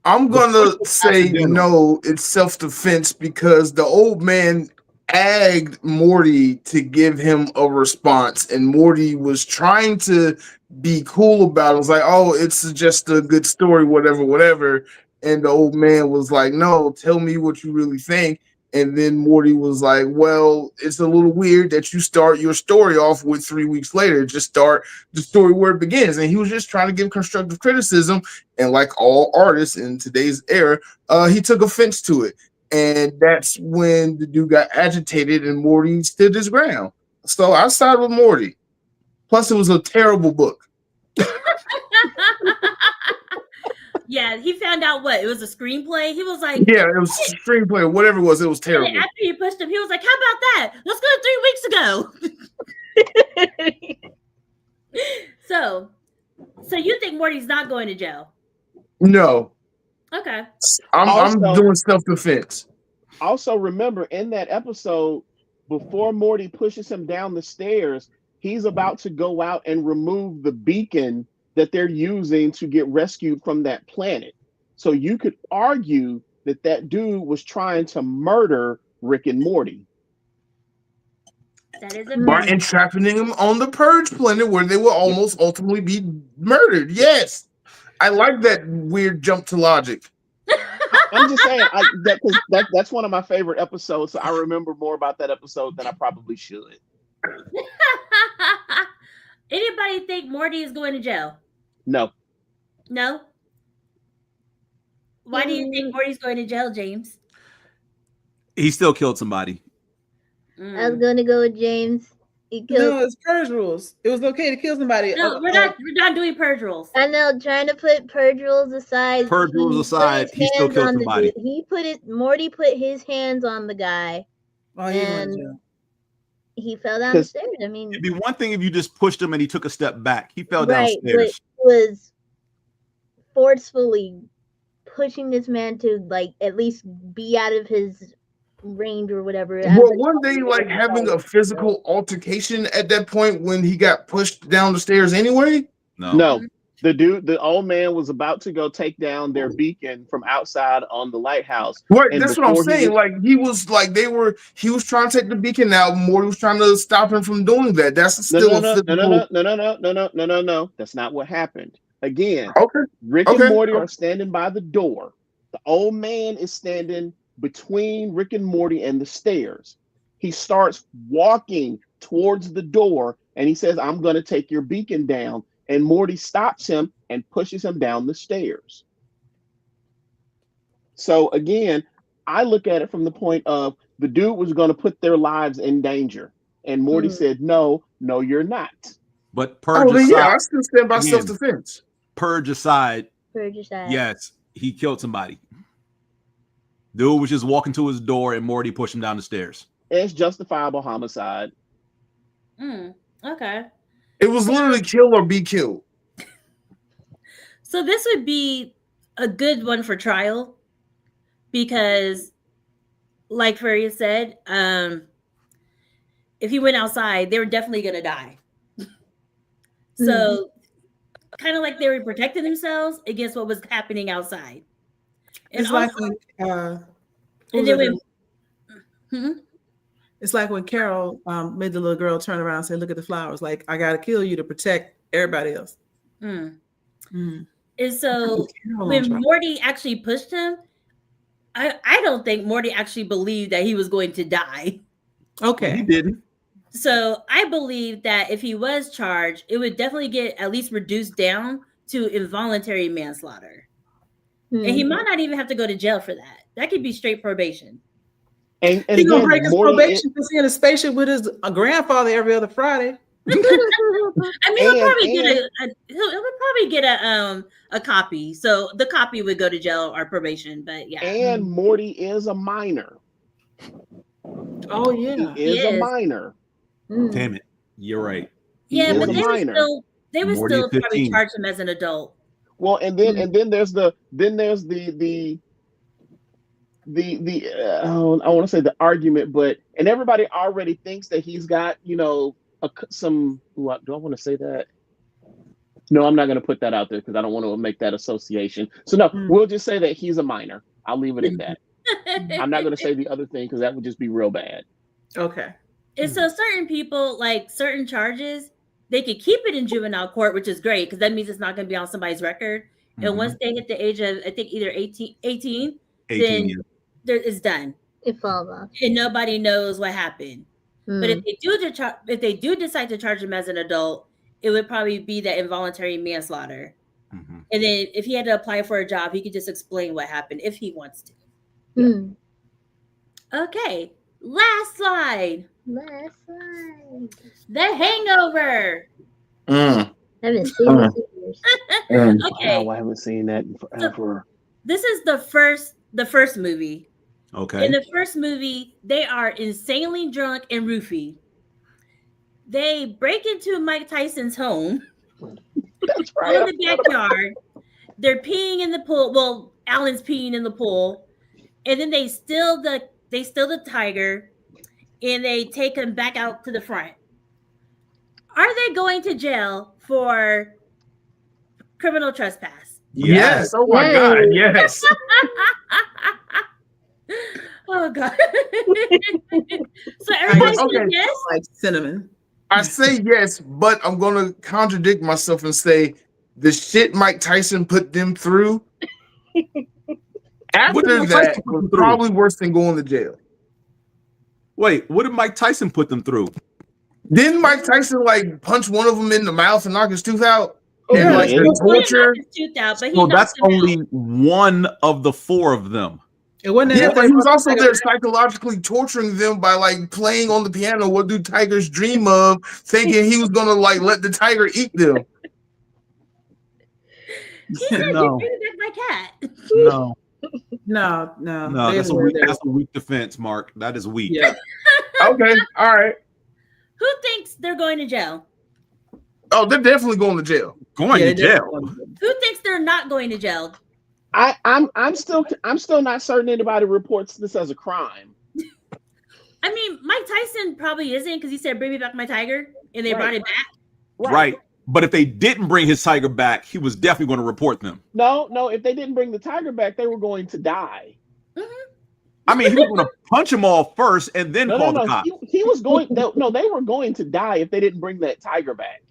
I'm gonna say no, it's self-defense because the old man agged Morty to give him a response, and Morty was trying to be cool about it. It was like, oh, it's just a good story, whatever. And the old man was like, no, tell me what you really think. And then Morty was like, well, it's a little weird that you start your story off with 3 weeks later. Just start the story where it begins. And he was just trying to give constructive criticism. And like all artists in today's era, he took offense to it. And that's when the dude got agitated and Morty stood his ground. So I sided with Morty. Plus, it was a terrible book. Yeah, he found out what? It was a screenplay. He was like, yeah, it was a screenplay, whatever it was terrible. After he pushed him, he was like, how about that? Let's go 3 weeks ago. So you think Morty's not going to jail? No. Okay. I'm doing self-defense. Also, remember, in that episode, before Morty pushes him down the stairs, he's about to go out and remove the beacon that they're using to get rescued from that planet. So you could argue that dude was trying to murder Rick and Morty. That is a By entrapping them on the purge planet where they will almost ultimately be murdered. Yes. I like that weird jump to logic. I'm just saying that's one of my favorite episodes. So I remember more about that episode than I probably should. Anybody think Morty is going to jail? No. No? Why do you think Morty's going to jail, James? He still killed somebody. I was going to go with James. He killed. No, it's purge rules. It was okay to kill somebody. No, we're not doing purge rules. I know, trying to put purge rules aside. Purge rules aside, he still killed somebody. Morty put his hands on the guy. And he fell down the stairs. I mean, it'd be one thing if you just pushed him and he took a step back. He fell downstairs. But was forcefully pushing this man to like at least be out of his range or whatever. Well, one day, like having a physical altercation at that point when he got pushed down the stairs anyway? No. The old man was about to go take down their beacon from outside on the lighthouse. Right, that's what I'm saying. He was trying to take the beacon out. Morty was trying to stop him from doing that. That's still no. That's not what happened. Again, okay. Rick and Morty are standing by the door. The old man is standing between Rick and Morty and the stairs. He starts walking towards the door and he says, I'm going to take your beacon down. And Morty stops him and pushes him down the stairs. So again, I look at it from the point of the dude was going to put their lives in danger. And Morty said, no, you're not. But purge aside, I still stand by self-defense. Purge aside. Yes, he killed somebody. Dude was just walking to his door and Morty pushed him down the stairs. It's justifiable homicide. Okay. It was literally kill or be killed. So this would be a good one for trial because, like Furia said, if he went outside, they were definitely going to die. So kind of like they were protecting themselves against what was happening outside. And it's also, it's like when Carol made the little girl turn around and say, look at the flowers. Like, I got to kill you to protect everybody else. And so when Morty actually pushed him, I don't think Morty actually believed that he was going to die. Okay. He didn't. So I believe that if he was charged, it would definitely get at least reduced down to involuntary manslaughter. And he might not even have to go to jail for that. That could be straight probation. And he's gonna break his probation because he's in a spaceship with his grandfather every other Friday. I mean, he'll probably get a copy. So the copy would go to jail or probation. But yeah. And Morty is a minor. Oh yeah, He is a minor. Damn it, you're right. Yeah, but a minor. they would Morty still is probably 15. charge him as an adult. Well, and then there's the I want to say the argument, and everybody already thinks that he's got, you know, do I want to say that? No, I'm not going to put that out there because I don't want to make that association. So no, we'll just say that he's a minor. I'll leave it at that. I'm not going to say the other thing because that would just be real bad. okay. And so certain people, like certain charges, they could keep it in juvenile court, which is great because that means it's not going to be on somebody's record. And once they hit the age of, I think, either 18 then it's done. It falls off. And nobody knows what happened. But if they do decide to charge him as an adult, it would probably be that involuntary manslaughter. And then if he had to apply for a job, he could just explain what happened if he wants to. Okay, last slide. The Hangover. I haven't seen this in years. Okay. Wow, I haven't seen that in forever. This is the first movie. Okay. In the first movie, they are insanely drunk and roofied. They break into Mike Tyson's home. That's right. In the backyard. They're peeing in the pool. Well, Alan's peeing in the pool. And then they steal the tiger and they take him back out to the front. Are they going to jail for criminal trespass? Yes. Oh my God. Yes. Oh God. So everybody says yes? Like cinnamon. I say yes, but I'm gonna contradict myself and say the shit Mike Tyson put them through. After that, was probably worse than going to jail. Wait, what did Mike Tyson put them through? Didn't Mike Tyson like punch one of them in the mouth and knock his tooth out? Yeah, Like torture. So that's only one of the four of them. It wasn't. Yeah, but he was also there psychologically torturing them by like playing on the piano. What do tigers dream of? Thinking he was gonna like let the tiger eat them. No. My cat. No. No. That's a weak defense, Mark. That is weak. Yeah. Okay. All right. Who thinks they're going to jail? Oh, they're definitely going to jail. Going to jail. Who thinks they're not going to jail? I'm still not certain anybody reports this as a crime. I mean, Mike Tyson probably isn't because he said, "Bring me back my tiger," and they brought it back. Right. But if they didn't bring his tiger back, he was definitely going to report them. No. If they didn't bring the tiger back, they were going to die. I mean, he was going to punch them all first and then call the cops. He was going. No, they were going to die if they didn't bring that tiger back.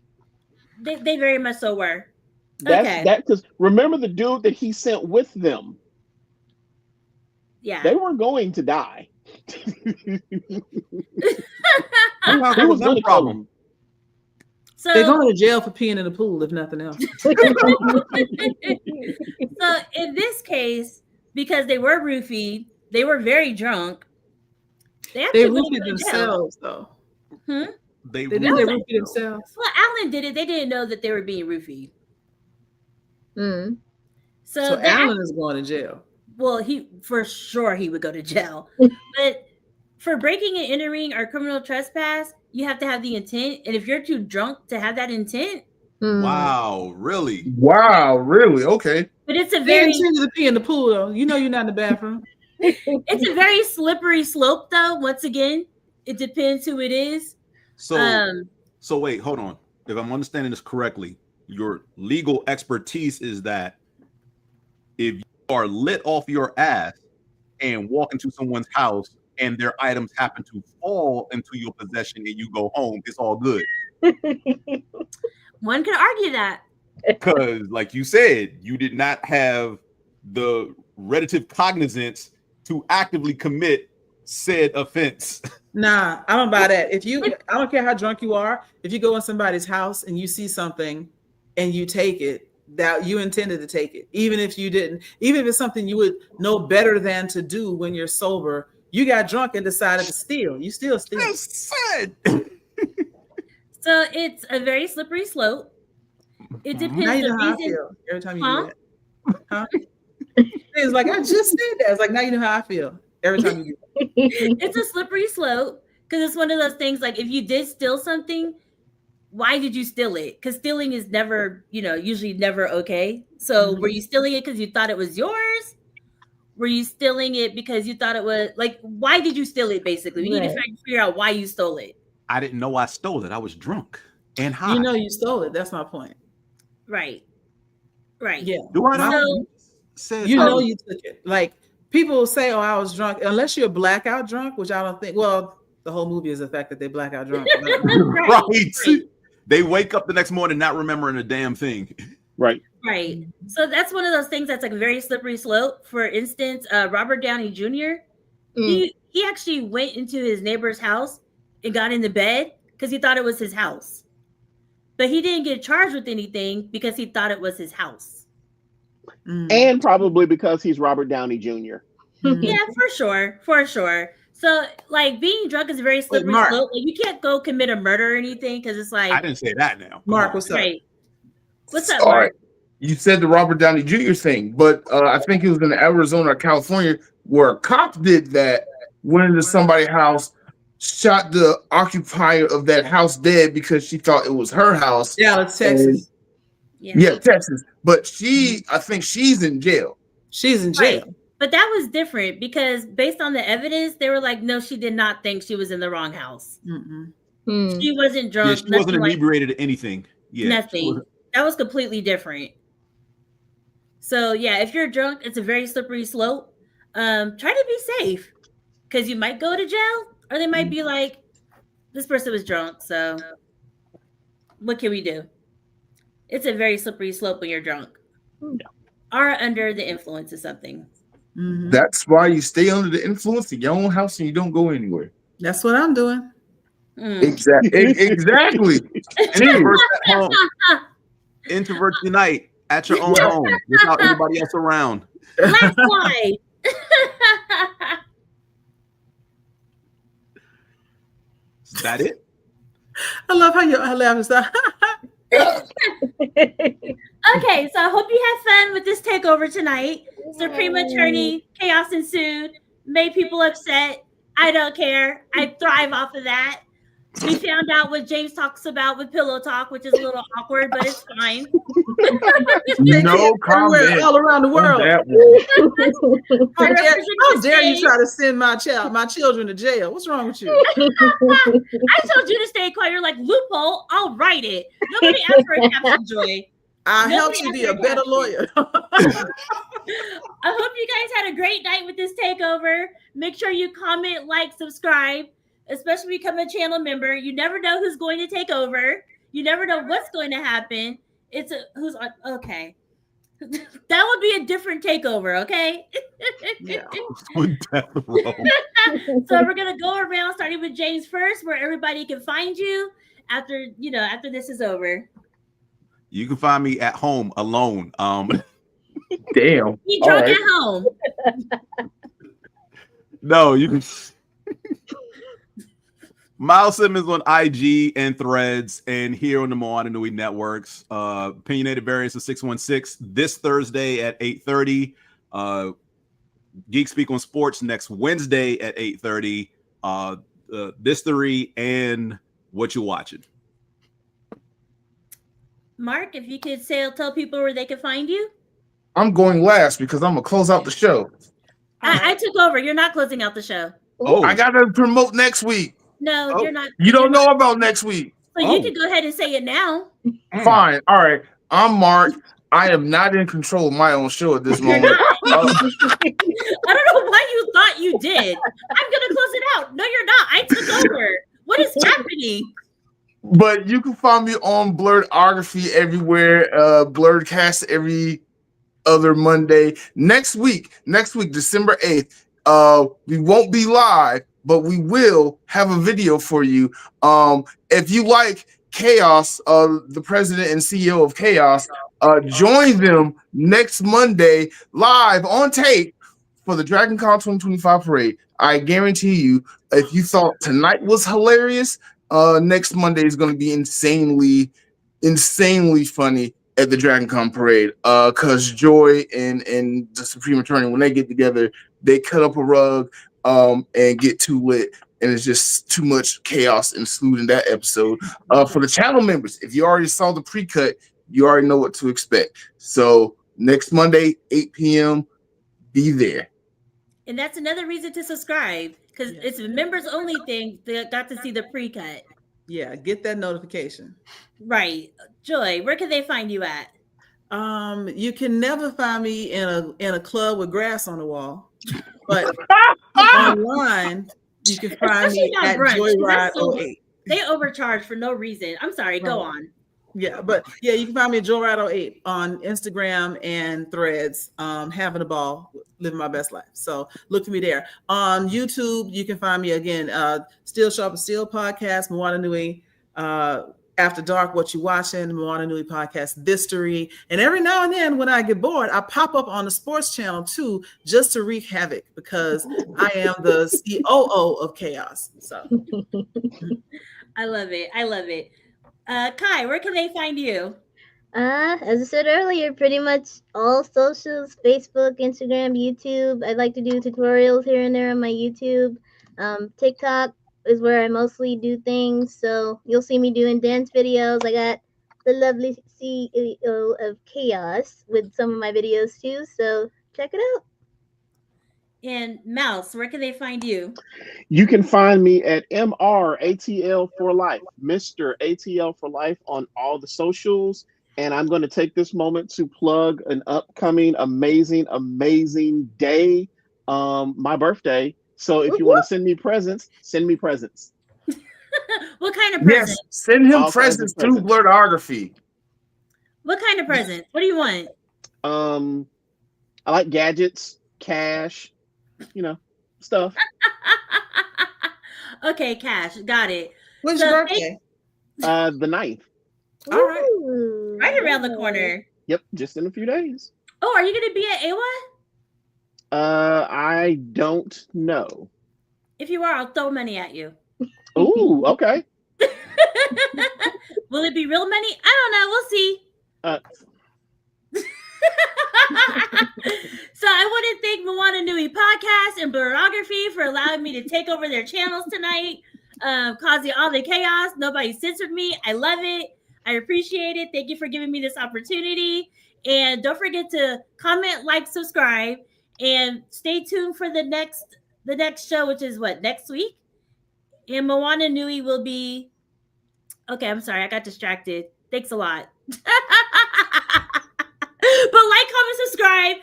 They very much so were. That because remember the dude that he sent with them. Yeah, they were going to die. There was no problem. So they're going to jail for peeing in the pool, if nothing else. So in this case, because they were roofied, they were very drunk. They roofied themselves, though. They didn't roofie themselves. Well, Alan did it. They didn't know that they were being roofied. So Alan is going to jail. Well, he would go to jail. But for breaking and entering or criminal trespass, you have to have the intent. And if you're too drunk to have that intent. Wow, really? Wow, really? Okay. But it's a very intended to pee in the pool, though. You know you're not in the bathroom. It's a very slippery slope, though. Once again, it depends who it is. So wait, hold on. If I'm understanding this correctly, your legal expertise is that if you are lit off your ass and walk into someone's house and their items happen to fall into your possession and you go home, it's all good. One could argue that. Because, like you said, you did not have the relative cognizance to actively commit said offense. Nah, I don't buy that. I don't care how drunk you are, if you go in somebody's house and you see something and you take it, that you intended to take it, even if you didn't, even if it's something you would know better than to do when you're sober, you got drunk and decided to steal. You still steal. So So it's a very slippery slope. It depends. Now you the know how I reason, feel every time you Huh? do that. Huh? It's like, I just said that. It's like, now you know how I feel every time you do that. It's a slippery slope because it's one of those things like if you did steal something, why did you steal it? Because stealing is never, usually never okay. So were you stealing it because you thought it was yours? Were you stealing it because you thought it was like, why did you steal it? Basically, we need to figure out why you stole it. I didn't know I stole it. I was drunk and high. You know you stole it. That's my point. Right. Yeah. Do I know? You know you took it. Like people will say, "Oh, I was drunk," unless you're blackout drunk, which I don't think. Well, the whole movie is the fact that they blackout drunk. Right. They wake up the next morning not remembering a damn thing. Right. Right. So that's one of those things that's like a very slippery slope. For instance, Robert Downey Jr. He actually went into his neighbor's house and got in the bed because he thought it was his house. But he didn't get charged with anything because he thought it was his house. And probably because he's Robert Downey Jr. Yeah, for sure. So, like, being drunk is a very slippery slope. Like, you can't go commit a murder or anything because it's like. I didn't say that now. Mark, what's up? Right. What's up, All Mark? right. You said the Robert Downey Jr. thing, but I think it was in Arizona or California where a cop did that, went into somebody's house, shot the occupier of that house dead because she thought it was her house. Yeah, it's Texas. Yeah, Texas. But I think she's in jail. She's in jail. Right. But that was different because based on the evidence, they were like, no, she did not think she was in the wrong house. She wasn't drunk. Yeah, she wasn't inebriated or anything. Yeah, nothing. That was completely different. So yeah, if you're drunk, it's a very slippery slope. Try to be safe because you might go to jail or they might be like, this person was drunk. So what can we do? It's a very slippery slope when you're drunk or under the influence of something. That's why you stay under the influence of your own house and you don't go anywhere. That's what I'm doing. Exactly. Introverts at home. Introverts unite at your own home without anybody else around. That's why. Is that it? I love how you laugh and stuff. Okay, so I hope you had fun with this takeover tonight. Supreme Attorney, chaos ensued, made people upset. I don't care. I thrive off of that. We found out what James talks about with Pillow Talk, which is a little awkward, but it's fine. No comment. All around the world. How dare you try to send my children to jail? What's wrong with you? I told you to stay quiet. You're like, loophole, I'll write it. Nobody asked for a caption, Joy. I help you be a better lawyer. I hope you guys had a great night with this takeover. Make sure you comment, like, subscribe, especially become a channel member. You never know who's going to take over. You never know what's going to happen. Who's on? Okay. That would be a different takeover, okay? Yeah. So we're gonna go around starting with James first, where everybody can find you after this is over. You can find me at home alone. Damn. Be drunk at home. No, you can. Miles Simmons on IG and Threads and here on the Moana Nui networks. Opinionated Variants of 616 this Thursday at 8:30. Geek Speak on Sports next Wednesday at 8:30. This three and what you watching. Mark, if you could tell people where they can find you. I'm going last because I'm gonna close out the show. I took over. You're not closing out the show. Oh, I gotta promote next week. No, you're not. You don't know about next week. So you can go ahead and say it now. Fine. All right. I'm Mark. I am not in control of my own show at this moment. I don't know why you thought you did. I'm gonna close it out. No, you're not. I took over. What is happening? But you can find me on Blerdography everywhere. Blerdkast every other Monday. Next week, December 8th. We won't be live, but we will have a video for you. If you like Chaos, the president and CEO of Chaos, join them next Monday live on tape for the DragonCon 2025 parade. I guarantee you, if you thought tonight was hilarious, Next Monday is going to be insanely funny at the Dragon Con parade. Because Joy and the Supreme Attorney, when they get together, they cut up a rug and get too lit. And it's just too much chaos ensued in that episode. For the channel members, if you already saw the pre-cut, you already know what to expect. So next Monday, 8 p.m., be there. And that's another reason to subscribe, because it's a members only thing that got to see the pre-cut. Yeah, get that notification. Right. Joy, where can they find you at? You can never find me in a club with grass on the wall, but online you can find me at Joyride08. They overcharge for no reason. I'm sorry. Go on. Yeah, but yeah, you can find me at Joyride08 on Instagram and Threads. Having a ball, living my best life. So look for me there. On YouTube, you can find me again. Still Sharp and Steel podcast, Moana Nui. After Dark, What You Watching, Moana Nui podcast, Thistory. And every now and then when I get bored, I pop up on the sports channel too, just to wreak havoc, because I am the COO of chaos. So I love it. I love it. Khy, where can they find you? As I said earlier, pretty much all socials, Facebook, Instagram, YouTube. I like to do tutorials here and there on my YouTube. TikTok is where I mostly do things. So you'll see me doing dance videos. I got the lovely CEO of Chaos with some of my videos too. So check it out. And Mouse, where can they find you? You can find me at MrATL for Life, Mr. ATL for Life on all the socials. And I'm going to take this moment to plug an upcoming amazing day, my birthday. So if you want to send me presents, send me presents. What kind of presents? Yes, send him presents through Blerdography. What kind of presents? What do you want? I like gadgets, cash, stuff. Okay, cash. Got it. When's your birthday? The 9th. All right. Right around the corner. Yep, just in a few days. Oh, are you going to be at AWA? I don't know. If you are, I'll throw money at you. Ooh, okay. Will it be real money? I don't know. We'll see. So I want to thank Moana Nui Podcast and Blerdography for allowing me to take over their channels tonight, causing all the chaos. Nobody censored me. I love it. I appreciate it. Thank you for giving me this opportunity. And don't forget to comment, like, subscribe, and stay tuned for the next show, which is what, next week? And Moana Nui will be. Okay, I'm sorry, I got distracted. Thanks a lot. But like, comment, subscribe.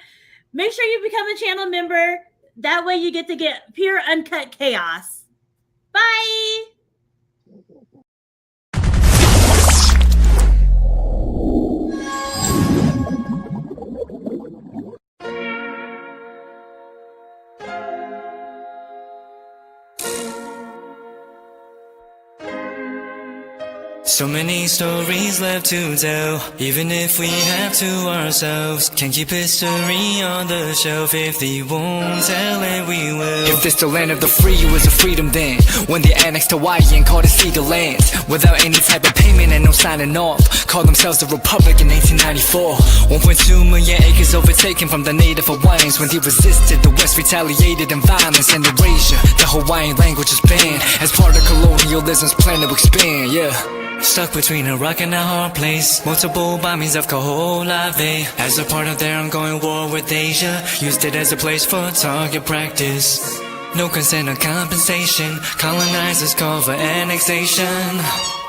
Make sure you become a channel member. That way you get to get pure uncut chaos. Bye. So many stories left to tell, even if we have to ourselves. Can't keep history on the shelf. If they won't tell it, we will. If this the land of the free, it was a freedom then, when they annexed Hawaii and called it Cedar Land, without any type of payment and no signing off. Called themselves the Republic in 1894. 1.2 million acres overtaken from the native Hawaiians. When they resisted, the West retaliated in violence and erasure. The Hawaiian language is banned as part of colonialism's plan to expand, yeah. Stuck between a rock and a hard place. Multiple bombings of Kaho'olawe as a part of their ongoing war with Asia. Used it as a place for target practice. No consent or compensation. Colonizers call for annexation.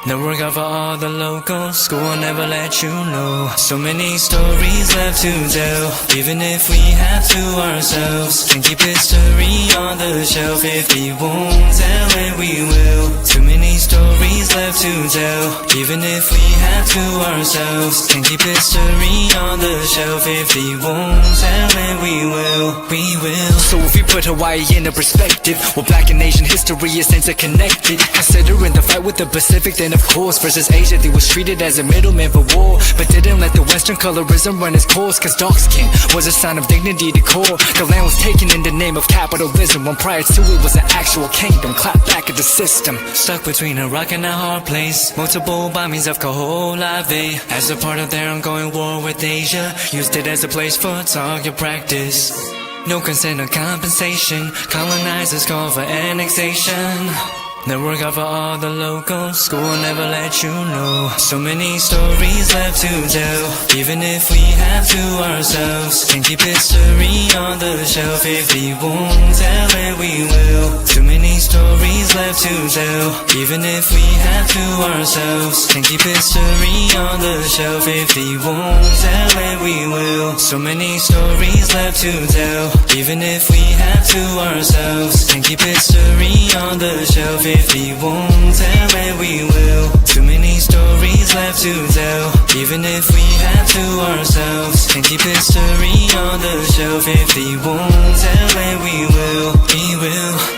No regard for all the locals. School will never let you know. So many stories left to tell, even if we have to ourselves. Can't keep history on the shelf. If we won't tell it, we will. Too many stories left to tell, even if we have to ourselves. Can't keep history on the shelf. If we won't tell it, we will. We will. So if we put Hawaii into perspective, well, Black and Asian history is interconnected. Considering the fight with the Pacific, then of course. Versus Asia, they was treated as a middleman for war, but didn't let the Western colorism run its course. Cause dark skin was a sign of dignity to core. The land was taken in the name of capitalism, when prior to it was an actual kingdom. Clap back at the system. Stuck between a rock and a hard place. Multiple bombings of Kholave as a part of their ongoing war with Asia. Used it as a place for target practice. No consent or compensation. Colonizers call for annexation. The work out for all the locals. School will never let you know. So many stories left to tell, even if we have to ourselves. Can keep history on the shelf. If we won't tell it, we will. Too many stories left to tell, even if we have to ourselves. Can keep history on the shelf. If we won't tell it, we will. So many stories left to tell, even if we have to ourselves. Can keep history on the shelf. If we won't tell it, we will. Too many stories left to tell, even if we have to ourselves. Can keep history on the shelf. If we won't tell it, we will. We will.